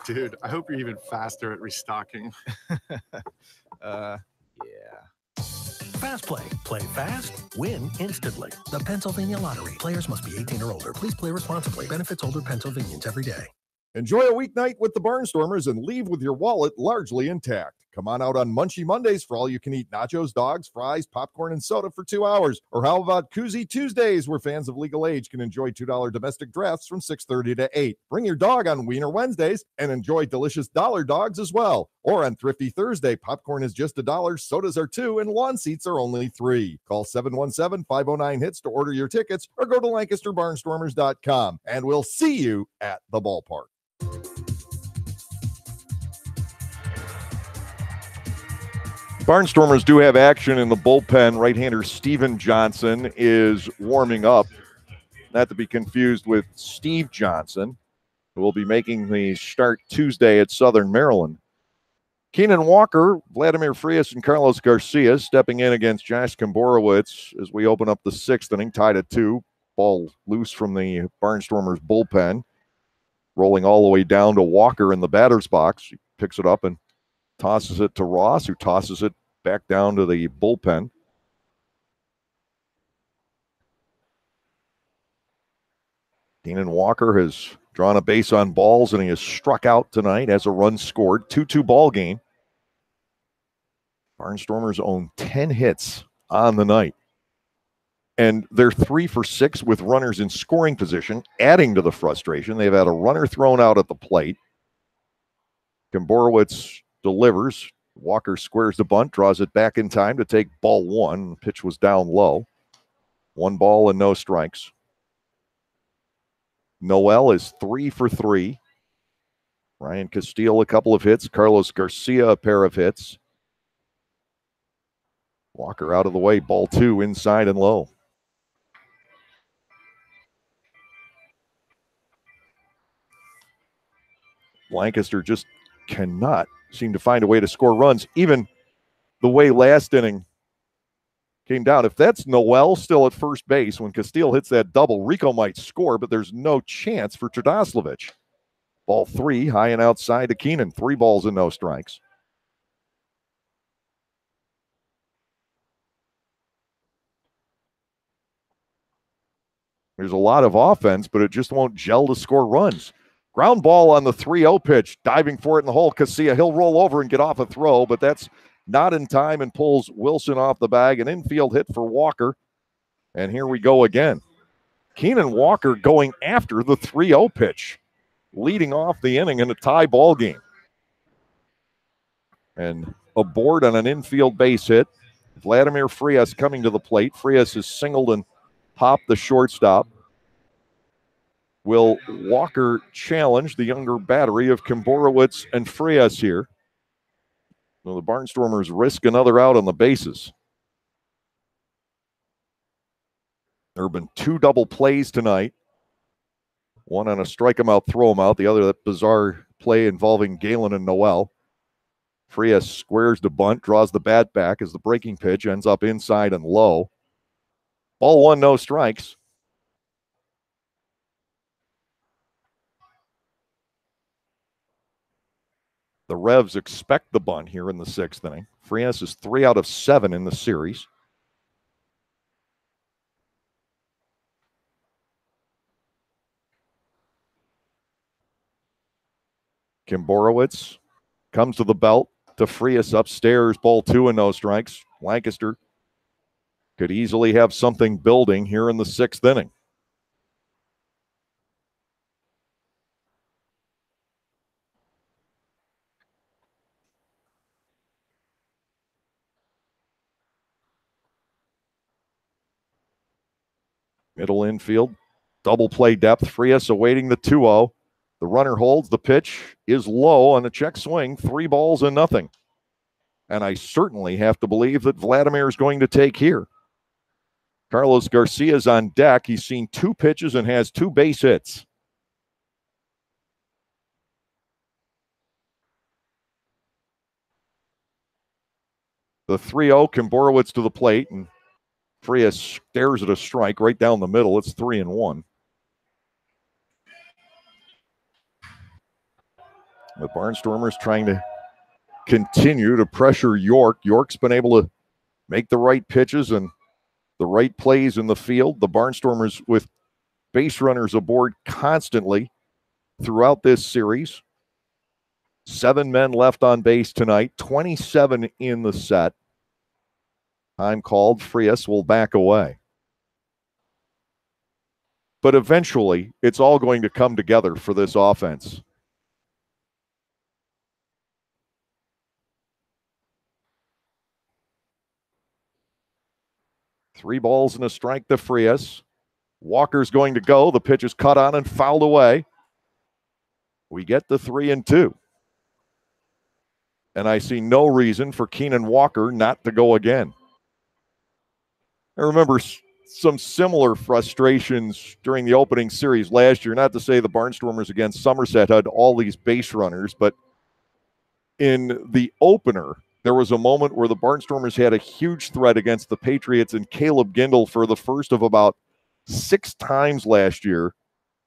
Dude, I hope you're even faster at restocking. Yeah. Fast Play. Play fast, win instantly. The Pennsylvania Lottery. Players must be 18 or older. Please play responsibly. Benefits older Pennsylvanians every day. Enjoy a weeknight with the Barnstormers and leave with your wallet largely intact. Come on out on Munchie Mondays for all you can eat nachos, dogs, fries, popcorn, and soda for 2 hours. Or how about Koozie Tuesdays, where fans of legal age can enjoy $2 domestic drafts from 6:30 to 8. Bring your dog on Wiener Wednesdays and enjoy delicious dollar dogs as well. Or on Thrifty Thursday, popcorn is just $1, sodas are $2, and lawn seats are only $3. Call 717-509-HITS to order your tickets or go to LancasterBarnstormers.com. And we'll see you at the ballpark. Barnstormers do have action in the bullpen. Right-hander Steven Johnson is warming up. Not to be confused with Steve Johnson, who will be making the start Tuesday at Southern Maryland. Keenan Walker, Vladimir Frias, and Carlos Garcia stepping in against Josh Komborowicz as we open up the 6th inning, tied at 2. Ball loose from the Barnstormers bullpen. Rolling all the way down to Walker in the batter's box. He picks it up and tosses it to Ross, who tosses it back down to the bullpen. Keenan Walker has drawn a base on balls, and he has struck out tonight as a run scored. 2-2 ball game. Barnstormers own 10 hits on the night. And they're 3 for 6 with runners in scoring position, adding to the frustration. They've had a runner thrown out at the plate. Komborowicz delivers. Walker squares the bunt, draws it back in time to take ball 1. The pitch was down low. 1 ball and no strikes. Noel is 3 for 3. Ryan Castile, a couple of hits. Carlos Garcia, a pair of hits. Walker out of the way, ball 2, inside and low. Lancaster just cannot seem to find a way to score runs, even the way last inning came down. If that's Noel still at first base when Castile hits that double, Rico might score, but there's no chance for Trdoslavich. Ball 3, high and outside to Keenan. 3 balls and no strikes. There's a lot of offense, but it just won't gel to score runs. Ground ball on the 3-0 pitch, diving for it in the hole. Casilla, he'll roll over and get off a throw, but that's not in time and pulls Wilson off the bag. An infield hit for Walker. And here we go again. Keenan Walker going after the 3-0 pitch, leading off the inning in a tie ball game. And a board on an infield base hit. Vladimir Frias coming to the plate. Frias has singled and popped the shortstop. Will Walker challenge the younger battery of Komborowicz and Frias here? Well, the Barnstormers risk another out on the bases. There have been 2 double plays tonight. One on a strike him out, throw him out. The other, that bizarre play involving Galen and Noel. Frias squares the bunt, draws the bat back as the breaking pitch ends up inside and low. Ball 1, no strikes. The Revs expect the bunt here in the 6th inning. Frias is 3 out of 7 in the series. Kimborowicz comes to the belt to Frias upstairs. Ball 2 and no strikes. Lancaster could easily have something building here in the 6th inning. Middle infield, double play depth. Frias awaiting the 2-0. The runner holds. The pitch is low on the check swing. 3 balls and nothing. And I certainly have to believe that Vladimir is going to take here. Carlos Garcia is on deck. He's seen 2 pitches and has 2 base hits. The 3-0, Kimborowicz to the plate, and Frias stares at a strike right down the middle. It's 3-1. The Barnstormers trying to continue to pressure York. York's been able to make the right pitches and the right plays in the field. The Barnstormers with base runners aboard constantly throughout this series. 7 men left on base tonight, 27 in the set. Time called. Frias will back away. But eventually, it's all going to come together for this offense. Three balls and a strike to Frias. Walker's going to go. The pitch is cut on and fouled away. We get the 3-2. And I see no reason for Keenan Walker not to go again. I remember some similar frustrations during the opening series last year. Not to say the Barnstormers against Somerset had all these base runners, but in the opener, there was a moment where the Barnstormers had a huge threat against the Patriots, and Caleb Gindel, for the first of about 6 times last year,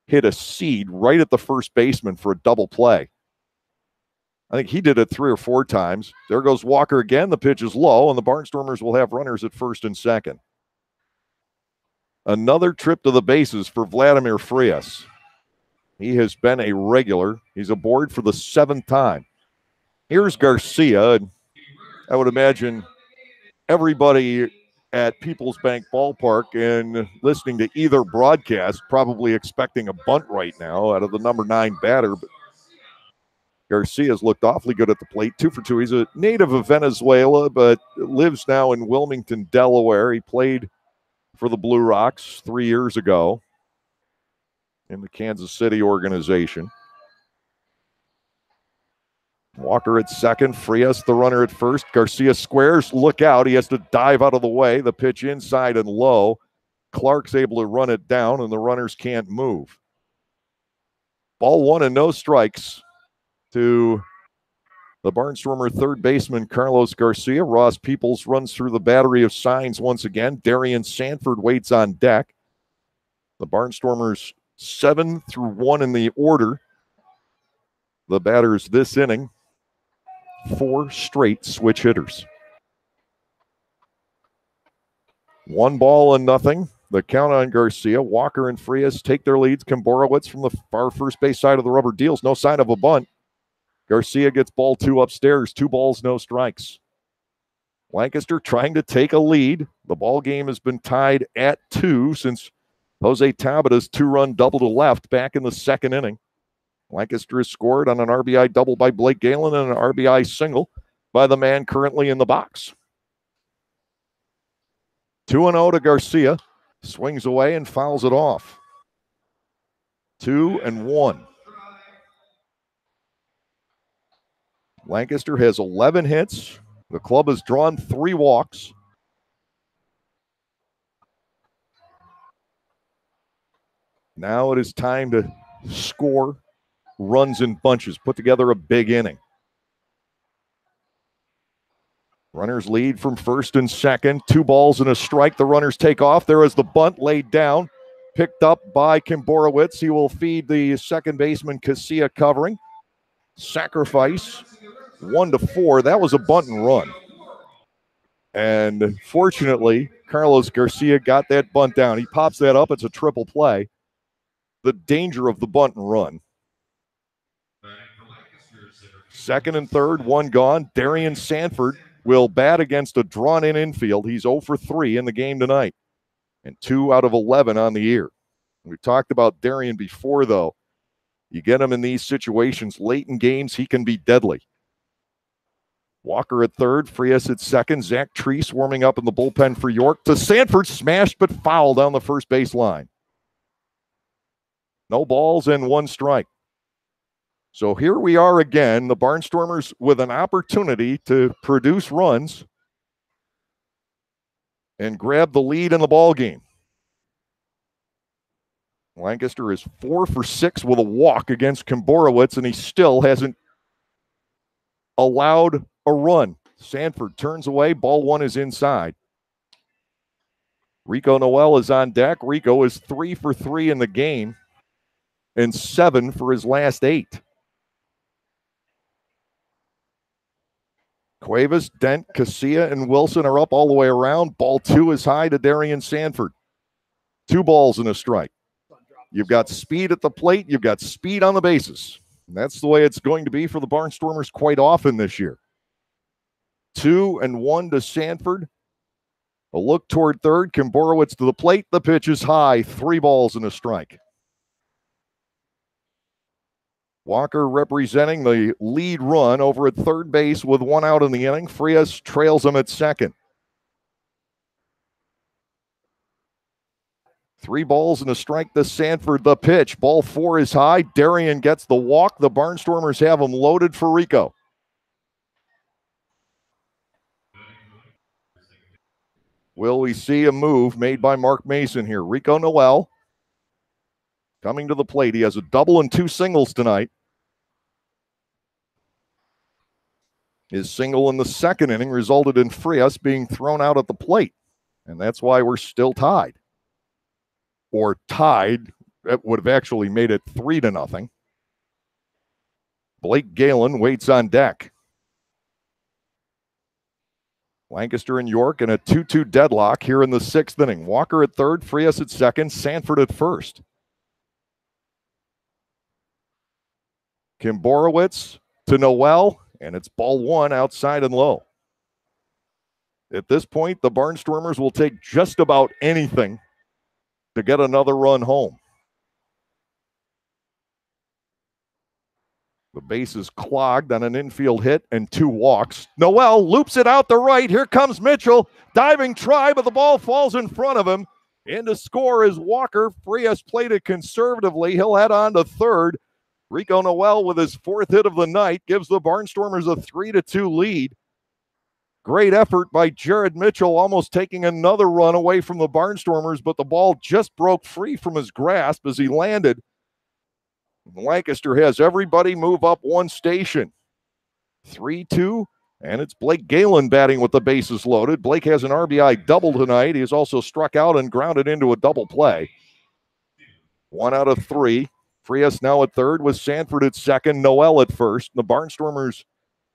hit a seed right at the first baseman for a double play. I think he did it 3 or 4 times. There goes Walker again. The pitch is low, and the Barnstormers will have runners at first and second. Another trip to the bases for Vladimir Frias. He has been a regular. He's aboard for the 7th time. Here's Garcia. I would imagine everybody at People's Bank Ballpark and listening to either broadcast probably expecting a bunt right now out of the number 9 batter. But Garcia's looked awfully good at the plate. 2 for 2. He's a native of Venezuela, but lives now in Wilmington, Delaware. He played for the Blue Rocks 3 years ago in the Kansas City organization. Walker at second, Frias the runner at first. Garcia squares, look out. He has to dive out of the way. The pitch inside and low. Clark's able to run it down, and the runners can't move. Ball 1 and no strikes to the Barnstormer third baseman, Carlos Garcia. Ross Peoples runs through the battery of signs once again. Darian Sanford waits on deck. The Barnstormers 7-1 in the order. The batters this inning, 4 straight switch hitters. 1 ball and nothing. The count on Garcia. Walker and Frias take their leads. Kimborowicz from the far first base side of the rubber deals. No sign of a bunt. Garcia gets ball 2 upstairs. 2 balls, no strikes. Lancaster trying to take a lead. The ball game has been tied at 2 since Jose Tabata's 2-run double to left back in the 2nd inning. Lancaster has scored on an RBI double by Blake Galen and an RBI single by the man currently in the box. 2-0 to Garcia. Swings away and fouls it off. 2-1. Lancaster has 11 hits. The club has drawn 3 walks. Now it is time to score runs in bunches, put together a big inning. Runners lead from first and second. 2 balls and a strike. The runners take off. There is the bunt laid down, picked up by Kimborowicz. He will feed the second baseman, Casilla, covering. Sacrifice 1-4. That was a bunt and run. And fortunately, Carlos Garcia got that bunt down. He pops that up. It's a triple play. The danger of the bunt and run. Second and third, one gone. Darian Sanford will bat against a drawn-in infield. He's 0 for 3 in the game tonight, and 2 out of 11 on the year. We've talked about Darian before, though. You get him in these situations late in games, he can be deadly. Walker at third, Frias at second. Zach Treese warming up in the bullpen for York. To Sanford, smashed but foul down the first base line. No balls and 1 strike. So here we are again, the Barnstormers with an opportunity to produce runs and grab the lead in the ball game. Lancaster is 4 for 6 with a walk against Kimborowicz, and he still hasn't allowed a run. Sanford turns away. Ball 1 is inside. Rico Noel is on deck. Rico is 3 for 3 in the game and 7 for his last 8. Cuevas, Dent, Casilla, and Wilson are up all the way around. Ball 2 is high to Darian Sanford. 2 balls and a strike. You've got speed at the plate. You've got speed on the bases. And that's the way it's going to be for the Barnstormers quite often this year. 2-1 to Sanford. A look toward third. Kimborowicz to the plate. The pitch is high. 3 balls and a strike. Walker representing the lead run over at third base with 1 out in the inning. Frias trails him at second. 3 balls and a strike to Sanford. The pitch. Ball 4 is high. Darian gets the walk. The Barnstormers have him loaded for Rico. Will we see a move made by Mark Mason here? Rico Noel coming to the plate. He has a double and 2 singles tonight. His single in the second inning resulted in Frias being thrown out at the plate. And that's why we're still tied. Or tied. That would have actually made it 3-0. Blake Galen waits on deck. Lancaster and York in a 2-2 deadlock here in the 6th inning. Walker at third, Frias at second, Sanford at first. Kimborowicz to Noel, and it's ball 1 outside and low. At this point, the Barnstormers will take just about anything to get another run home. The base is clogged on an infield hit and 2 walks. Noel loops it out the right. Here comes Mitchell. Diving try, but the ball falls in front of him. In to score is Walker. Frias played it conservatively. He'll head on to third. Rico Noel with his 4th hit of the night gives the Barnstormers a 3-2 lead. Great effort by Jared Mitchell, almost taking another run away from the Barnstormers, but the ball just broke free from his grasp as he landed. Lancaster has everybody move up 1 station. 3-2, and it's Blake Galen batting with the bases loaded. Blake has an RBI double tonight. He has also struck out and grounded into a double play. 1 out of 3. Frias now at third with Sanford at second, Noel at first. The Barnstormers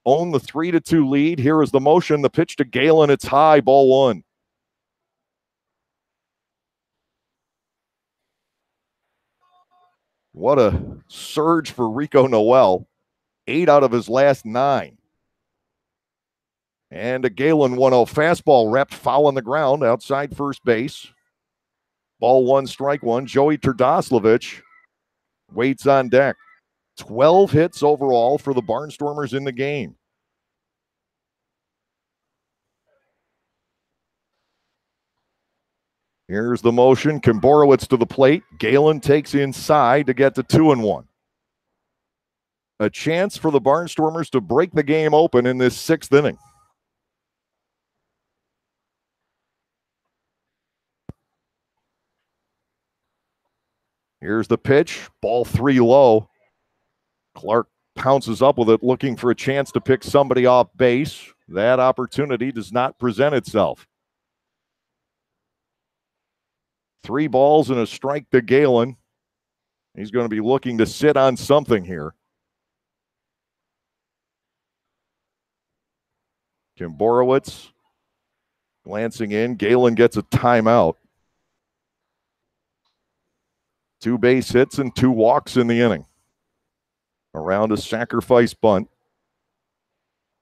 own the 3-2 lead. Here is the motion. The pitch to Galen. It's high, ball 1. What a surge for Rico Noel. 8 out of his last 9. And a Galen 1-0 fastball wrapped foul on the ground outside first base. Ball 1, strike 1. Joey Terdoslavich waits on deck. 12 hits overall for the Barnstormers in the game. Here's the motion. Kimborowicz to the plate. Galen takes inside to get to 2-1. A chance for the Barnstormers to break the game open in this 6th inning. Here's the pitch. Ball 3 low. Clark pounces up with it, looking for a chance to pick somebody off base. That opportunity does not present itself. 3 balls and a strike to Galen. He's going to be looking to sit on something here. Kim Borowitz glancing in. Galen gets a timeout. 2 base hits and 2 walks in the inning. Around a sacrifice bunt.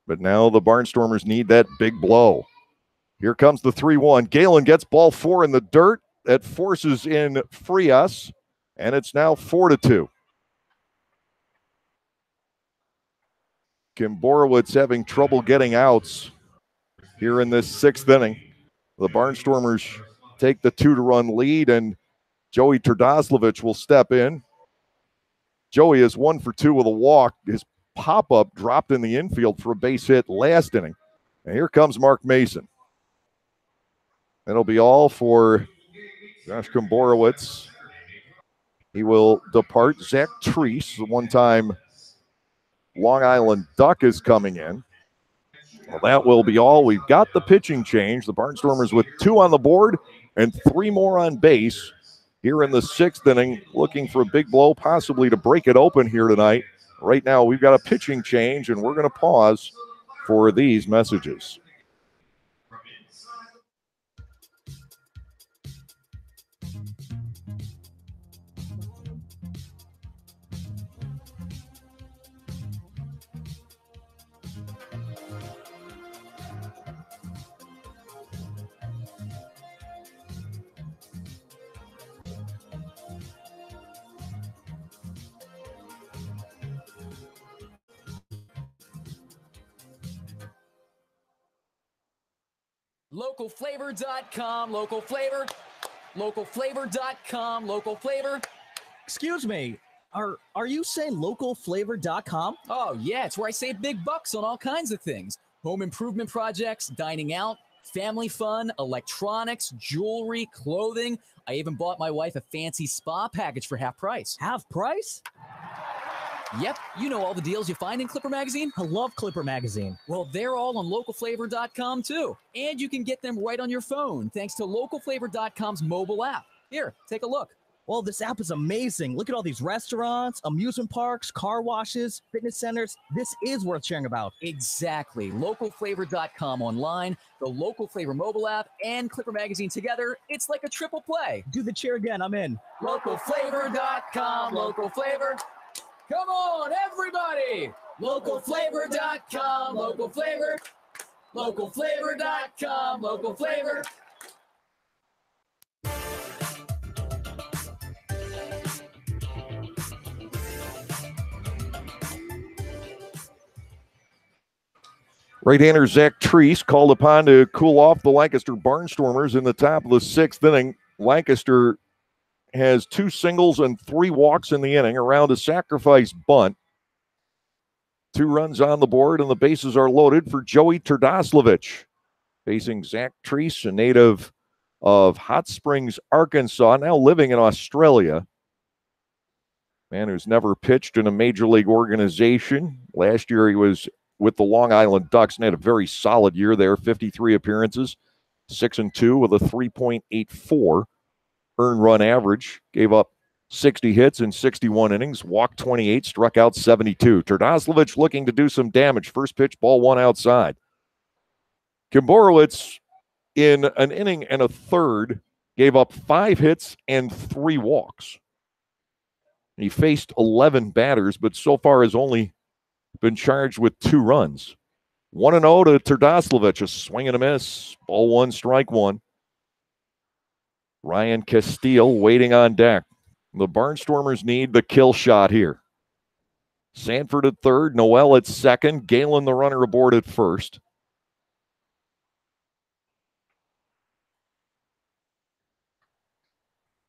But now the Barnstormers need that big blow. Here comes the 3-1. Galen gets ball 4 in the dirt. That forces in Frias, and it's now 4-2. Kim Borowitz having trouble getting outs here in this 6th inning. The Barnstormers take the 2-run lead, and Joey Terdoslavich will step in. Joey is 1 for 2 with a walk. His pop-up dropped in the infield for a base hit last inning. And here comes Mark Mason. That'll be all for Josh Komborowicz. He will depart. Zach Treese, the one-time Long Island Duck, is coming in. Well, that will be all. We've got the pitching change. The Barnstormers with 2 on the board and 3 more on base here in the 6th inning, looking for a big blow, possibly to break it open here tonight. Right now, we've got a pitching change, and we're going to pause for these messages. Localflavor.com, local flavor, localflavor.com, local flavor. Excuse me, are you saying localflavor.com? Oh, yeah, it's where I save big bucks on all kinds of things. Home improvement projects, dining out, family fun, electronics, jewelry, clothing. I even bought my wife a fancy spa package for half price. Half price? Yep, you know all the deals you find in Clipper Magazine. I love Clipper Magazine. Well, they're all on localflavor.com too. And you can get them right on your phone thanks to localflavor.com's mobile app. Here, take a look. Well, this app is amazing. Look at all these restaurants, amusement parks, car washes, fitness centers. This is worth sharing about. Exactly. Localflavor.com online, the Local Flavor mobile app, and Clipper Magazine together. It's like a triple play. Do the cheer again. I'm in. Localflavor.com, local flavor. Come on, everybody! Localflavor.com, local flavor. Localflavor.com, local flavor. Right-hander Zach Treese called upon to cool off the Lancaster Barnstormers in the top of the 6th inning. Lancaster has 2 singles and 3 walks in the inning around a sacrifice bunt. 2 runs on the board, and the bases are loaded for Joey Terdoslavich. Facing Zach Treese, a native of Hot Springs, Arkansas, now living in Australia. Man who's never pitched in a major league organization. Last year he was with the Long Island Ducks and had a very solid year there. 53 appearances, 6-2 with a 3.84 earned run average. Gave up 60 hits in 61 innings, walked 28, struck out 72. Terdoslavich looking to do some damage. First pitch, ball 1 outside. Komborowicz, in an inning and a third, gave up 5 hits and 3 walks. He faced 11 batters, but so far has only been charged with 2 runs. 1-0 to Terdoslavich, a swing and a miss. Ball 1, strike 1. Ryan Castile waiting on deck. The Barnstormers need the kill shot here. Sanford at third, Noel at second, Galen the runner aboard at first.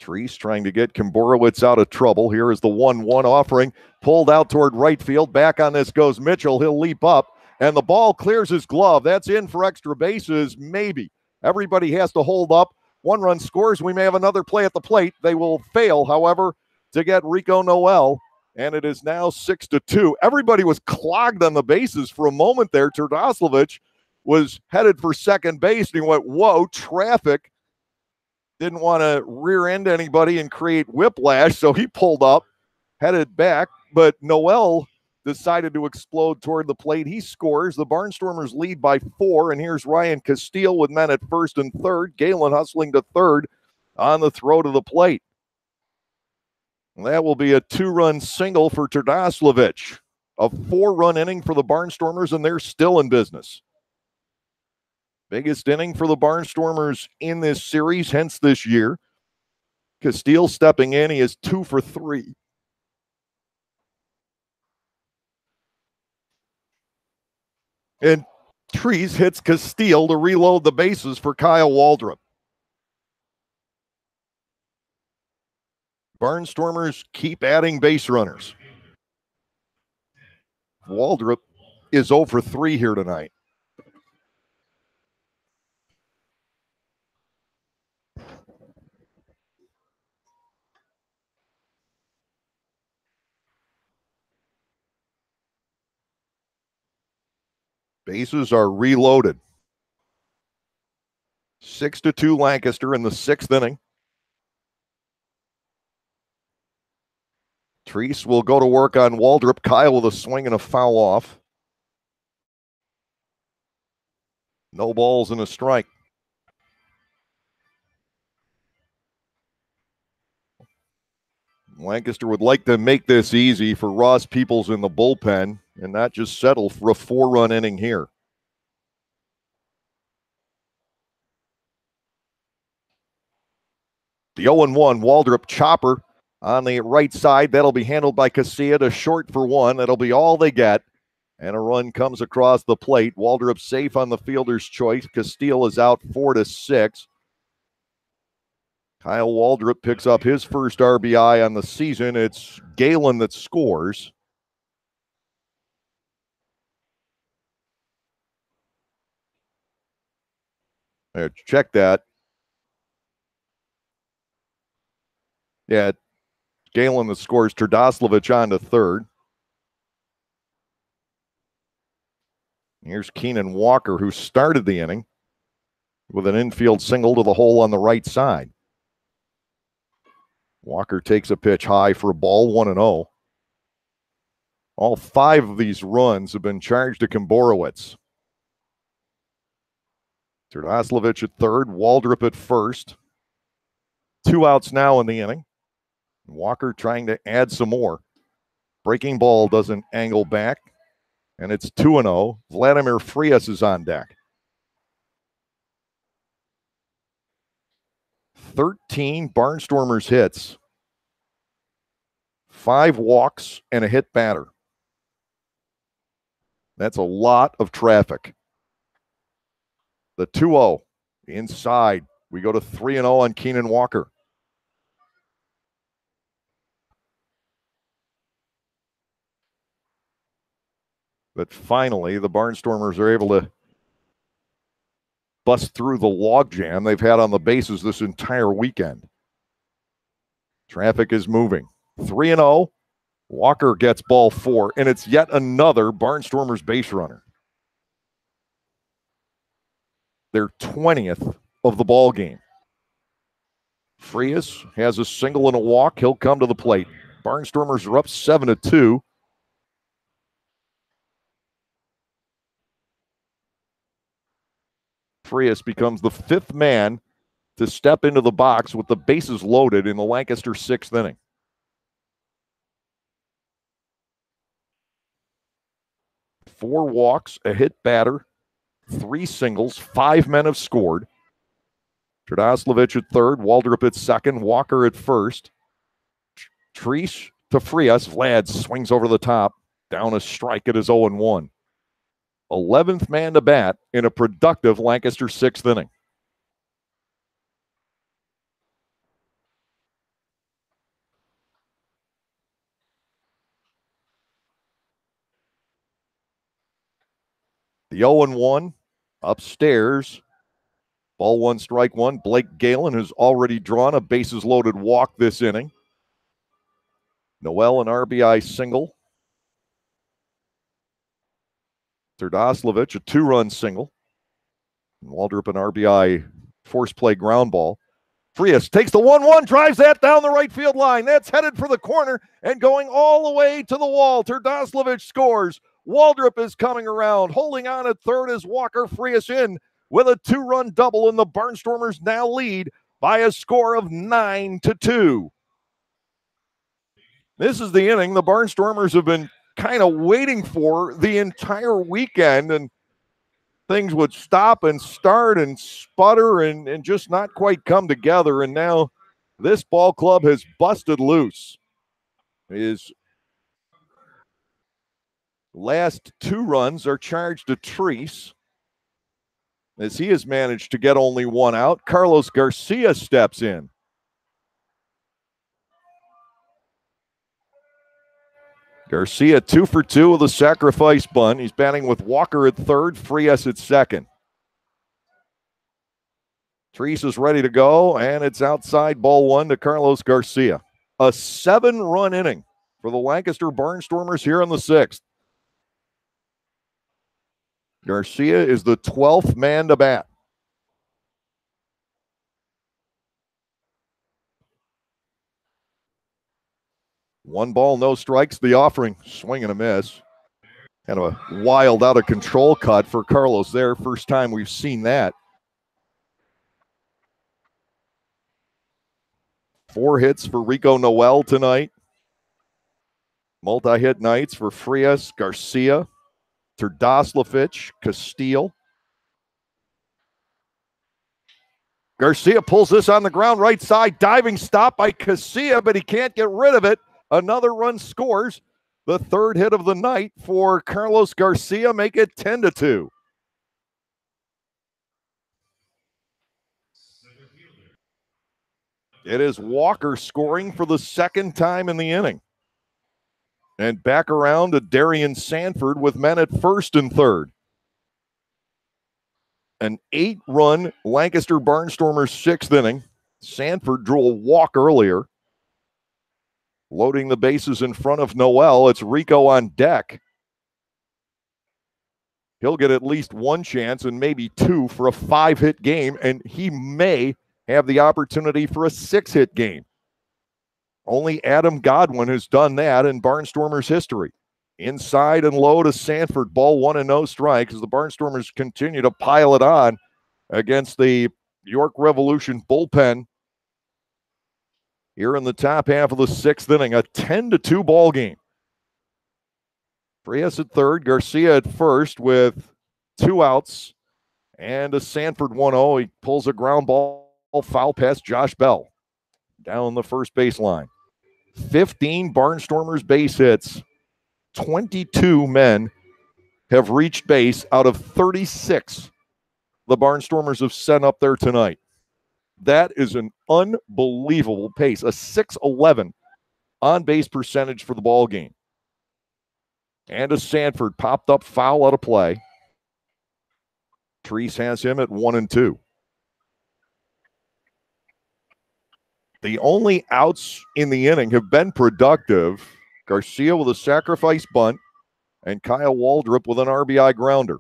Treese trying to get Komborowicz out of trouble. Here is the 1-1 offering. Pulled out toward right field. Back on this goes Mitchell. He'll leap up, and the ball clears his glove. That's in for extra bases, maybe. Everybody has to hold up. 1 run scores. We may have another play at the plate. They will fail, however, to get Rico Noel, and it is now 6-2. Everybody was clogged on the bases for a moment there. Terdoslavich was headed for second base, and he went, whoa, traffic. Didn't want to rear end anybody and create whiplash, so he pulled up, headed back, but Noel decided to explode toward the plate. He scores. The Barnstormers lead by 4, and here's Ryan Castile with men at first and third. Galen hustling to third on the throw to the plate. That will be a 2-run single for Terdoslavich. A 4-run inning for the Barnstormers, and they're still in business. Biggest inning for the Barnstormers in this series, hence this year. Castile stepping in. He is 2 for 3. And Trees hits Castile to reload the bases for Kyle Waldrop. Barnstormers keep adding base runners. Waldrop is 0 for 3 here tonight. Bases are reloaded. 6-2 Lancaster in the 6th inning. Treese will go to work on Waldrop. Kyle with a swing and a foul off. No balls and a strike. Lancaster would like to make this easy for Ross Peoples in the bullpen and not just settle for a 4-run inning here. The 0-1 Waldrop chopper on the right side. That'll be handled by Casilla to short for 1. That'll be all they get. And a run comes across the plate. Waldrop safe on the fielder's choice. Castile is out 4-6. Kyle Waldrop picks up his first RBI on the season. It's Galen that scores. Check that. Yeah, Galen that scores. Terdoslavich on to third. Here's Keenan Walker, who started the inning with an infield single to the hole on the right side. Walker takes a pitch high for a ball, 1-0. All 5 of these runs have been charged to Kimborowicz. Terdoslavich at third, Waldrop at first. 2 outs now in the inning. Walker trying to add some more. Breaking ball doesn't angle back, and it's 2-0. Vladimir Frias is on deck. 13 Barnstormers hits, 5 walks, and a hit batter. That's a lot of traffic. The 2-0 inside. We go to 3-0 on Keenan Walker. But finally, the Barnstormers are able to bust through the logjam they've had on the bases this entire weekend. Traffic is moving. 3-0. Walker gets ball 4, and it's yet another Barnstormers base runner. Their 20th of the ball game. Frias has a single and a walk. He'll come to the plate. Barnstormers are up 7-2. Frias becomes the 5th man to step into the box with the bases loaded in the Lancaster 6th inning. Four walks, a hit batter, 3 singles, 5 men have scored. Terdoslavich at third, Waldrop at second, Walker at first. Treese to Frias. Vlad swings over the top, down a strike at his 0-1. 11th man to bat in a productive Lancaster 6th inning. The 0-1 upstairs. Ball 1, strike 1. Blake Galen has already drawn a bases loaded walk this inning. Noel an RBI single. Terdoslavich a 2-run single. And Waldrop an RBI force play ground ball. Frias takes the 1-1, drives that down the right field line. That's headed for the corner and going all the way to the wall. Terdoslavich scores. Waldrop is coming around. Holding on at third is Walker Frias in with a 2-run double, and the Barnstormers now lead by a score of 9-2. This is the inning the Barnstormers have been kind of waiting for the entire weekend, and things would stop and start and sputter and just not quite come together. And now this ball club has busted loose. His last 2 runs are charged to Treese, as he has managed to get only 1 out. Carlos Garcia steps in. Garcia 2 for 2 with a sacrifice bunt. He's batting with Walker at third, Frias at second. Treese is ready to go, and it's outside, ball 1 to Carlos Garcia. A 7-run inning for the Lancaster Barnstormers here in the 6th. Garcia is the 12th man to bat. One ball, no strikes. The offering, swing and a miss. Kind of a wild, out of control cut for Carlos there. First time we've seen that. 4 hits for Rico Noel tonight. Multi-hit nights for Frias, Garcia, Terdoslavich, Castile. Garcia pulls this on the ground, right side, diving stop by Casilla, but he can't get rid of it. Another run scores. The 3rd hit of the night for Carlos Garcia, make it 10-2. It is Walker scoring for the 2nd time in the inning. And back around to Darian Sanford with men at first and third. An 8-run Lancaster Barnstormers 6th inning. Sanford drew a walk earlier. Loading the bases in front of Noel. It's Rico on deck. He'll get at least 1 chance and maybe 2 for a 5-hit game, and he may have the opportunity for a 6-hit game. Only Adam Godwin has done that in Barnstormers history. Inside and low to Sanford, ball 1 and no strikes as the Barnstormers continue to pile it on against the York Revolution bullpen. Here in the top half of the 6th inning, a 10-2 ball game. Frias at third, Garcia at first with 2 outs and a Sanford 1-0. He pulls a ground ball foul past Josh Bell down the first baseline. 15 Barnstormers base hits. 22 men have reached base out of 36 the Barnstormers have sent up there tonight. That is an unbelievable pace. A 611 on-base percentage for the ball game. And a Sanford popped up foul out of play. Treese has him at 1-2. The only outs in the inning have been productive. Garcia with a sacrifice bunt and Kyle Waldrop with an RBI grounder.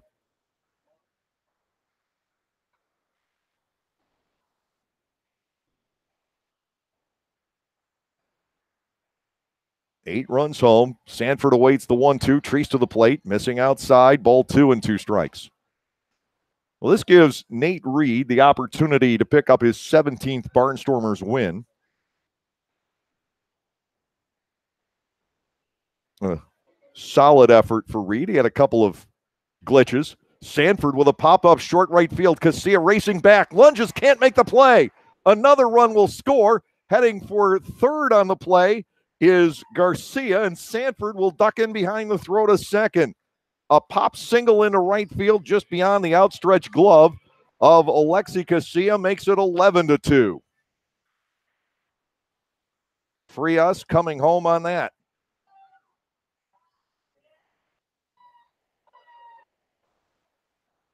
Eight runs home. Sanford awaits the 1-2. Treese to the plate. Missing outside. Ball 2 and 2 strikes. Well, this gives Nate Reed the opportunity to pick up his 17th Barnstormers win. Solid effort for Reed. He had a couple of glitches. Sanford with a pop-up short right field. Casilla racing back. Lunges, can't make the play. Another run will score. Heading for third on the play is Garcia, and Sanford will duck in behind the throw to second. A pop single into right field just beyond the outstretched glove of Alexi Casilla makes it 11-2. Frias coming home on that.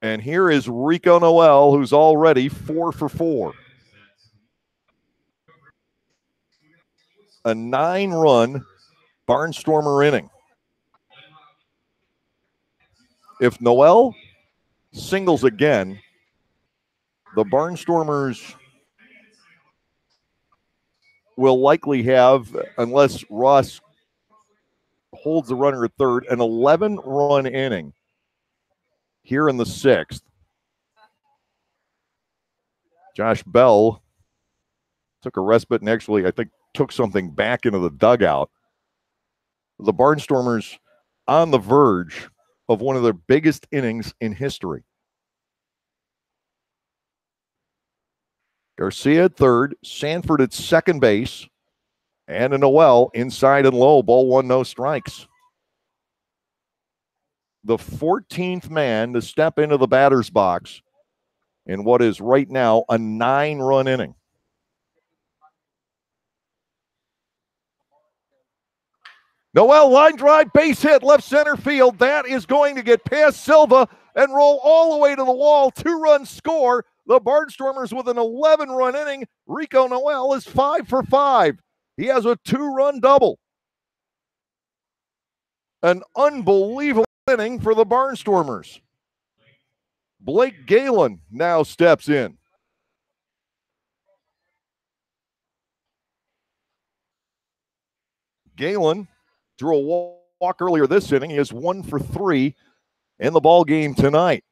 And here is Rico Noel, who's already 4 for 4. A 9-run Barnstormer inning. If Noel singles again, the Barnstormers will likely have, unless Ross holds the runner at third, an 11-run inning here in the sixth. Josh Bell took a respite and actually, I think, took something back into the dugout. The Barnstormers on the verge of one of their biggest innings in history. Garcia at third, Sanford at second base, and a Noel inside and low. Ball one, no strikes. The 14th man to step into the batter's box in what is right now a 9-run inning. Noel, line drive, base hit, left center field. That is going to get past Silva and roll all the way to the wall. 2-run score. The Barnstormers with an 11-run inning. Rico Noel is 5 for 5. He has a 2-run double. An unbelievable inning for the Barnstormers. Blake Galen now steps in. Galen drew a walk earlier this inning. He is 1 for 3 in the ball game tonight.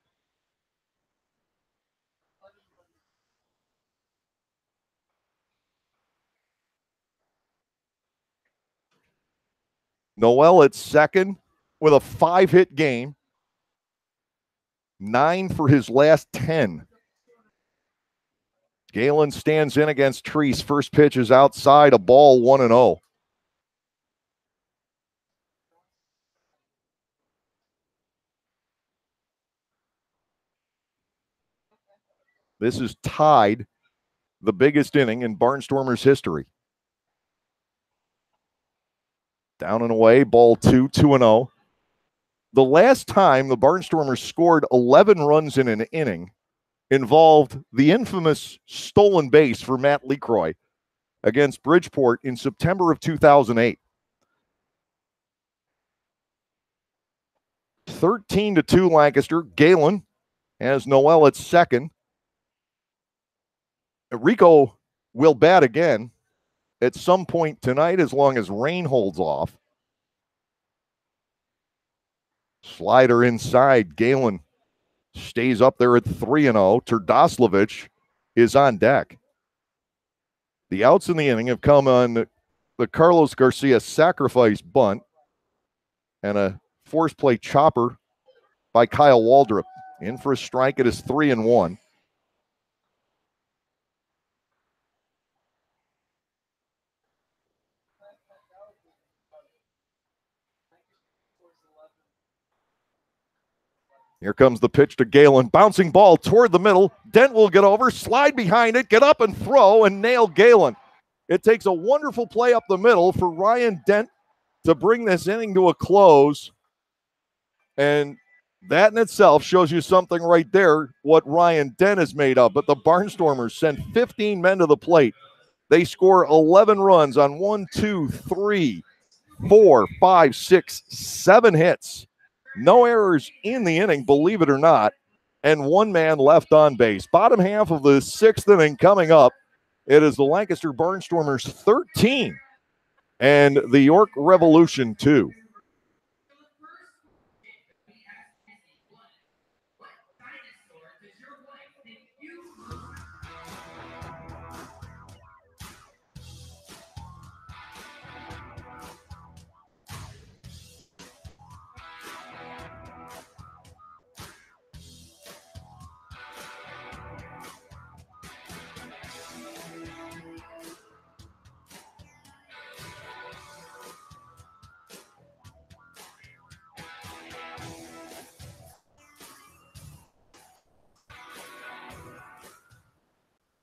Noel at second with a 5-hit game. 9 for his last 10. Galen stands in against Treese. First pitch is outside, a ball, 1-0. This is tied the biggest inning in Barnstormers history. Down and away, ball 2, 2-0. The last time the Barnstormers scored 11 runs in an inning involved the infamous stolen base for Matt LeCroy against Bridgeport in September of 2008. 13-2 Lancaster. Galen has Noel at second. Rico will bat again at some point tonight as long as rain holds off. Slider inside. Galen stays up there at 3-0. Terdoslavich is on deck. The outs in the inning have come on the Carlos Garcia sacrifice bunt and a force play chopper by Kyle Waldrop. In for a strike. It is 3-1. Here comes the pitch to Galen. Bouncing ball toward the middle. Dent will get over, slide behind it, get up and throw, and nail Galen. It takes a wonderful play up the middle for Ryan Dent to bring this inning to a close. And that in itself shows you something right there, what Ryan Dent is made of. But the Barnstormers send 15 men to the plate. They score 11 runs on 1, 2, 3, 4, 5, 6, 7 hits. No errors in the inning, believe it or not, and 1 man left on base. Bottom half of the 6th inning coming up. It is the Lancaster Barnstormers 13 and the York Revolution 2.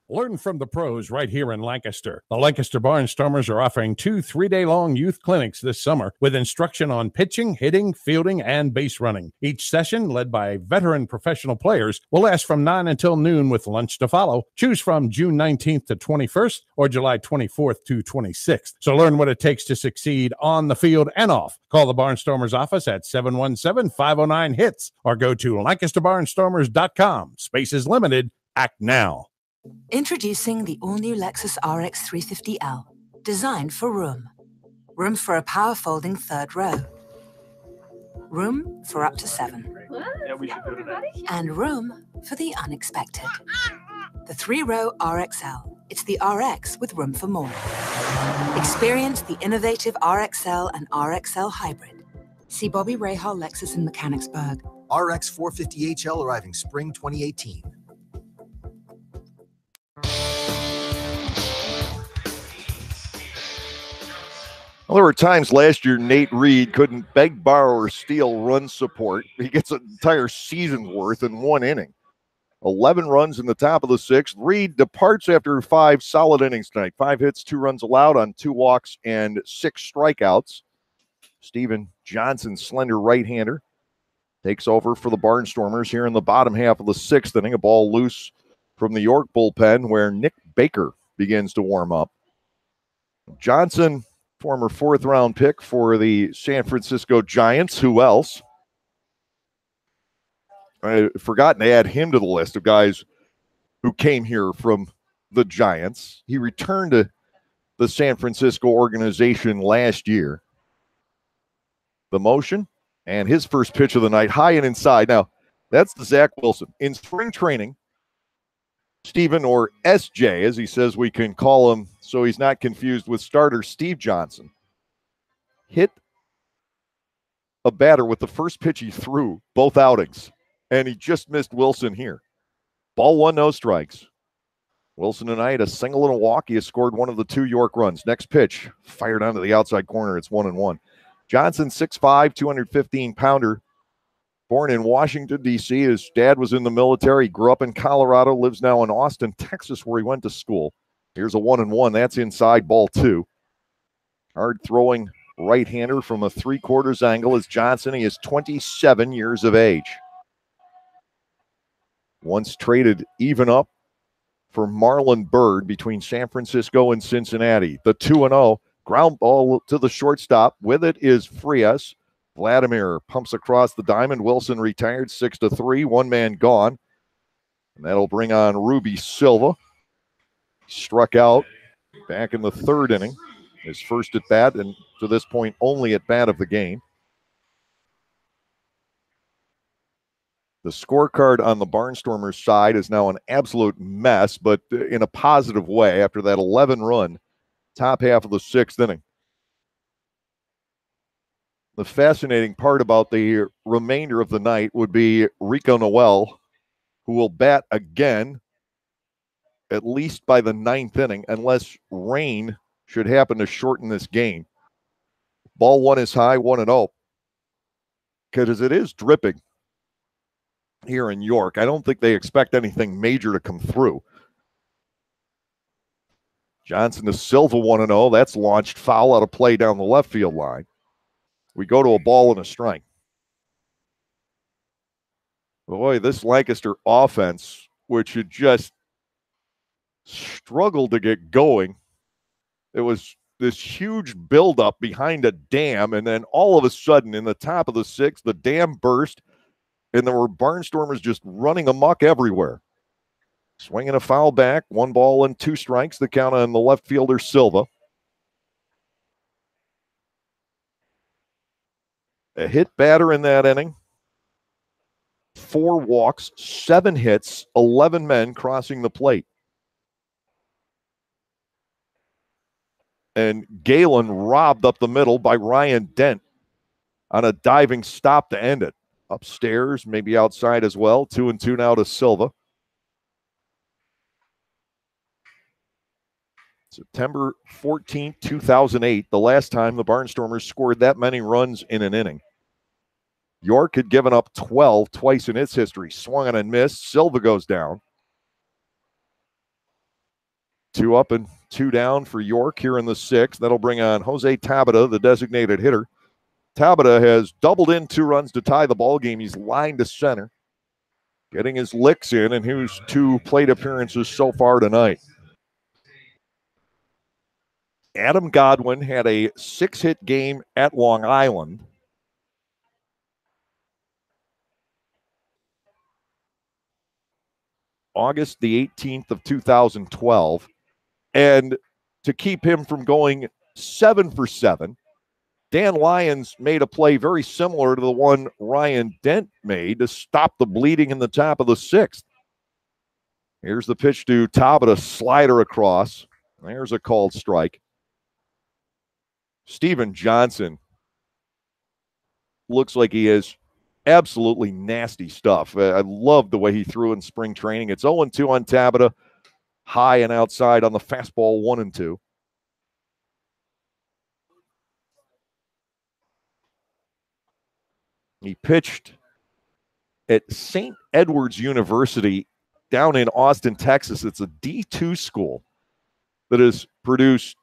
Learn from the pros right here in Lancaster. The Lancaster Barnstormers are offering 2 3-day-long youth clinics this summer with instruction on pitching, hitting, fielding, and base running. Each session, led by veteran professional players, will last from 9 until noon with lunch to follow. Choose from June 19th to 21st or July 24th to 26th. So learn what it takes to succeed on the field and off. Call the Barnstormers office at 717-509-HITS or go to LancasterBarnstormers.com. Space is limited. Act now. Introducing the all-new Lexus RX 350L. Designed for room. Room for a power folding third row. Room for up to 7. Yeah, we should do that. And room for the unexpected. The 3-row RXL. It's the RX with room for more. Experience the innovative RXL and RXL Hybrid. See Bobby Rahal Lexus in Mechanicsburg. RX 450HL arriving spring 2018. Well, there were times last year Nate Reed couldn't beg, borrow, or steal run support. He gets an entire season's worth in one inning. 11 runs in the top of the 6th. Reed departs after 5 solid innings tonight. 5 hits, 2 runs allowed on 2 walks and 6 strikeouts. Steven Johnson, slender right-hander, takes over for the Barnstormers here in the bottom half of the 6th inning. A ball loose from the York bullpen where Nick Baker begins to warm up. Johnson, former 4th-round pick for the San Francisco Giants. Who else? I'd forgotten to add him to the list of guys who came here from the Giants. He returned to the San Francisco organization last year. The motion and his first pitch of the night, high and inside. Now, that's the Zach Wilson. In spring training, Steven, or SJ, as he says we can call him so he's not confused with starter Steve Johnson, hit a batter with the first pitch he threw both outings. And he just missed Wilson here. Ball 1, no strikes. Wilson tonight, a single and a walk. He has scored one of the 2 York runs. Next pitch, fired onto the outside corner. It's 1-1. Johnson, 6'5", 215-pounder. Born in Washington, D.C. His dad was in the military. Grew up in Colorado. Lives now in Austin, Texas, where he went to school. Here's a 1-1. That's inside, ball 2. Hard throwing right-hander from a 3/4 angle is Johnson. He is 27 years of age. Once traded even up for Marlon Byrd between San Francisco and Cincinnati. The 2-0 ground ball to the shortstop. With it is Frias. Vladimir pumps across the diamond. Wilson retired 6-3. 1 man gone. And that'll bring on Ruby Silva. Struck out back in the 3rd inning. His first at bat, and to this point only at bat of the game. The scorecard on the Barnstormers side is now an absolute mess, but in a positive way after that 11-run top half of the 6th inning. The fascinating part about the remainder of the night would be Rico Noel, who will bat again at least by the 9th inning, unless rain should happen to shorten this game. Ball 1 is high, 1-0. Because it is dripping here in York. I don't think they expect anything major to come through. Johnson to Silva, 1-0. That's launched foul out of play down the left field line. We go to a ball and a strike. Boy, this Lancaster offense, which had just struggled to get going. It was this huge buildup behind a dam, and then all of a sudden in the top of the 6th, the dam burst, and there were Barnstormers just running amok everywhere. Swinging a foul back, 1 ball and 2 strikes, the count on the left fielder Silva. A hit batter in that inning. 4 walks, 7 hits, 11 men crossing the plate. And Galen robbed up the middle by Ryan Dent on a diving stop to end it. Upstairs, maybe outside as well. 2-2 now to Silva. September 14, 2008, the last time the Barnstormers scored that many runs in an inning. York had given up 12 twice in its history. Swung on and missed. Silva goes down. 2 up and 2 down for York here in the 6th. That'll bring on Jose Tabata, the designated hitter. Tabata has doubled in 2 runs to tie the ball game. He's lined to center, getting his licks in, and here's 2 plate appearances so far tonight. Adam Godwin had a 6-hit game at Long Island. August the 18th of 2012. And to keep him from going 7 for 7. Dan Lyons made a play very similar to the one Ryan Dent made to stop the bleeding in the top of the 6th. Here's the pitch to Tabata, slider across. There's a called strike. Steven Johnson looks like he is absolutely nasty stuff. I love the way he threw in spring training. It's 0-2 on Tabata, high and outside on the fastball, 1-2. He pitched at St. Edward's University down in Austin, Texas. It's a D2 school that has produced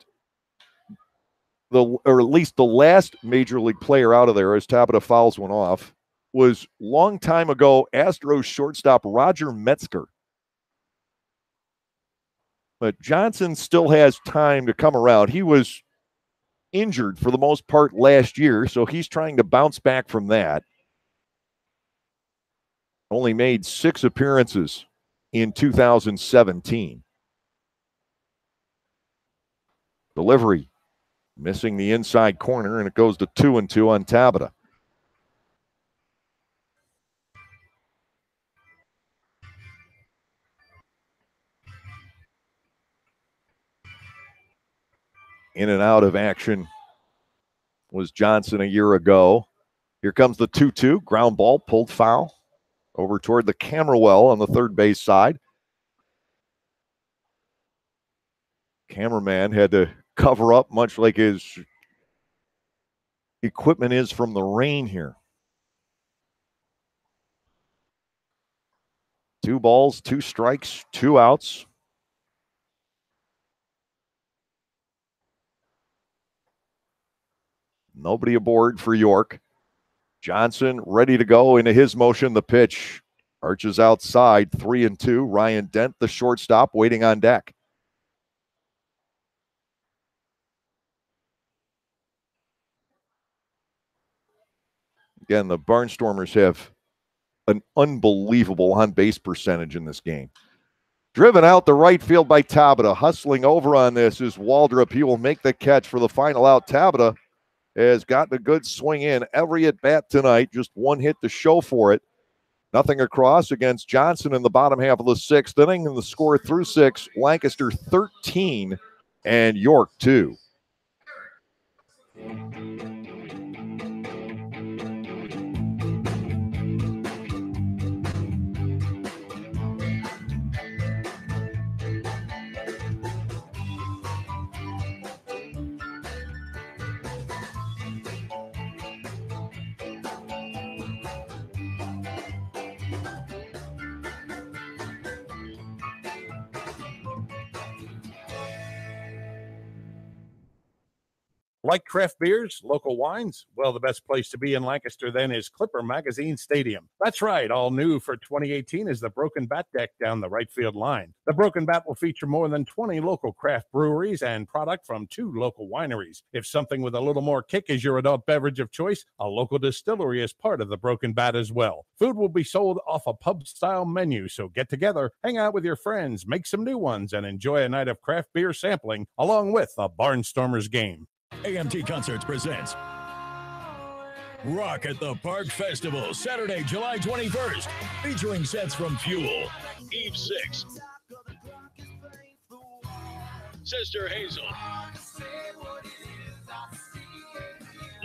or at least the last major league player out of there, as Tabata fouls one off, was long time ago Astros shortstop Roger Metzger. But Johnson still has time to come around. He was injured for the most part last year, so he's trying to bounce back from that. Only made 6 appearances in 2017. Delivery missing the inside corner, and it goes to 2-2 on Tabata. In and out of action was Johnson a year ago. Here comes the 2-2. Ground ball, pulled foul over toward the camera well on the third base side. Cameraman had to cover up, much like his equipment is from the rain here. 2 balls, 2 strikes, 2 outs. Nobody aboard for York. Johnson ready to go into his motion. The pitch arches outside, 3-2. Ryan Dent, the shortstop, waiting on deck. Again, the Barnstormers have an unbelievable on-base percentage in this game. Driven out the right field by Tabata. Hustling over on this is Waldrop. He will make the catch for the final out. Tabata has gotten a good swing in every at-bat tonight. Just 1 hit to show for it. Nothing across against Johnson in the bottom half of the 6th inning. And the score through 6, Lancaster 13 and York 2. Like craft beers, local wines? Well, the best place to be in Lancaster then is Clipper Magazine Stadium. That's right, all new for 2018 is the Broken Bat deck down the right field line. The Broken Bat will feature more than 20 local craft breweries and product from 2 local wineries. If something with a little more kick is your adult beverage of choice, a local distillery is part of the Broken Bat as well. Food will be sold off a pub-style menu, so get together, hang out with your friends, make some new ones, and enjoy a night of craft beer sampling along with a Barnstormers game. AMT Concerts presents Rock at the Park Festival, Saturday, July 21st, featuring sets from Fuel, Eve 6, Sister Hazel,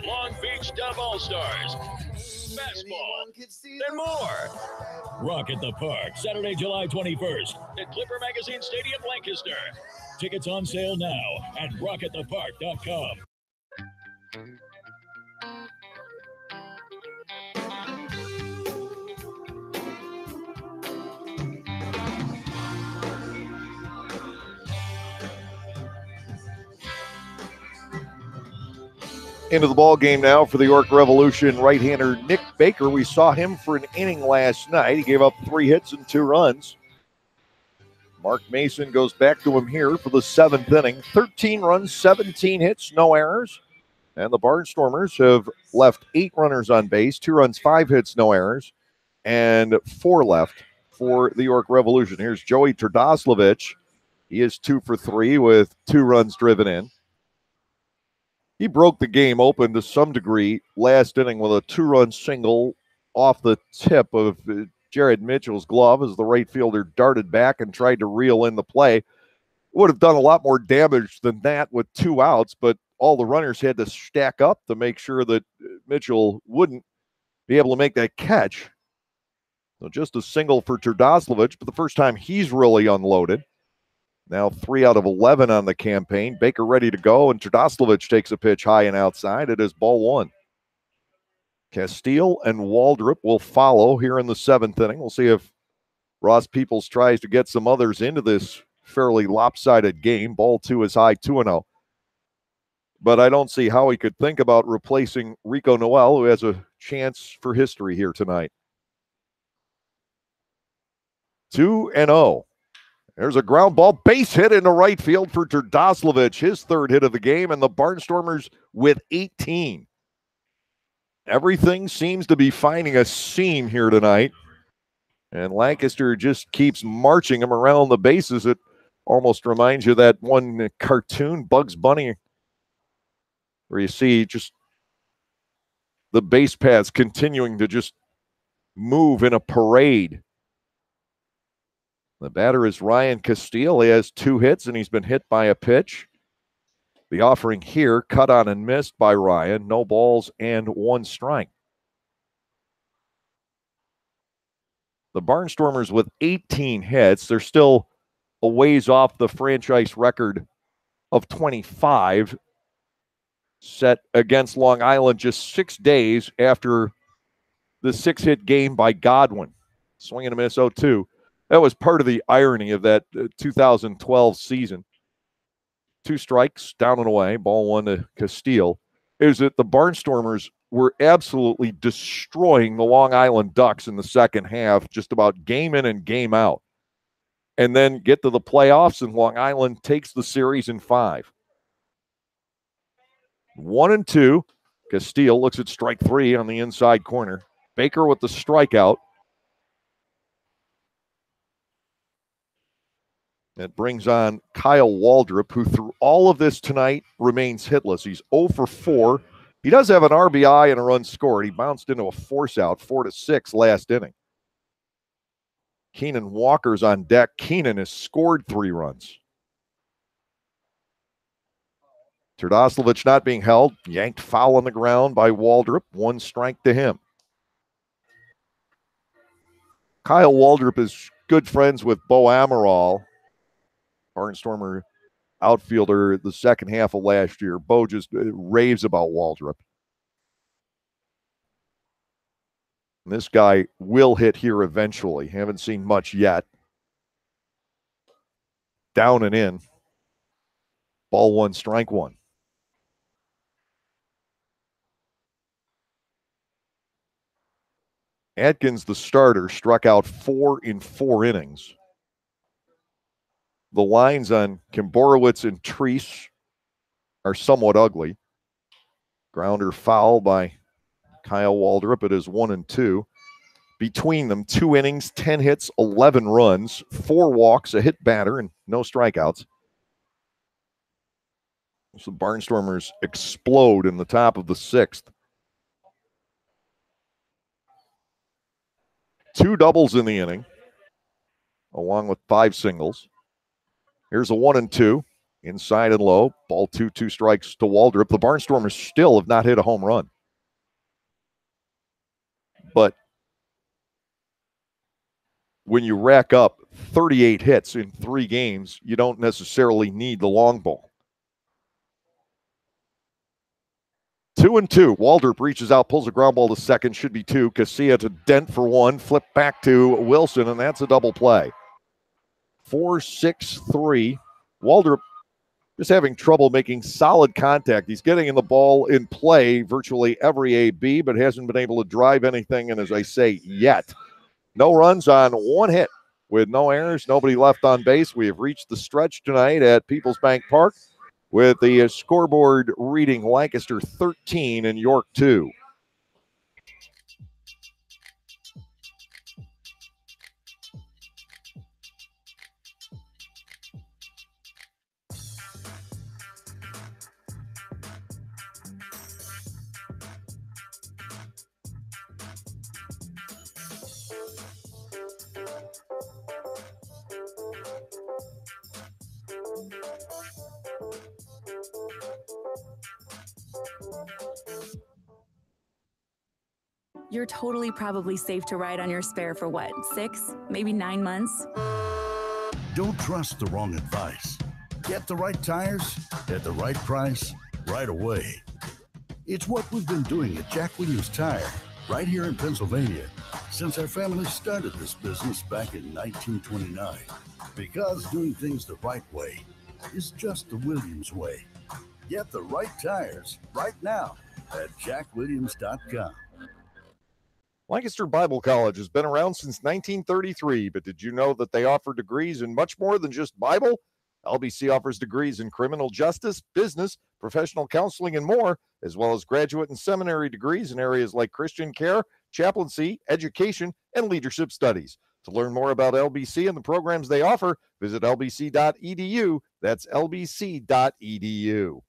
Long Beach Dub All-Stars, Fastball, and more. Rock at the Park, Saturday, July 21st at Clipper Magazine Stadium, Lancaster. Tickets on sale now at rockatthepark.com. Into the ball game now for the York Revolution right-hander Nick Baker. We saw him for an inning last night. He gave up 3 hits and 2 runs. Mark Mason goes back to him here for the 7th inning. 13 runs, 17 hits, no errors. And the Barnstormers have left 8 runners on base, 2 runs, 5 hits, no errors, and 4 left for the York Revolution. Here's Joey Terdoslavich He is 2 for 3 with 2 runs driven in. He broke the game open to some degree last inning with a 2-run single off the tip of Jared Mitchell's glove as the right fielder darted back and tried to reel in the play. Would have done a lot more damage than that with 2 outs, but all the runners had to stack up to make sure that Mitchell wouldn't be able to make that catch. So just a single for Terdoslavich, but the first time he's really unloaded. Now 3 out of 11 on the campaign. Baker ready to go, and Terdoslavich takes a pitch high and outside. It is ball 1. Castile and Waldrop will follow here in the 7th inning. We'll see if Ross Peoples tries to get some others into this fairly lopsided game. Ball 2 is high, 2-0. But I don't see how he could think about replacing Rico Noel, who has a chance for history here tonight. 2-0. There's a ground ball base hit into right field for Terdoslavich, his 3rd hit of the game, and the Barnstormers with 18. Everything seems to be finding a seam here tonight, and Lancaster just keeps marching them around the bases. It almost reminds you of that one cartoon, Bugs Bunny, where you see just the base paths continuing to just move in a parade. The batter is Ryan Castile. He has 2 hits, and he's been hit by a pitch. The offering here, cut on and missed by Ryan. No balls and 1 strike. The Barnstormers with 18 hits. They're still a ways off the franchise record of 25 set against Long Island just 6 days after the 6-hit game by Godwin. Swing and a miss, 0-2. That was part of the irony of that 2012 season. 2 strikes, down and away, ball 1 to Castile. Is that the Barnstormers were absolutely destroying the Long Island Ducks in the second half, just about game in and game out. And then get to the playoffs, and Long Island takes the series in 5. 1-2. Castile looks at strike 3 on the inside corner. Baker with the strikeout. That brings on Kyle Waldrop, who through all of this tonight remains hitless. He's 0 for 4. He does have an RBI and a run scored. He bounced into a force out, 4-6 last inning. Keenan Walker's on deck. Keenan has scored 3 runs. Terdoslavich not being held. Yanked foul on the ground by Waldrop. 1 strike to him. Kyle Waldrop is good friends with Bo Amaral, Barnstormer outfielder the second half of last year. Bo just raves about Waldrop. And this guy will hit here eventually. Haven't seen much yet. Down and in. Ball 1, strike 1. Atkins, the starter, struck out 4 in 4 innings. The lines on Kimborowicz and Treese are somewhat ugly. Grounder foul by Kyle Waldrop. It is 1-2. Between them, 2 innings, 10 hits, 11 runs, 4 walks, a hit batter, and no strikeouts. So the Barnstormers explode in the top of the 6th. 2 doubles in the inning, along with 5 singles. Here's a 1-2, inside and low. Ball 2, 2 strikes to Waldrop. The Barnstormers still have not hit a home run. But when you rack up 38 hits in 3 games, you don't necessarily need the long ball. 2-2. Waldrop reaches out, pulls a ground ball to second. Should be 2. Casilla to Dent for 1. Flip back to Wilson, and that's a double play. 4-6-3. Waldrop just having trouble making solid contact. He's getting in the ball in play virtually every AB, but hasn't been able to drive anything, and as I say, yet. No runs on 1 hit with no errors, nobody left on base. We have reached the stretch tonight at Peoples Bank Park with the scoreboard reading Lancaster 13 and York 2. You're totally probably safe to ride on your spare for what, 6, maybe 9 months? Don't trust the wrong advice. Get the right tires at the right price right away. It's what we've been doing at Jack Williams Tire right here in Pennsylvania since our family started this business back in 1929. Because doing things the right way is just the Williams way. Get the right tires right now at jackwilliams.com. Lancaster Bible College has been around since 1933, but did you know that they offer degrees in much more than just Bible? LBC offers degrees in criminal justice, business, professional counseling, and more, as well as graduate and seminary degrees in areas like Christian care, chaplaincy, education, and leadership studies. To learn more about LBC and the programs they offer, visit lbc.edu. That's lbc.edu.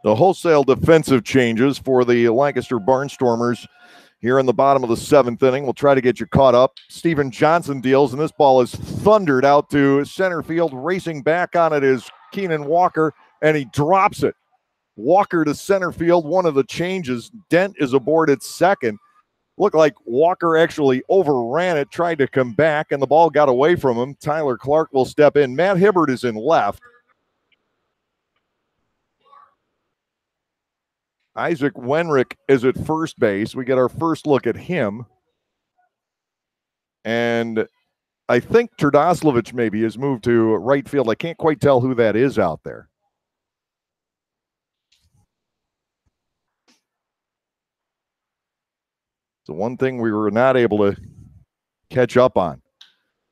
The wholesale defensive changes for the Lancaster Barnstormers here in the bottom of the 7th inning. We'll try to get you caught up. Steven Johnson deals, and this ball is thundered out to center field. Racing back on it is Keenan Walker, and he drops it. Walker to center field, one of the changes. Dent is aboard at second. Looked like Walker actually overran it, tried to come back, and the ball got away from him. Tyler Clark will step in. Matt Hibbert is in left. Isaac Wenrick is at first base. We get our first look at him. And I think Turdoslavich maybe has moved to right field. I can't quite tell who that is out there. So one thing we were not able to catch up on.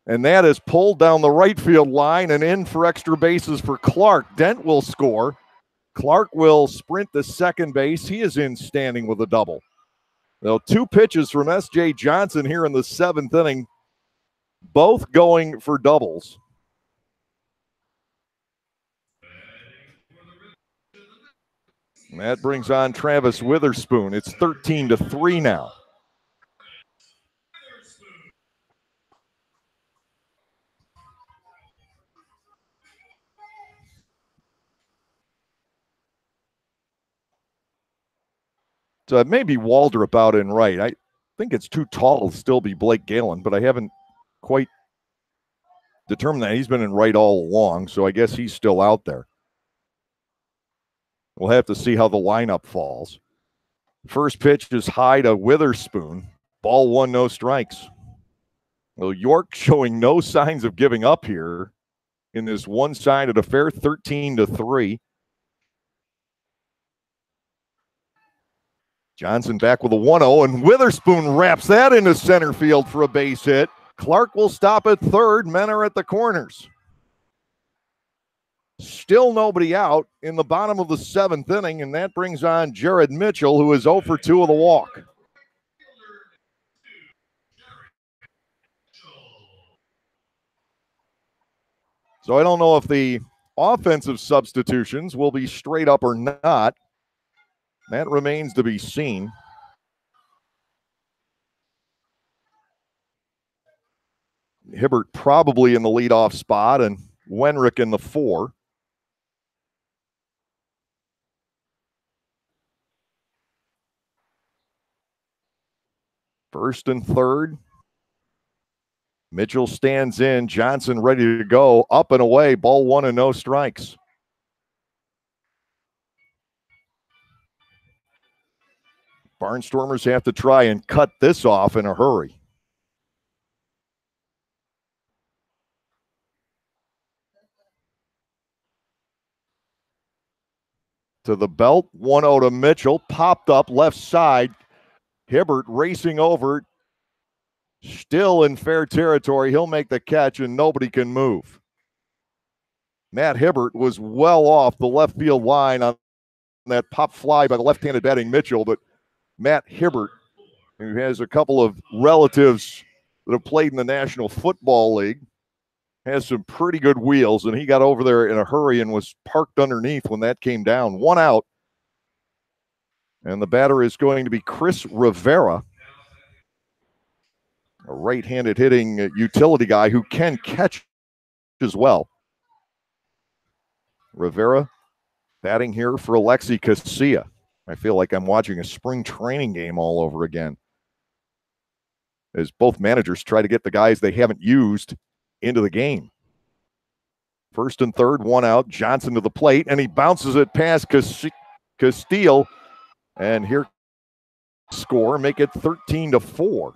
And that is pulled down the right field line and in for extra bases for Clark. Dent will score. Clark will sprint to second base. He is in standing with a double. Now, 2 pitches from S.J. Johnson here in the 7th inning, both going for doubles. And that brings on Travis Witherspoon. It's 13-3 now. So it may be Waldrop out in right. I think it's too tall to still be Blake Galen, but I haven't quite determined that. He's been in right all along, so I guess he's still out there. We'll have to see how the lineup falls. First pitch is high to Witherspoon. Ball 1, no strikes. Well, York showing no signs of giving up here in this one-sided affair, 13-3. Johnson back with a 1-0, and Witherspoon wraps that into center field for a base hit. Clark will stop at third. Men are at the corners. Still nobody out in the bottom of the 7th inning, and that brings on Jared Mitchell, who is 0 for 2 with a walk. So I don't know if the offensive substitutions will be straight up or not. That remains to be seen. Hibbert probably in the leadoff spot and Wenrick in the 4. First and third. Mitchell stands in. Johnson ready to go. Up and away. Ball 1 and no strikes. Barnstormers have to try and cut this off in a hurry. To the belt, 1-0 to Mitchell. Popped up left side. Hibbert racing over. Still in fair territory. He'll make the catch and nobody can move. Matt Hibbert was well off the left field line on that pop fly by the left-handed batting Mitchell, but Matt Hibbert who has a couple of relatives that have played in the National Football League, has some pretty good wheels, and he got over there in a hurry and was parked underneath when that came down. 1 out. And the batter is going to be Chris Rivera, a right-handed hitting utility guy who can catch as well. Rivera batting here for Alexi Casilla. I feel like I'm watching a spring training game all over again, as both managers try to get the guys they haven't used into the game. First and third, 1 out. Johnson to the plate, and he bounces it past Castile. And here, score, make it 13-4.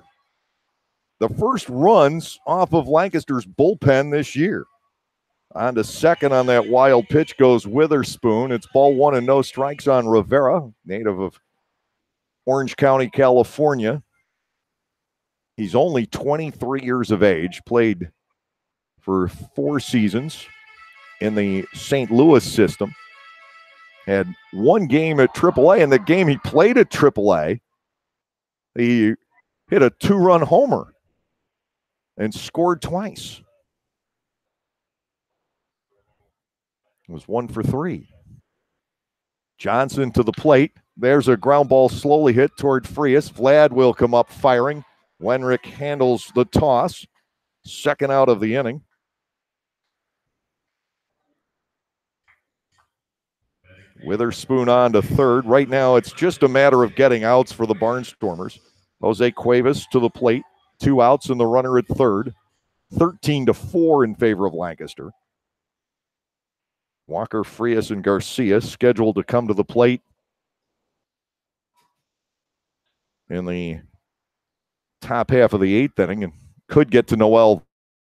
The first runs off of Lancaster's bullpen this year. On to second on that wild pitch goes Witherspoon. It's ball 1 and no strikes on Rivera, native of Orange County, California. He's only 23 years of age, played for 4 seasons in the St. Louis system. Had 1 game at AAA, and the game he played at AAA, he hit a 2-run homer and scored twice. It was 1 for 3. Johnson to the plate. There's a ground ball slowly hit toward Frias. Vlad will come up firing. Wenrick handles the toss. Second out of the inning. Witherspoon on to third. Right now, it's just a matter of getting outs for the Barnstormers. Jose Cuevas to the plate. 2 outs and the runner at third. 13-4 in favor of Lancaster. Walker, Frias, and Garcia scheduled to come to the plate in the top half of the 8th inning, and could get to Noel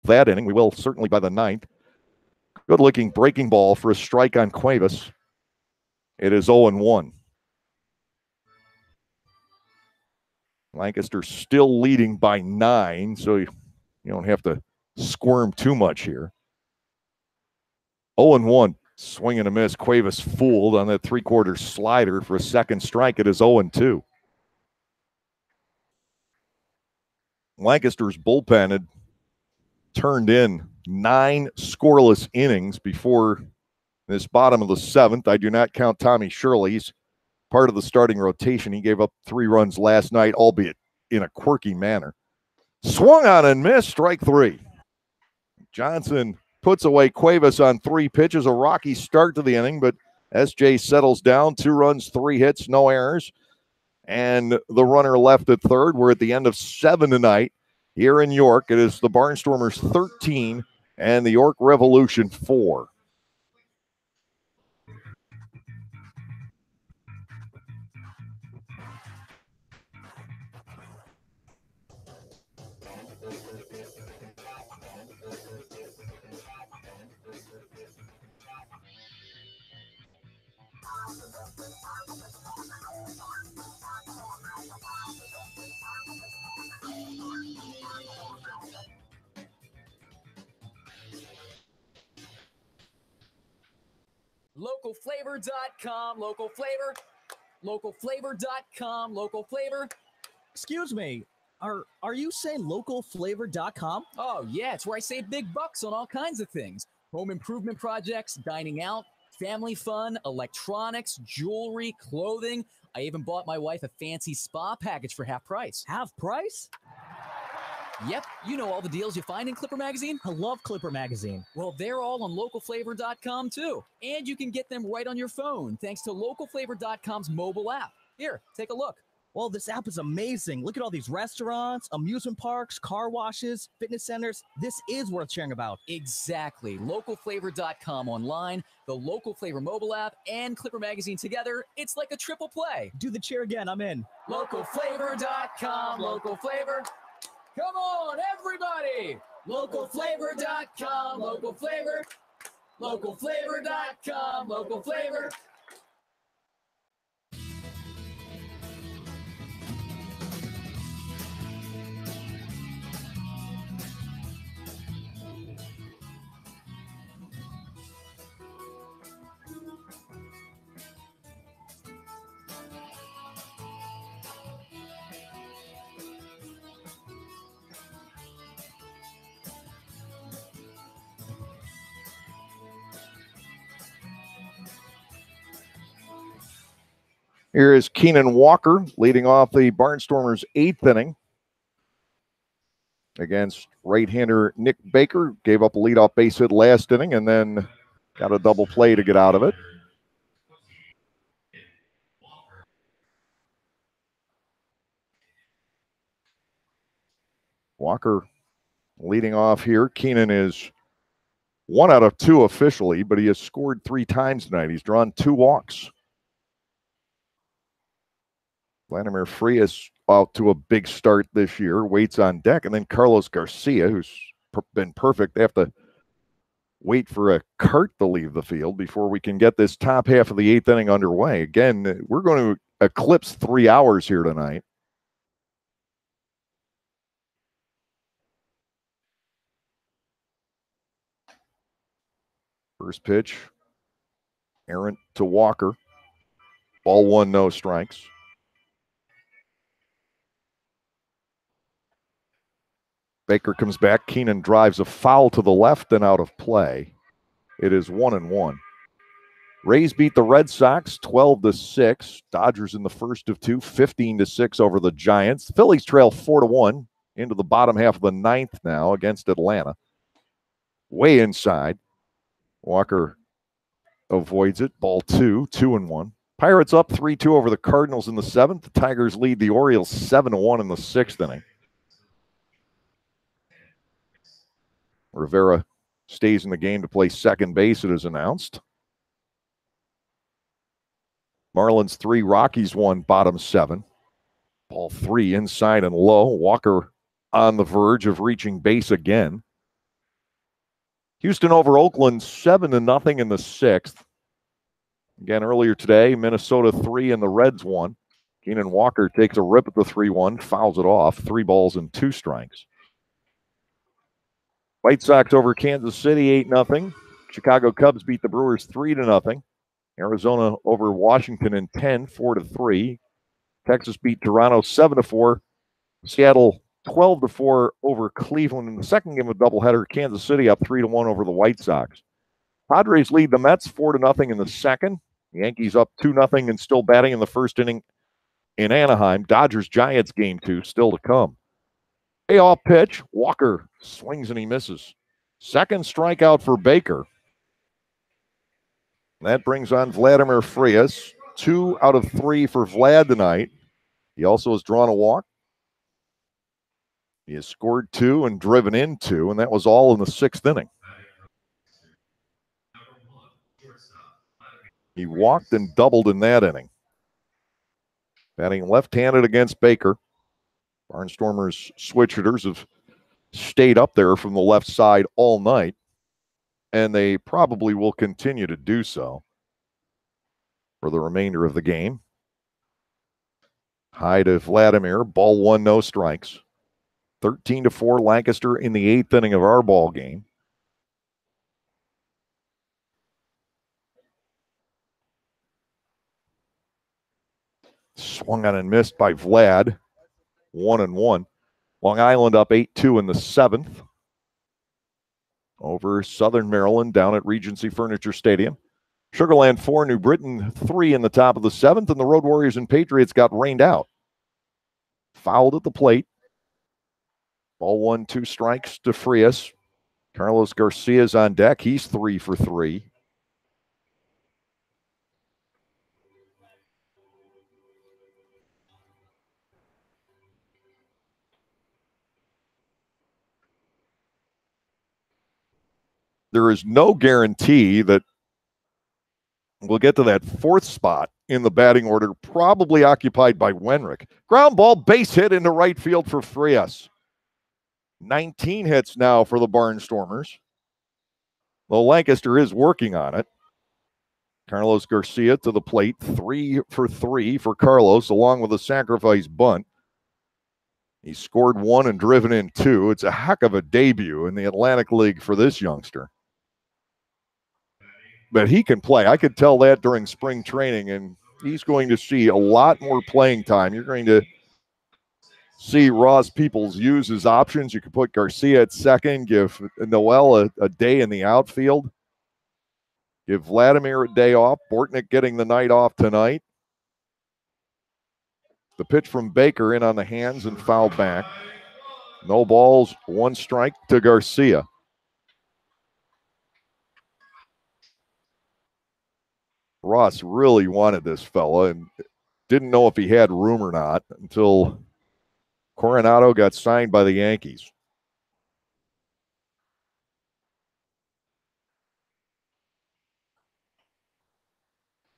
that inning. We will certainly by the 9th. Good-looking breaking ball for a strike on Cuevas. It is 0-1. Lancaster still leading by 9, so you don't have to squirm too much here. 0-1. Swing and a miss. Cuevas fooled on that 3/4 slider for a second strike. It is 0-2. Lancaster's bullpen had turned in 9 scoreless innings before this bottom of the 7th. I do not count Tommy Shirley. He's part of the starting rotation. He gave up 3 runs last night, albeit in a quirky manner. Swung on and missed. Strike 3. Johnson puts away Cuevas on 3 pitches. A rocky start to the inning, but SJ settles down. 2 runs, 3 hits, no errors. And the runner left at third. We're at the end of 7 tonight here in York. It is the Barnstormers 13 and the York Revolution 4. Localflavor.com, local flavor. Localflavor.com, local flavor. Excuse me, are you saying localflavor.com? Oh, yeah, it's where I save big bucks on all kinds of things. Home improvement projects, dining out, family fun, electronics, jewelry, clothing. I even bought my wife a fancy spa package for half price. Half price? Yep, you know all the deals you find in Clipper Magazine. I love Clipper Magazine. Well, they're all on localflavor.com too. And you can get them right on your phone thanks to localflavor.com's mobile app. Here, take a look. Well, this app is amazing. Look at all these restaurants, amusement parks, car washes, fitness centers. This is worth sharing about. Exactly. Localflavor.com online, the Local Flavor mobile app, and Clipper Magazine together. It's like a triple play. Do the cheer again. I'm in. Localflavor.com, local flavor. Come on, everybody! Localflavor.com, local flavor. Localflavor.com, local flavor. Here is Keenan Walker leading off the Barnstormers' 8th inning against right-hander Nick Baker. Gave up a leadoff base hit last inning and then got a double play to get out of it. Walker leading off here. Keenan is 1 out of 2 officially, but he has scored 3 times tonight. He's drawn 2 walks. Vladimir Frias out to a big start this year, waits on deck, and then Carlos Garcia, who's been perfect. They have to wait for a cart to leave the field before we can get this top half of the 8th inning underway. Again, we're going to eclipse 3 hours here tonight. First pitch, errant to Walker. Ball 1, no strikes. Baker comes back. Keenan drives a foul to the left and out of play. It is 1-1. Rays beat the Red Sox 12-6. Dodgers in the first of 2, 15-6 over the Giants. The Phillies trail 4-1 into the bottom half of the 9th now against Atlanta. Way inside. Walker avoids it. Ball 2, 2-1. Pirates up 3-2 over the Cardinals in the 7th. The Tigers lead the Orioles 7-1 in the 6th inning. Rivera stays in the game to play second base, it is announced. Marlins 3, Rockies 1, bottom 7. Ball 3, inside and low. Walker on the verge of reaching base again. Houston over Oakland 7-0 in the 6th. Again, earlier today, Minnesota 3 and the Reds 1. Keenan Walker takes a rip at the 3-1, fouls it off. 3 balls and 2 strikes. White Sox over Kansas City 8-0. Chicago Cubs beat the Brewers 3-0. Arizona over Washington in 10, 4-3. Texas beat Toronto 7-4. Seattle 12-4 over Cleveland in the second game of doubleheader. Kansas City up 3-1 over the White Sox. Padres lead the Mets 4-0 in the second. The Yankees up 2-0 and still batting in the first inning in Anaheim. Dodgers Giants game 2 still to come. Payoff pitch. Walker swings and he misses. Second strikeout for Baker. That brings on Vladimir Frias. 2 out of 3 for Vlad tonight. He also has drawn a walk. He has scored 2 and driven in 2, and that was all in the 6th inning. He walked and doubled in that inning. Batting left-handed against Baker. Barnstormers switch hitters have stayed up there from the left side all night, and they probably will continue to do so for the remainder of the game. High to Vladimir. Ball 1, no strikes. 13-4 Lancaster in the 8th inning of our ball game. Swung on and missed by Vlad. 1-1. Long Island up 8-2 in the 7th over Southern Maryland down at Regency Furniture Stadium. Sugarland 4, New Britain 3 in the top of the 7th, and the Road Warriors and Patriots got rained out. Fouled at the plate. Ball 1, 2 strikes to Frias. Carlos Garcia's on deck. He's 3 for 3. There is no guarantee that we'll get to that 4th spot in the batting order, probably occupied by Wenrick. Ground ball, base hit into right field for Frias. 19 hits now for the Barnstormers. Well, Lancaster is working on it. Carlos Garcia to the plate, 3 for 3 for Carlos, along with a sacrifice bunt. He scored 1 and driven in 2. It's a heck of a debut in the Atlantic League for this youngster. But he can play. I could tell that during spring training, and he's going to see a lot more playing time. You're going to see Ross Peoples use his options. You could put Garcia at second, give Noel a day in the outfield, give Vladimir a day off, Bortnick getting the night off tonight. The pitch from Baker in on the hands and foul back. No balls, 1 strike to Garcia. Ross really wanted this fella and didn't know if he had room or not until Coronado got signed by the Yankees.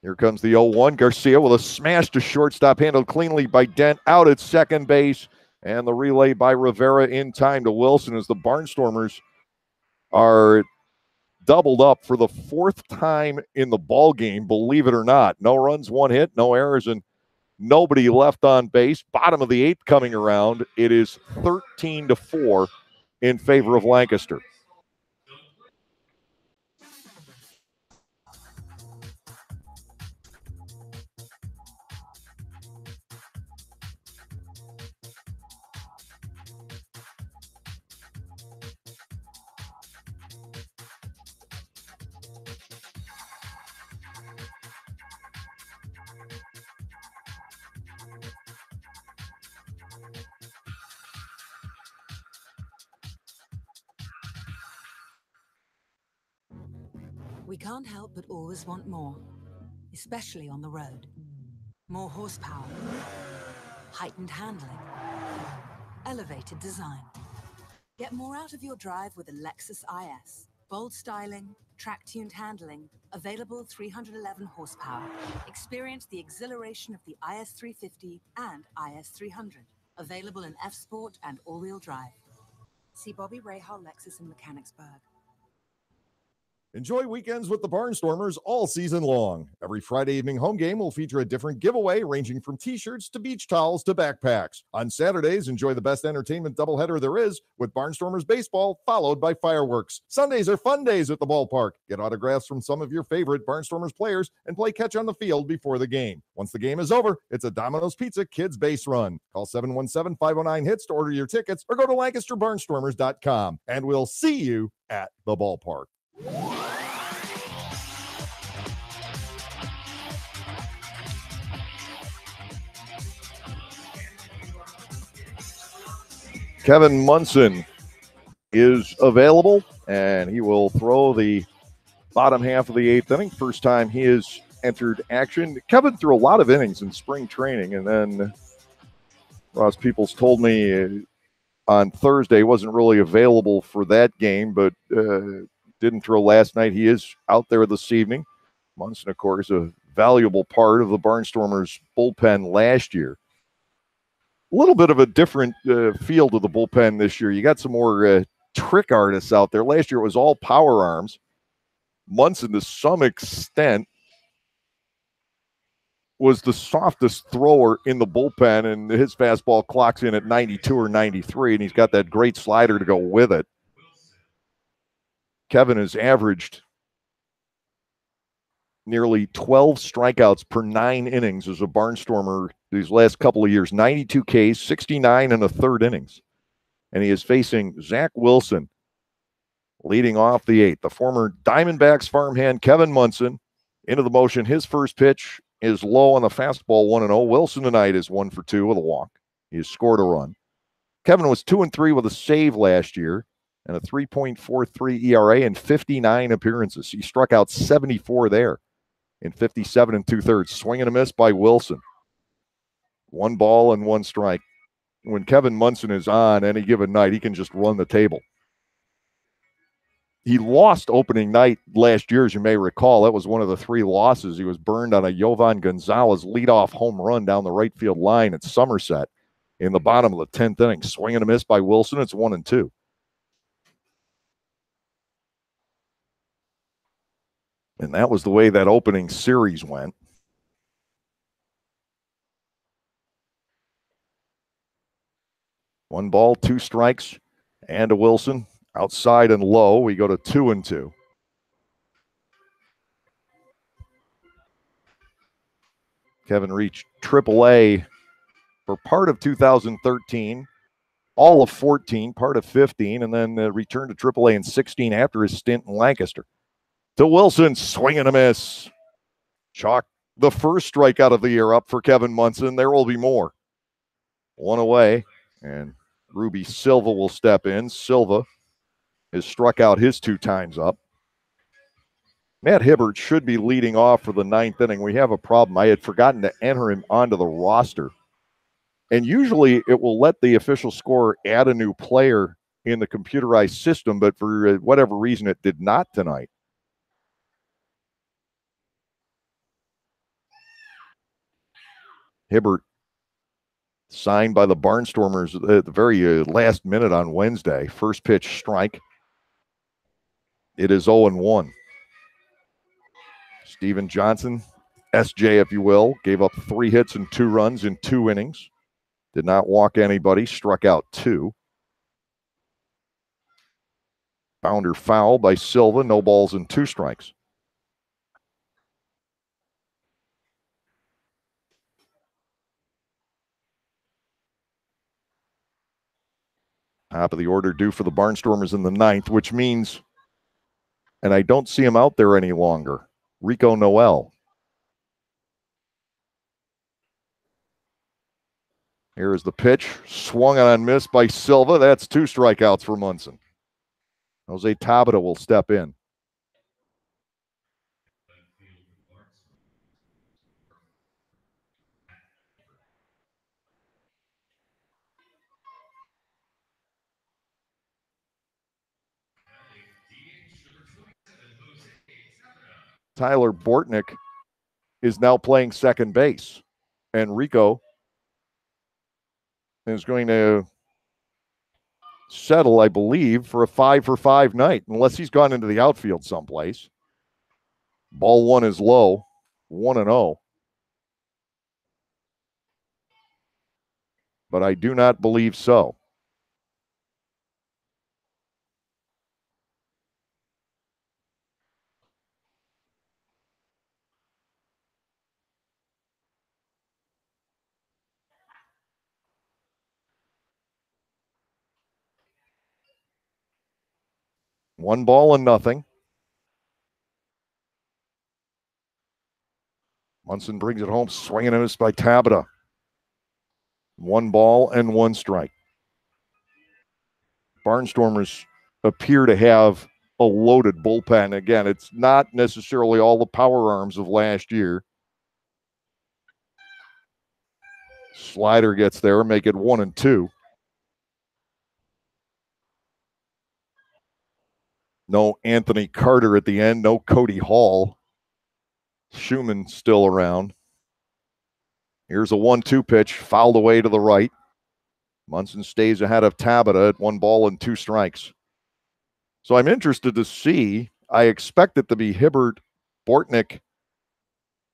Here comes the 0-1. Garcia with a smash to shortstop, handled cleanly by Dent, out at second base, and the relay by Rivera in time to Wilson as the Barnstormers are doubled up for the 4th time in the ball game, believe it or not. No runs, 1 hit, no errors, and nobody left on base. Bottom of the 8th coming around. It is 13-4 in favor of Lancaster. We can't help but always want more, especially on the road. More horsepower, heightened handling, elevated design. Get more out of your drive with a Lexus IS. Bold styling, track-tuned handling, available 311 horsepower. Experience the exhilaration of the IS 350 and IS 300. Available in F-Sport and all-wheel drive. See Bobby Rahal Lexus in Mechanicsburg. Enjoy weekends with the Barnstormers all season long. Every Friday evening home game will feature a different giveaway ranging from t-shirts to beach towels to backpacks. On Saturdays, enjoy the best entertainment doubleheader there is with Barnstormers baseball followed by fireworks. Sundays are fun days at the ballpark. Get autographs from some of your favorite Barnstormers players and play catch on the field before the game. Once the game is over, it's a Domino's Pizza Kids base run. Call 717-509-HITS to order your tickets or go to LancasterBarnstormers.com, and we'll see you at the ballpark. Kevin Munson is available, and he will throw the bottom half of the 8th inning. First time he has entered action. Kevin threw a lot of innings in spring training, and then Ross Peoples told me on Thursday wasn't really available for that game, but didn't throw last night. He is out there this evening. Munson, of course, a valuable part of the Barnstormers bullpen last year. A little bit of a different feel to the bullpen this year. You got some more trick artists out there. Last year it was all power arms. Munson, to some extent, was the softest thrower in the bullpen, and his fastball clocks in at 92 or 93, and he's got that great slider to go with it. Kevin has averaged nearly 12 strikeouts per 9 innings as a Barnstormer these last couple of years. 92 Ks, 69 in a third innings. And he is facing Zach Wilson leading off the 8th. The former Diamondbacks farmhand Kevin Munson into the motion. His first pitch is low on the fastball, 1-0. Wilson tonight is 1 for 2 with a walk. He has scored a run. Kevin was 2-3 with a save last year and a 3.43 ERA in 59 appearances. He struck out 74 there in 57 2/3. Swing and a miss by Wilson. 1 ball and 1 strike. When Kevin Munson is on any given night, he can just run the table. He lost opening night last year, as you may recall. That was one of the 3 losses. He was burned on a Yovan Gonzalez leadoff home run down the right field line at Somerset in the bottom of the 10th inning. Swing and a miss by Wilson. It's 1-2. And that was the way that opening series went. One ball, 2 strikes, and a Wilson. Outside and low, we go to 2-2. Kevin reached AAA for part of 2013, all of 14, part of 15, and then returned to AAA in 16 after his stint in Lancaster. To Wilson, swing and a miss. Chalk the first strikeout of the year up for Kevin Munson. There will be more. One away, and Ruby Silva will step in. Silva has struck out his 2 times up. Matt Hibbert should be leading off for the 9th inning. We have a problem. I had forgotten to enter him onto the roster. And usually it will let the official scorer add a new player in the computerized system, but for whatever reason, it did not tonight. Hibbert signed by the Barnstormers at the very last minute on Wednesday. First pitch strike. It is 0-1. Steven Johnson, SJ if you will, gave up 3 hits and 2 runs in 2 innings. Did not walk anybody, struck out 2. Bounder foul by Silva, no balls and 2 strikes. Top of the order due for the Barnstormers in the 9th, which means, and I don't see him out there any longer, Rico Noel. Here is the pitch, swung on and missed by Silva. That's 2 strikeouts for Munson. Jose Tabata will step in. Tyler Bortnick is now playing second base, and Rico is going to settle, I believe, for a 5-for-5 night, unless he's gone into the outfield someplace. Ball 1 is low, 1-0. But I do not believe so. One ball and nothing. Munson brings it home, swinging and missed by Tabata. 1 ball and 1 strike. Barnstormers appear to have a loaded bullpen. Again, it's not necessarily all the power arms of last year. Slider gets there, make it 1-2. No Anthony Carter at the end. No Cody Hall. Schumann still around. Here's a 1-2 pitch, fouled away to the right. Munson stays ahead of Tabata at 1 ball and 2 strikes. So I'm interested to see. I expect it to be Hibbert, Bortnick,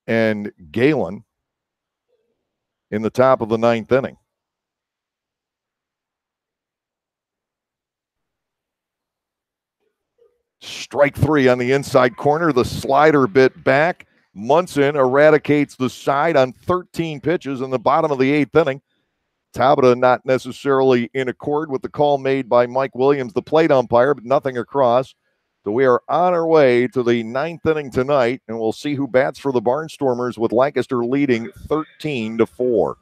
and Galen in the top of the 9th inning. Strike 3 on the inside corner. The slider bit back. Munson eradicates the side on 13 pitches in the bottom of the 8th inning. Tabata not necessarily in accord with the call made by Mike Williams, the plate umpire, but nothing across. So we are on our way to the 9th inning tonight, and we'll see who bats for the Barnstormers with Lancaster leading 13-4.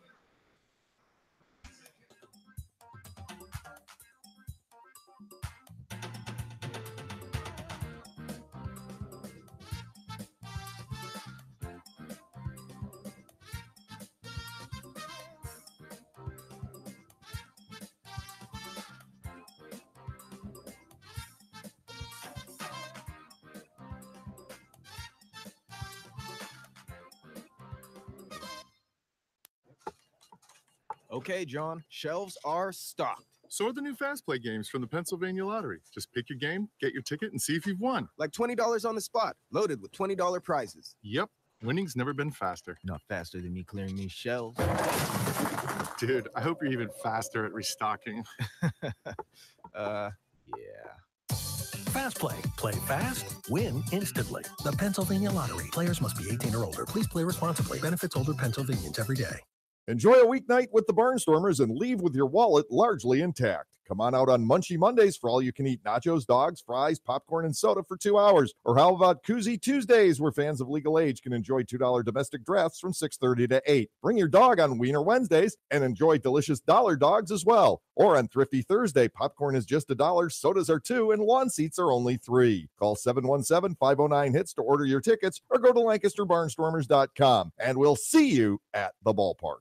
Okay, John, shelves are stocked. So are the new Fast Play games from the Pennsylvania Lottery. Just pick your game, get your ticket, and see if you've won. Like $20 on the spot, loaded with $20 prizes. Yep, winning's never been faster. Not faster than me clearing these shelves. Dude, I hope you're even faster at restocking. Yeah. Fast Play. Play fast, win instantly. The Pennsylvania Lottery. Players must be 18 or older. Please play responsibly. Benefits older Pennsylvanians every day. Enjoy a weeknight with the Barnstormers and leave with your wallet largely intact. Come on out on Munchie Mondays for all you can eat nachos, dogs, fries, popcorn, and soda for 2 hours. Or how about Koozie Tuesdays, where fans of legal age can enjoy $2 domestic drafts from 6:30 to 8. Bring your dog on Wiener Wednesdays and enjoy delicious dollar dogs as well. Or on Thrifty Thursday, popcorn is just $1, sodas are $2, and lawn seats are only $3. Call 717-509-HITS to order your tickets or go to LancasterBarnstormers.com. And we'll see you at the ballpark.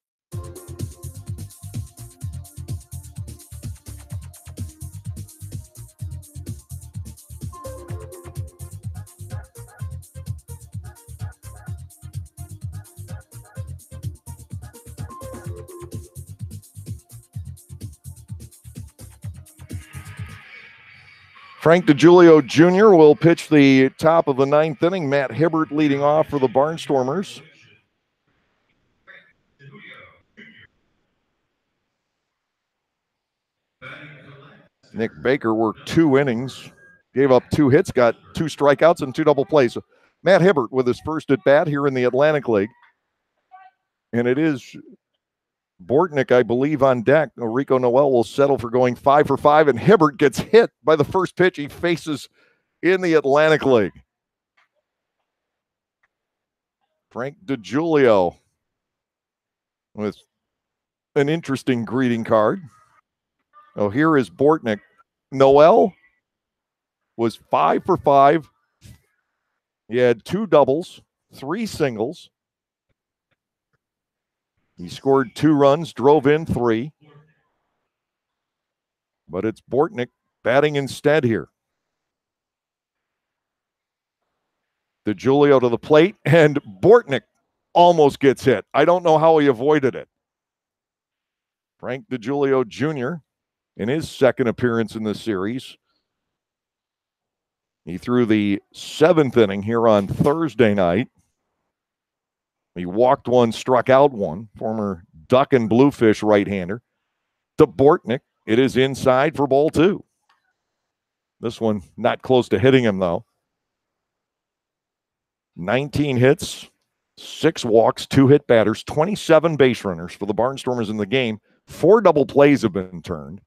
Frank DeGiulio Jr. will pitch the top of the ninth inning. Matt Hibbert leading off for the Barnstormers. Nick Baker worked 2 innings, gave up 2 hits, got 2 strikeouts and 2 double plays. Matt Hibbert with his first at bat here in the Atlantic League. And it is Bortnick, I believe, on deck. Rico Noel will settle for going 5 for 5, and Hibbert gets hit by the first pitch he faces in the Atlantic League. Frank DeGiulio with an interesting greeting card. Oh, here is Bortnick. Noel was 5 for 5. He had 2 doubles, 3 singles. He scored 2 runs, drove in 3. But it's Bortnick batting instead here. DeGiulio to the plate, and Bortnick almost gets hit. I don't know how he avoided it. Frank DeGiulio Jr. in his second appearance in this series. He threw the 7th inning here on Thursday night. He walked 1, struck out 1, former Duck and Bluefish right-hander. To Bortnick, it is inside for ball 2. This one not close to hitting him, though. 19 hits, 6 walks, 2 hit batters, 27 base runners for the Barnstormers in the game. 4 double plays have been turned.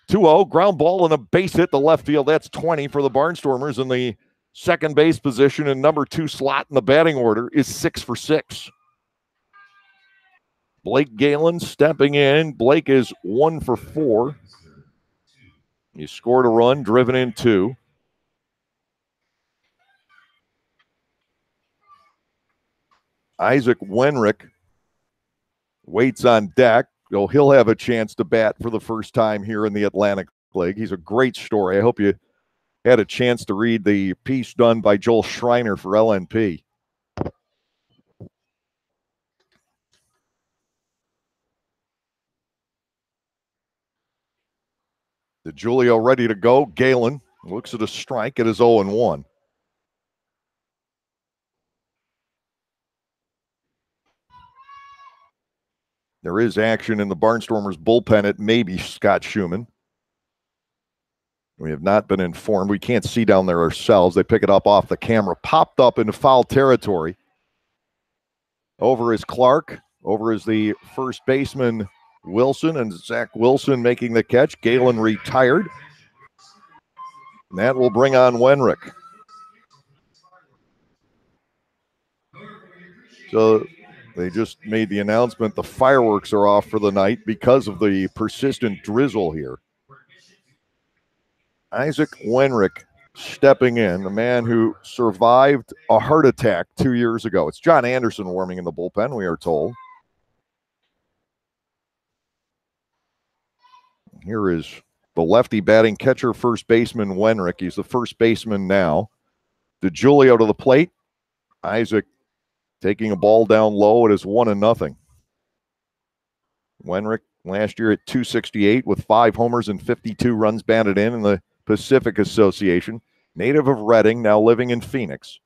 2-0, ground ball and a base hit to left field. That's 20 for the Barnstormers, and the second base position and number 2 slot in the batting order is 6 for 6. Blake Galen stepping in. Blake is 1 for 4. He scored a run, driven in 2. Isaac Wenrick waits on deck. So he'll have a chance to bat for the first time here in the Atlantic League. He's a great story. I hope you had a chance to read the piece done by Joel Schreiner for LNP. DeGiulio ready to go. Galen looks at a strike. It is 0-1. There is action in the Barnstormers bullpen. It may be Scott Schumann. We have not been informed. We can't see down there ourselves. They pick it up off the camera. Popped up into foul territory. Over is Clark. Over is the first baseman, Wilson, and Zach Wilson making the catch. Galen retired. And that will bring on Wenrick. So they just made the announcement the fireworks are off for the night because of the persistent drizzle here. Isaac Wenrick stepping in, the man who survived a heart attack 2 years ago. It's John Anderson warming in the bullpen, we are told. Here is the lefty batting catcher, first baseman Wenrick. He's the first baseman now. DeGiulio to the plate. Isaac taking a ball down low. It is 1-0. Wenrick last year at .268 with 5 homers and 52 runs batted in the Pacific Association. Native of Reading, now living in Phoenix.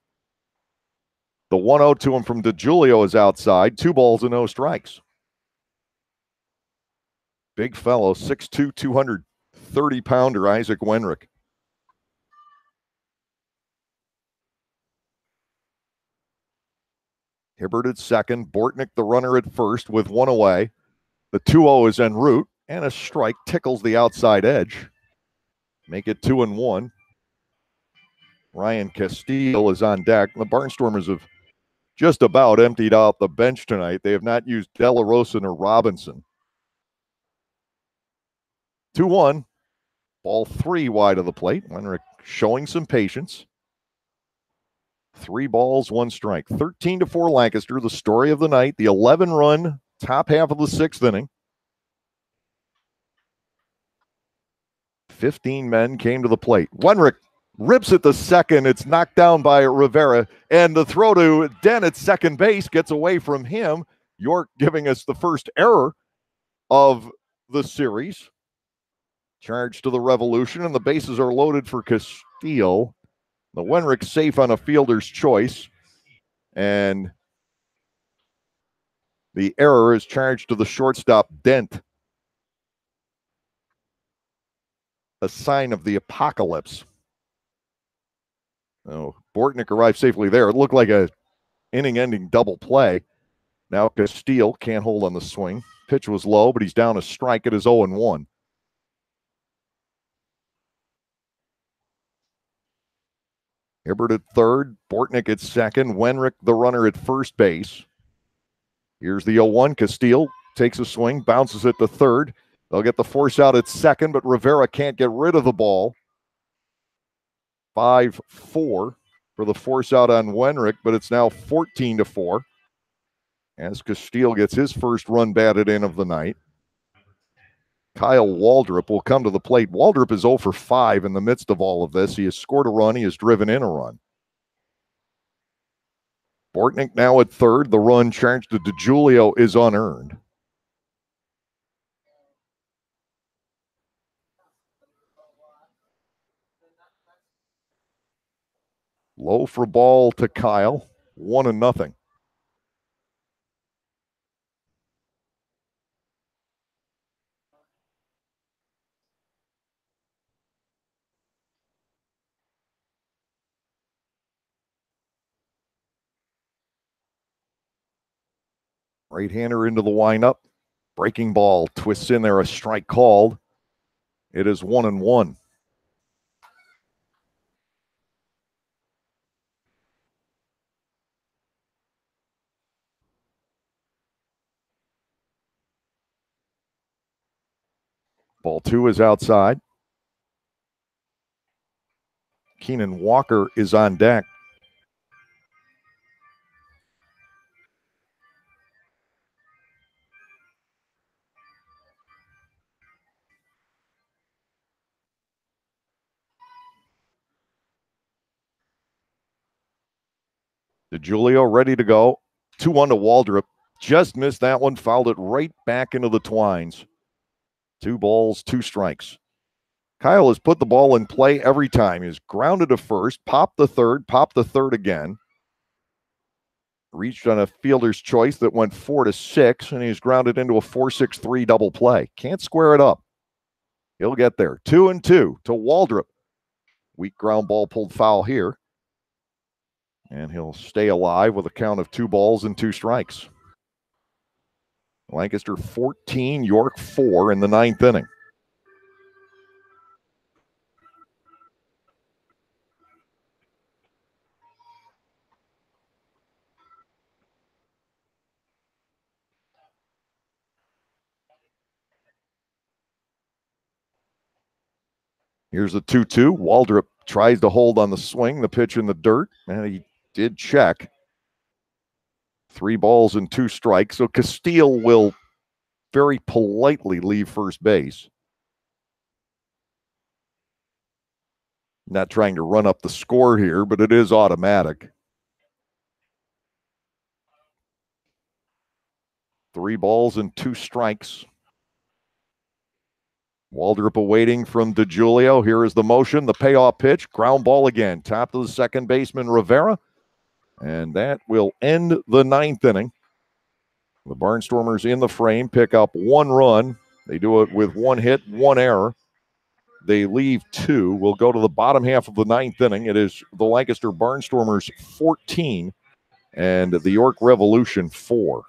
The 1-0 to him from DeGiulio is outside. 2 balls and no strikes. Big fellow, 6'2", 230-pounder Isaac Wenrick. Hibbert at second. Bortnick the runner at first with 1 away. The 2-0 is en route, And a strike tickles the outside edge. Make it 2-1. Ryan Castile is on deck. The Barnstormers have just about emptied out the bench tonight. They have not used De La Rosa or Robinson. 2-1. Ball 3 wide of the plate. Wenrick showing some patience. 3 balls, 1 strike. 13-4 Lancaster, the story of the night. The 11-run top half of the 6th inning. 15 men came to the plate. Wenrick rips it to second. It's knocked down by Rivera. And the throw to Den at second base gets away from him. York giving us the first error of the series. Charge to the Revolution, and the bases are loaded for Castile. The Wenrick safe on a fielder's choice. And the error is charged to the shortstop, Dent. A sign of the apocalypse. Oh, Bortnick arrived safely there. It looked like a inning-ending double play. Now Castile can't hold on the swing. Pitch was low, but he's down a strike. It is 0-1. Hibbert at third, Bortnick at second, Wenrick the runner at first base. Here's the 0-1. Castile takes a swing, bounces it to third. They'll get the force out at second, but Rivera can't get rid of the ball. 5-4 for the force out on Wenrick, but it's now 14-4 as Castile gets his first run batted in of the night. Kyle Waldrop will come to the plate. Waldrop is 0 for 5 in the midst of all of this. He has scored a run. He has driven in a run. Bortnick now at third. The run charged to DeGiulio is unearned. Low for ball to Kyle. 1-0. Right-hander into the windup. Breaking ball. Twists in there. A strike called. It is 1-1. Ball 2 is outside. Keenan Walker is on deck. DeGiulio ready to go. 2-1 to Waldrop. Just missed that one. Fouled it right back into the twines. 2 balls, 2 strikes. Kyle has put the ball in play every time. He's grounded to first, popped the third again. Reached on a fielder's choice that went 4-6, and he's grounded into a 4-6-3 double play. Can't square it up. He'll get there. 2-2 to Waldrop. Weak ground ball pulled foul here. And he'll stay alive with a count of 2 balls and 2 strikes. Lancaster 14, York 4 in the 9th inning. Here's the 2-2. Waldrop tries to hold on the swing, the pitch in the dirt, and he did check. 3 balls and 2 strikes. So Castile will very politely leave first base. Not trying to run up the score here, but it is automatic. 3 balls and 2 strikes. Waldrop awaiting from DeGiulio. Here is the motion, the payoff pitch, ground ball again. Top to the second baseman, Rivera. And that will end the 9th inning. The Barnstormers in the frame pick up 1 run. They do it with 1 hit, 1 error. They leave 2. We'll go to the bottom half of the 9th inning. It is the Lancaster Barnstormers 14 and the York Revolution 4.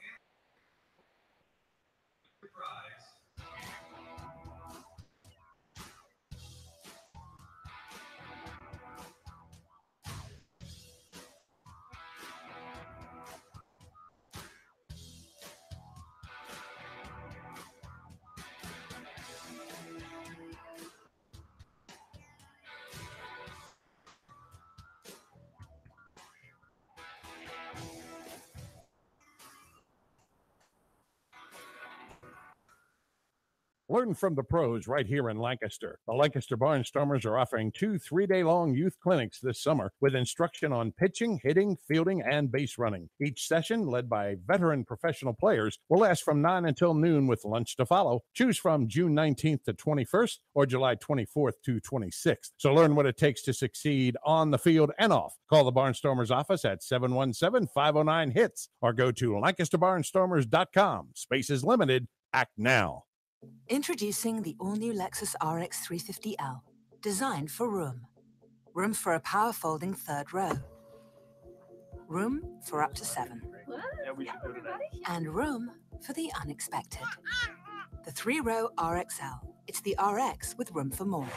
Learn from the pros right here in Lancaster. The Lancaster Barnstormers are offering 2 3-day-long youth clinics this summer with instruction on pitching, hitting, fielding, and base running. Each session, led by veteran professional players, will last from 9 until noon with lunch to follow. Choose from June 19th to 21st or July 24th to 26th. So learn what it takes to succeed on the field and off. Call the Barnstormers office at 717-509-HITS or go to LancasterBarnstormers.com. Space is limited. Act now. Introducing the all-new Lexus RX 350L, designed for room. Room for a power-folding third row. Room for up to 7. And room for the unexpected. The 3-row RXL. It's the RX with room for more.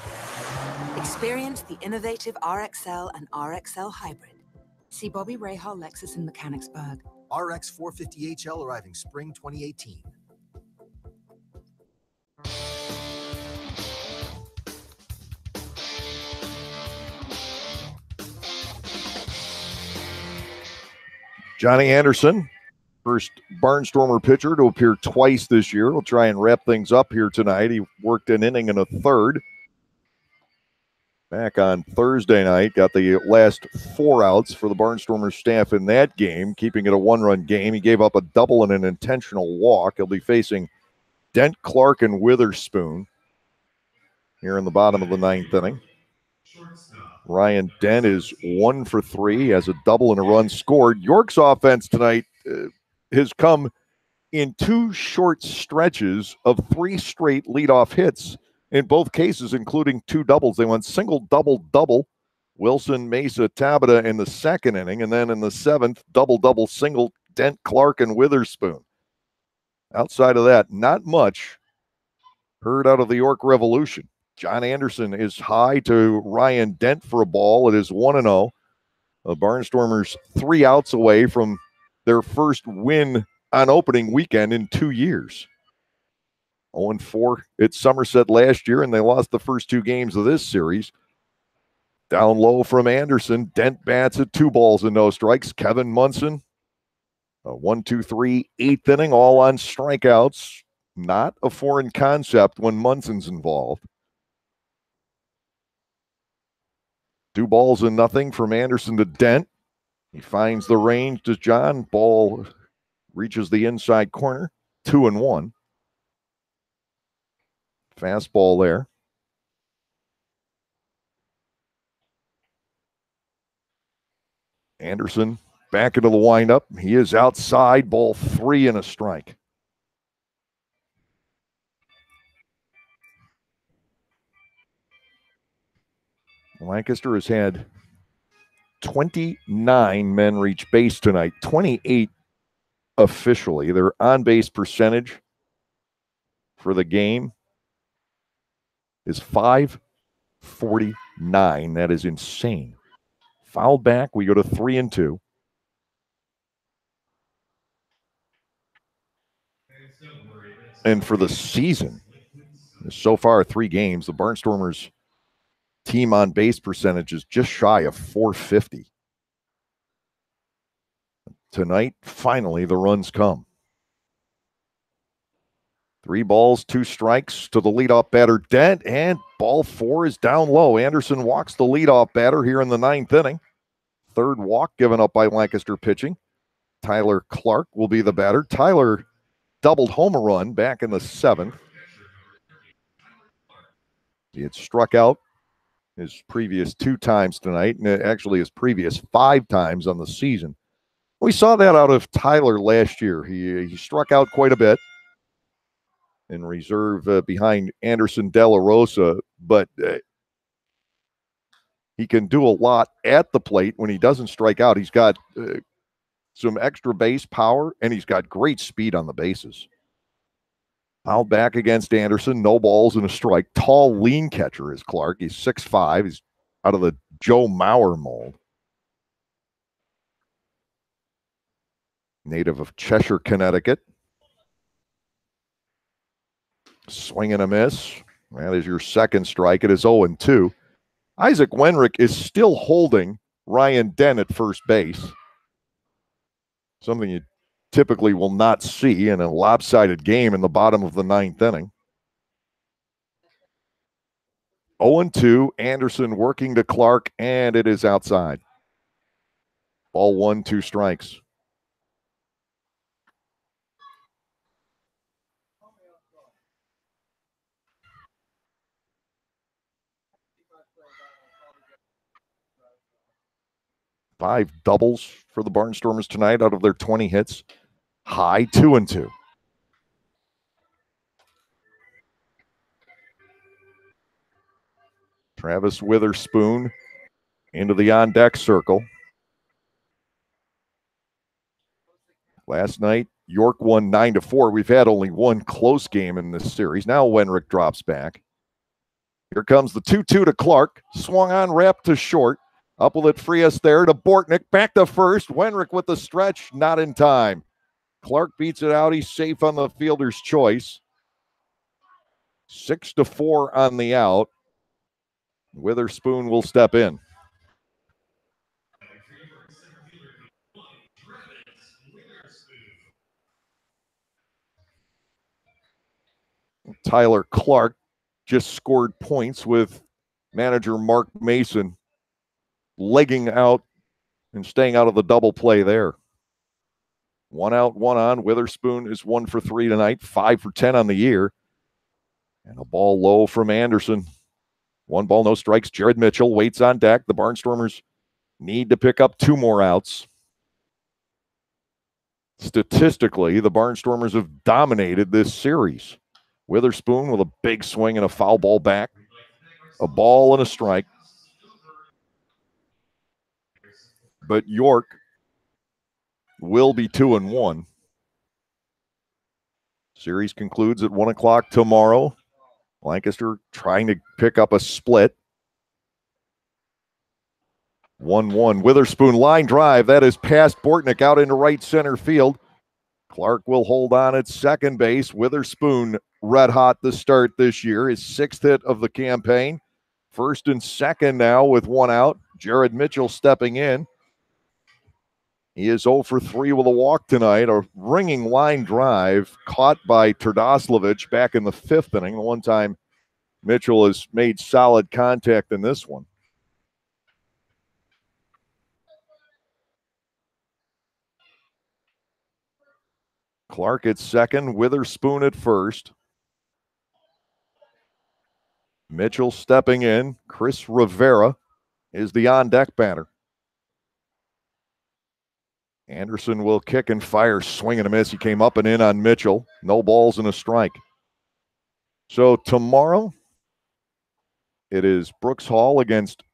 Experience the innovative RXL and RXL Hybrid. See Bobby Rahal Lexus in Mechanicsburg. RX 450HL arriving spring 2018. Johnny Anderson, first Barnstormer pitcher to appear twice this year. We'll try and wrap things up here tonight. He worked an inning and a third. Back on Thursday night, got the last 4 outs for the Barnstormers staff in that game, keeping it a 1-run game. He gave up a double and an intentional walk. He'll be facing Dent, Clark, and Witherspoon here in the bottom of the 9th inning. Ryan Dent is 1 for 3, has a double and a run scored. York's offense tonight has come in 2 short stretches of 3 straight leadoff hits, in both cases, including 2 doubles. They went single, double, double. Wilson, Mesa, Tabata in the 2nd inning, and then in the 7th, double, double, single, Dent, Clark, and Witherspoon. Outside of that, not much heard out of the York Revolution. John Anderson is high to Ryan Dent for a ball. It is 1-0. The Barnstormers 3 outs away from their first win on opening weekend in 2 years. 0-4 at Somerset last year, and they lost the first 2 games of this series. Down low from Anderson. Dent bats at 2 balls and no strikes. Kevin Munson, a 1-2-3 8th inning, all on strikeouts. Not a foreign concept when Munson's involved. 2 balls and nothing from Anderson to Dent. He finds the range to John. Ball reaches the inside corner. 2-1. Fastball there. Anderson back into the windup. He is outside. Ball 3 and a strike. Lancaster has had 29 men reach base tonight, 28 officially. Their on-base percentage for the game is .549. That is insane. Foul back, we go to 3-2. And for the season, so far 3 games, the Barnstormers team on base percentage is just shy of .450. Tonight, finally, the runs come. 3 balls, 2 strikes to the leadoff batter, Dent, and ball 4 is down low. Anderson walks the leadoff batter here in the 9th inning. 3rd walk given up by Lancaster pitching. Tyler Clark will be the batter. Tyler doubled home a run back in the 7th. He had struck out his previous 2 times tonight, and actually his previous 5 times on the season. We saw that out of Tyler last year. He struck out quite a bit in reserve behind Anderson De La Rosa, but he can do a lot at the plate when he doesn't strike out. He's got some extra base power, and he's got great speed on the bases. Fouled back against Anderson, no balls and a strike. Tall, lean catcher is Clark. He's 6'5". He's out of the Joe Mauer mold. Native of Cheshire, Connecticut. Swing and a miss. That is your 2nd strike. It is 0-2. Isaac Wenrick is still holding Ryan Dent at first base. Something you typically will not see in a lopsided game in the bottom of the 9th inning. 0-2. Anderson working to Clark, and it is outside. Ball 1, 2 strikes. Five doubles for the Barnstormers tonight out of their 20 hits. High 2-2. Travis Witherspoon into the on-deck circle. Last night, York won 9-4. We've had only one close game in this series. Now Wenrick drops back. Here comes the 2-2 to Clark. Swung on, wrapped to short. Up with it, Frias there to Bortnick. Back to first. Wenrick with the stretch, not in time. Clark beats it out. He's safe on the fielder's choice. 6-4 on the out. Witherspoon will step in. Tyler Clark just scored points with manager Mark Mason legging out and staying out of the double play there. 1 out, 1 on. Witherspoon is 1 for 3 tonight, 5 for 10 on the year. And a ball low from Anderson. 1 ball, no strikes. Jared Mitchell waits on deck. The Barnstormers need to pick up 2 more outs. Statistically, the Barnstormers have dominated this series. Witherspoon with a big swing and a foul ball back. A ball and a strike. But York will be 2-1. Series concludes at 1 o'clock tomorrow. Lancaster trying to pick up a split. 1-1. Witherspoon line drive. That is past Bortnick out into right center field. Clark will hold on at second base. Witherspoon red hot to start this year. His 6th hit of the campaign. First and second now with 1 out. Jared Mitchell stepping in. He is 0 for 3 with a walk tonight. A ringing line drive caught by Terdoslavich back in the 5th inning. The one time Mitchell has made solid contact in this one. Clark at second, Witherspoon at first. Mitchell stepping in. Chris Rivera is the on-deck batter. Anderson will kick and fire, swing and a miss. He came up and in on Mitchell. No balls and a strike. So tomorrow, it is Brooks Hall against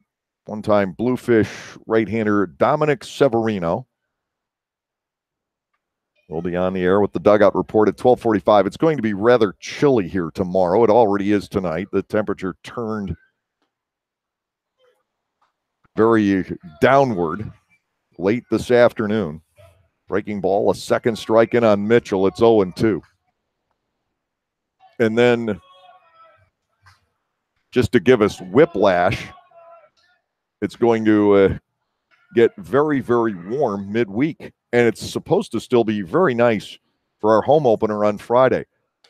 one-time Bluefish right-hander Dominic Severino. We'll be on the air with the dugout report at 12:45. It's going to be rather chilly here tomorrow. It already is tonight. The temperature turned very downward late this afternoon. Breaking ball, a second strike in on Mitchell. It's 0-2. And then, just to give us whiplash, it's going to get very, very warm midweek. And it's supposed to still be very nice for our home opener on Friday.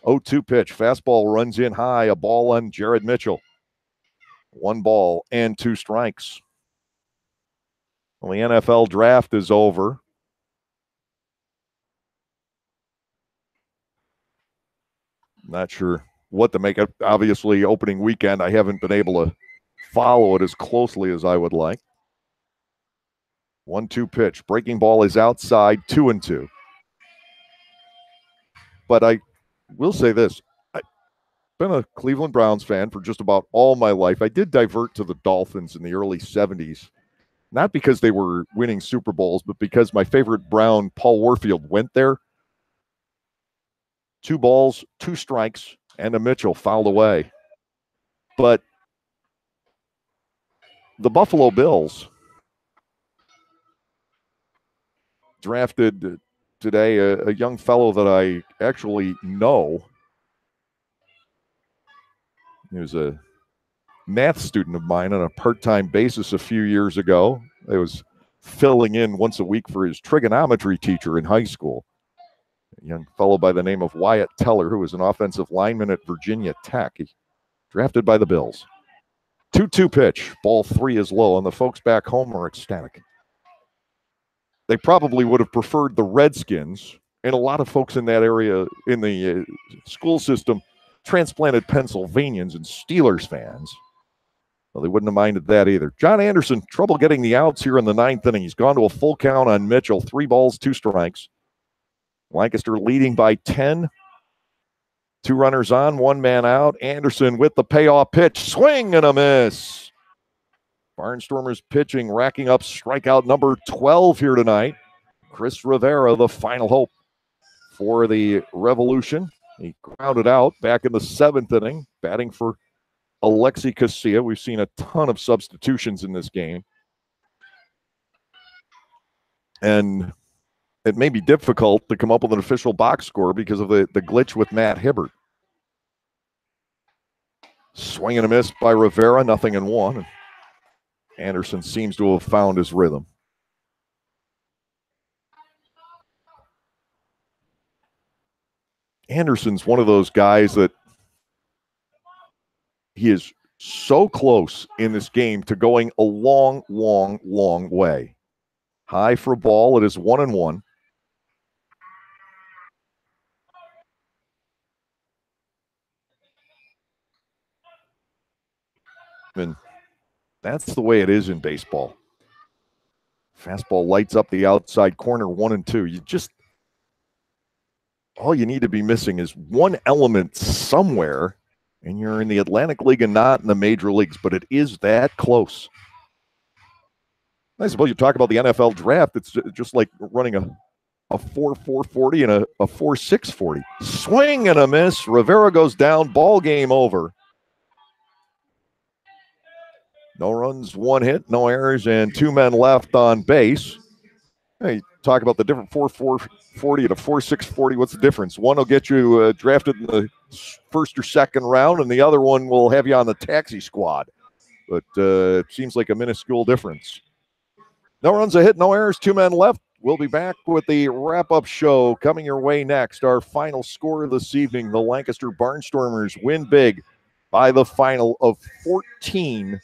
0-2 pitch. Fastball runs in high. A ball on Jared Mitchell. 1 ball and 2 strikes. Well, the NFL draft is over. Not sure what to make of. Obviously, opening weekend, I haven't been able to follow it as closely as I would like. 1-2 pitch. Breaking ball is outside, 2-2. But I will say this. I've been a Cleveland Browns fan for just about all my life. I did divert to the Dolphins in the early 70s. Not because they were winning Super Bowls, but because my favorite Brown, Paul Warfield, went there. 2 balls, 2 strikes, and a Mitchell fouled away. But the Buffalo Bills drafted today a young fellow that I actually know. He was a math student of mine on a part-time basis a few years ago. I was filling in once a week for his trigonometry teacher in high school. A young fellow by the name of Wyatt Teller, who was an offensive lineman at Virginia Tech. He drafted by the Bills. 2-2 pitch. Ball 3 is low, and the folks back home are ecstatic. They probably would have preferred the Redskins, and a lot of folks in that area in the school system, transplanted Pennsylvanians and Steelers fans. Well, they wouldn't have minded that either. John Anderson, trouble getting the outs here in the 9th inning. He's gone to a full count on Mitchell. 3 balls, 2 strikes. Lancaster leading by 10. 2 runners on, 1 man out. Anderson with the payoff pitch. Swing and a miss. Barnstormers pitching, racking up strikeout number 12 here tonight. Chris Rivera, the final hope for the Revolution. He grounded out back in the 7th inning, batting for Alexi Casilla. We've seen a ton of substitutions in this game. And it may be difficult to come up with an official box score because of the glitch with Matt Hibbert. Swing and a miss by Rivera, 0-1. Anderson seems to have found his rhythm. Anderson's one of those guys that he is so close in this game to going a long, long, long way. High for a ball. It is 1-1. And that's the way it is in baseball. Fastball lights up the outside corner, 1-2. All you need to be missing is one element somewhere, and you're in the Atlantic League and not in the major leagues, but it is that close. I suppose you talk about the NFL draft, it's just like running a 4.440 and a 4.640. Swing and a miss. Rivera goes down. Ball game over. No runs, 1 hit, no errors, and 2 men left on base. Hey, talk about the different 4.440 and a 4.640. What's the difference? One will get you drafted in the first or second round, and the other one will have you on the taxi squad. But it seems like a minuscule difference. No runs, a hit, no errors, 2 men left. We'll be back with the wrap-up show coming your way next. Our final score this evening, the Lancaster Barnstormers win big by the final of 14-4.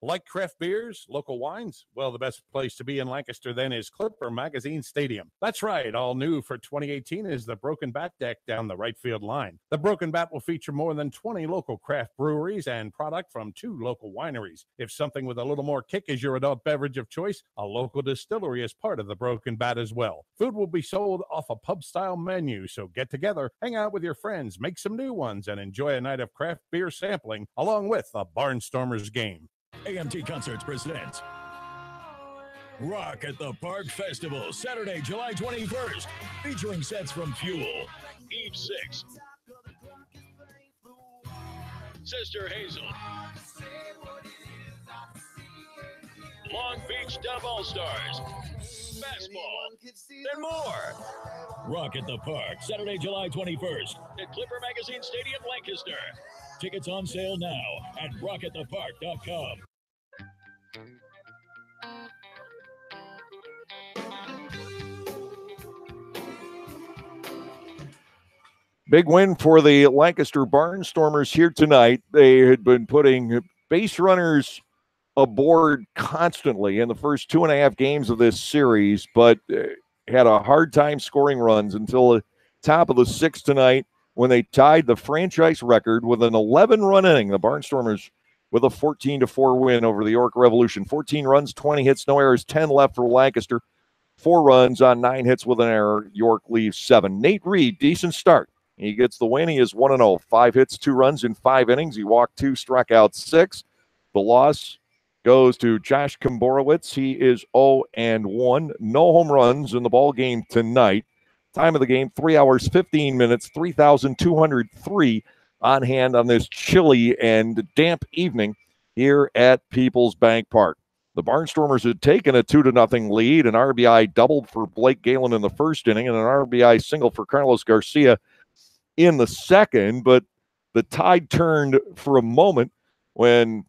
Like craft beers, local wines? Well, the best place to be in Lancaster then is Clipper Magazine Stadium. That's right. All new for 2018 is the Broken Bat deck down the right field line. The Broken Bat will feature more than 20 local craft breweries and product from 2 local wineries. If something with a little more kick is your adult beverage of choice, a local distillery is part of the Broken Bat as well. Food will be sold off a pub-style menu, so get together, hang out with your friends, make some new ones, and enjoy a night of craft beer sampling along with a Barnstormers game. AMT Concerts presents Rock at the Park Festival, Saturday, July 21st, featuring sets from Fuel, Eve 6, Sister Hazel, Long Beach Dub All-Stars, Fastball, and more. Rock at the Park, Saturday, July 21st at Clipper Magazine Stadium, Lancaster. Tickets on sale now at rockatthepark.com. Big win for the Lancaster Barnstormers here tonight. They had been putting base runners aboard constantly in the first 2.5 games of this series, but had a hard time scoring runs until the top of the 6th tonight when they tied the franchise record with an 11-run inning. The Barnstormers with a 14-4 win over the York Revolution. 14 runs, 20 hits, no errors, 10 left for Lancaster. 4 runs on 9 hits with an error. York leaves 7. Nate Reed, decent start. He gets the win. He is 1-0. 5 hits, 2 runs in 5 innings. He walked 2, struck out 6. The loss goes to Josh Komborowicz. He is 0-1. No home runs in the ball game tonight. Time of the game, 3 hours, 15 minutes, 3,203 on hand on this chilly and damp evening here at Peoples Bank Park. The Barnstormers had taken a 2-0 lead. An RBI doubled for Blake Galen in the first inning and an RBI single for Carlos Garcia in the second, but the tide turned for a moment when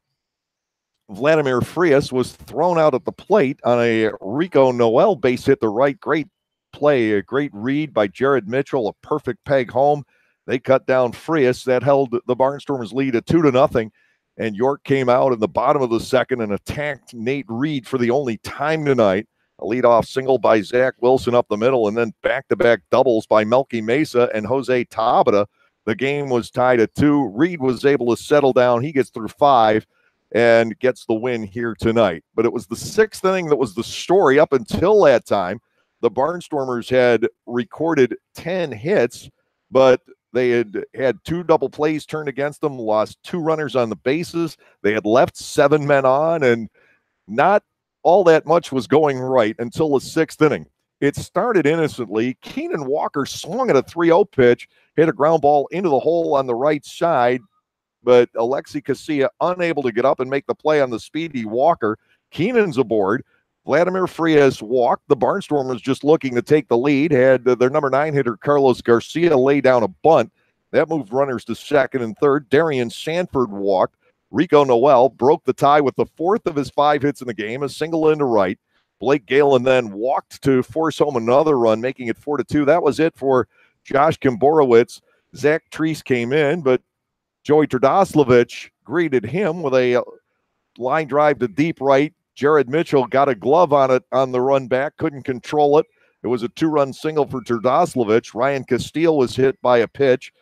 Vladimir Frias was thrown out at the plate on a Rico Noel base hit to right. Great play, a great read by Jared Mitchell, a perfect peg home. They cut down Frias. That held the Barnstormers lead at 2-0. And York came out in the bottom of the second and attacked Nate Reed for the only time tonight. A leadoff single by Zach Wilson up the middle, and then back-to-back doubles by Melky Mesa and Jose Tabata. The game was tied at 2. Reed was able to settle down. He gets through 5 and gets the win here tonight. But it was the 6th inning that was the story up until that time. The Barnstormers had recorded 10 hits, but they had 2 double plays turned against them, lost 2 runners on the bases. They had left 7 men on, and not all that much was going right until the 6th inning. It started innocently. Keenan Walker swung at a 3-0 pitch, hit a ground ball into the hole on the right side, but Alexi Casilla unable to get up and make the play on the speedy Walker. Keenan's aboard. Vladimir Frias walked. The Barnstormers just looking to take the lead. Had their number 9 hitter Carlos Garcia lay down a bunt. That moved runners to second and third. Darian Sanford walked. Rico Noel broke the tie with the 4th of his 5 hits in the game, a single into right. Blake Galen then walked to force home another run, making it 4-2. That was it for Josh Kimborowicz. Zach Treese came in, but Joey Terdoslavich greeted him with a line drive to deep right. Jared Mitchell got a glove on it on the run back, couldn't control it. It was a 2-run single for Terdoslavich. Ryan Castile was hit by a pitch.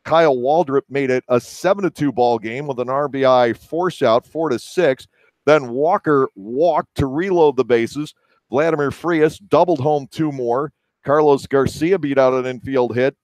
Kyle Waldrop made it a 7-2 ball game with an RBI force out, 4-6. Then Walker walked to reload the bases. Vladimir Frias doubled home 2 more. Carlos Garcia beat out an infield hit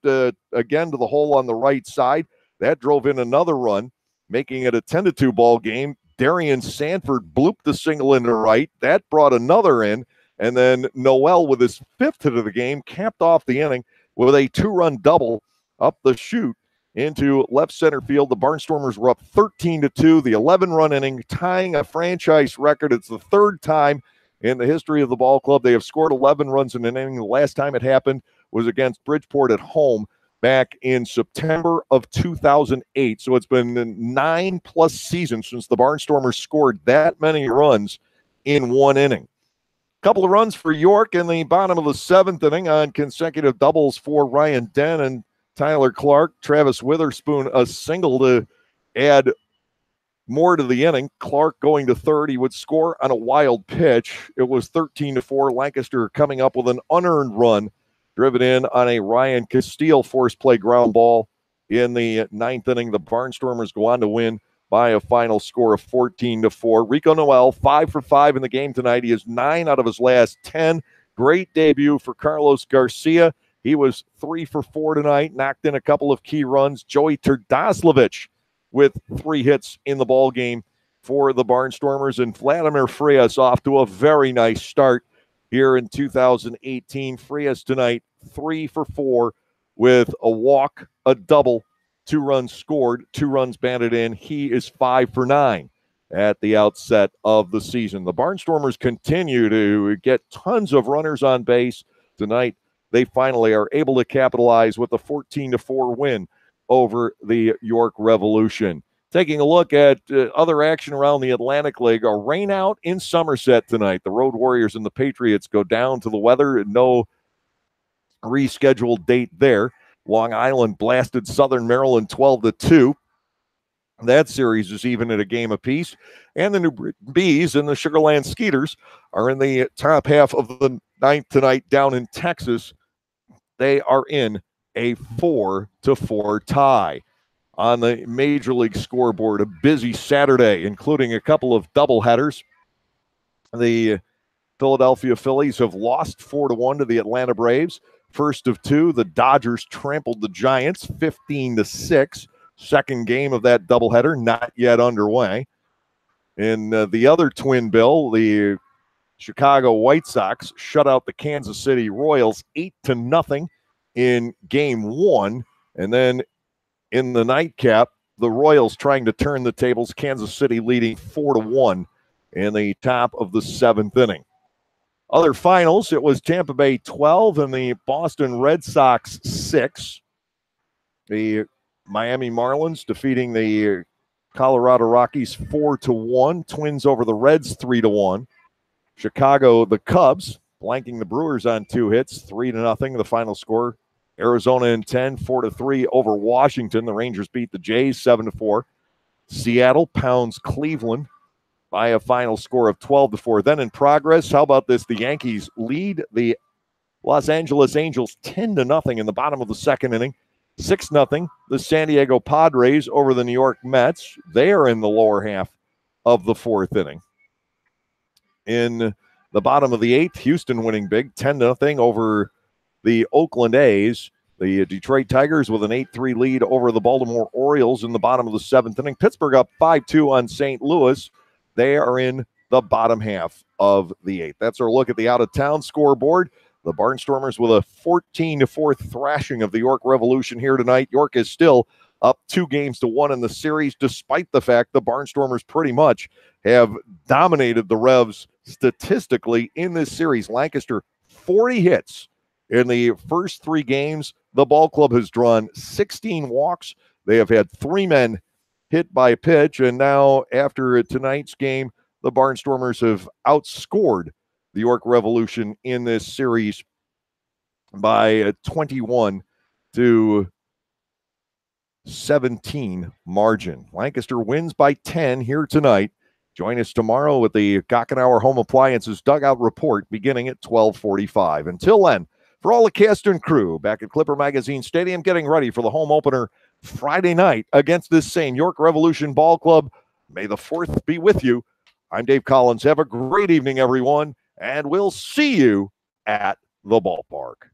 again to the hole on the right side. That drove in another run, making it a 10-2 ball game. Darian Sanford blooped the single into right. That brought another in. And then Noel, with his 5th hit of the game, capped off the inning with a 2-run double up the chute into left center field. The Barnstormers were up 13-2, the 11-run inning, tying a franchise record. It's the 3rd time in the history of the ball club they have scored 11 runs in an inning. The last time it happened was against Bridgeport at home back in September of 2008. So it's been 9+ seasons since the Barnstormers scored that many runs in one inning. Couple of runs for York in the bottom of the 7th inning on consecutive doubles for Ryan Den and Tyler Clark. Travis Witherspoon a single to add more to the inning. Clark going to third. He would score on a wild pitch. It was 13-4. Lancaster coming up with an unearned run, driven in on a Ryan Castile force play ground ball in the 9th inning. The Barnstormers go on to win by a final score of 14-4. Rico Noel, 5 for 5 in the game tonight. He is 9 out of his last 10. Great debut for Carlos Garcia. He was 3 for 4 tonight, knocked in a couple of key runs. Joey Terdoslavich with 3 hits in the ball game for the Barnstormers. And Vladimir Frias off to a very nice start here in 2018. Frias tonight, 3 for 4 with a walk, a double, 2 runs scored, 2 runs batted in. He is 5 for 9 at the outset of the season. The Barnstormers continue to get tons of runners on base. Tonight, they finally are able to capitalize with a 14-4 win over the York Revolution. Taking a look at other action around the Atlantic League, a rainout in Somerset tonight. The Road Warriors and the Patriots go down to the weather. No rescheduled date there. Long Island blasted Southern Maryland 12-2. That series is even at a game apiece. And the New Bees and the Sugar Land Skeeters are in the top half of the 9th tonight down in Texas. They are in a 4-4 tie. On the Major League scoreboard, a busy Saturday, including a couple of doubleheaders. The Philadelphia Phillies have lost 4-1 to the Atlanta Braves. First of 2, the Dodgers trampled the Giants 15-6. Second game of that doubleheader, not yet underway. In the other twin bill, the Chicago White Sox shut out the Kansas City Royals 8-0 in game one. And then in the nightcap, the Royals trying to turn the tables, Kansas City leading 4-1 in the top of the 7th inning. Other finals, it was Tampa Bay 12 and the Boston Red Sox 6. The Miami Marlins defeating the Colorado Rockies 4-1. Twins over the Reds 3-1. Chicago, the Cubs, blanking the Brewers on 2 hits, 3-0. The final score, Arizona in 10, 4-3 over Washington. The Rangers beat the Jays 7-4. Seattle pounds Cleveland by a final score of 12-4. Then in progress, how about this? The Yankees lead the Los Angeles Angels 10-0 in the bottom of the 2nd inning. 6-0. The San Diego Padres over the New York Mets. They are in the lower half of the 4th inning. In the bottom of the 8th, Houston winning big, 10-0 over the Oakland A's. The Detroit Tigers with an 8-3 lead over the Baltimore Orioles in the bottom of the 7th inning. Pittsburgh up 5-2 on St. Louis. They are in the bottom half of the 8th. That's our look at the out-of-town scoreboard. The Barnstormers with a 14-4 thrashing of the York Revolution here tonight. York is still up 2-1 in the series, despite the fact the Barnstormers pretty much have dominated the Revs statistically in this series. Lancaster, 40 hits in the first 3 games. The ball club has drawn 16 walks. They have had 3 men hit by pitch, and now after tonight's game, the Barnstormers have outscored the York Revolution in this series by a 21-17 margin. Lancaster wins by 10 here tonight. Join us tomorrow with the Gockenauer Home Appliances Dugout Report beginning at 12:45. Until then, for all the cast and crew back at Clipper Magazine Stadium, getting ready for the home opener Friday night against this same York Revolution Ball Club. May the 4th be with you. I'm Dave Collins. Have a great evening, everyone, and we'll see you at the ballpark.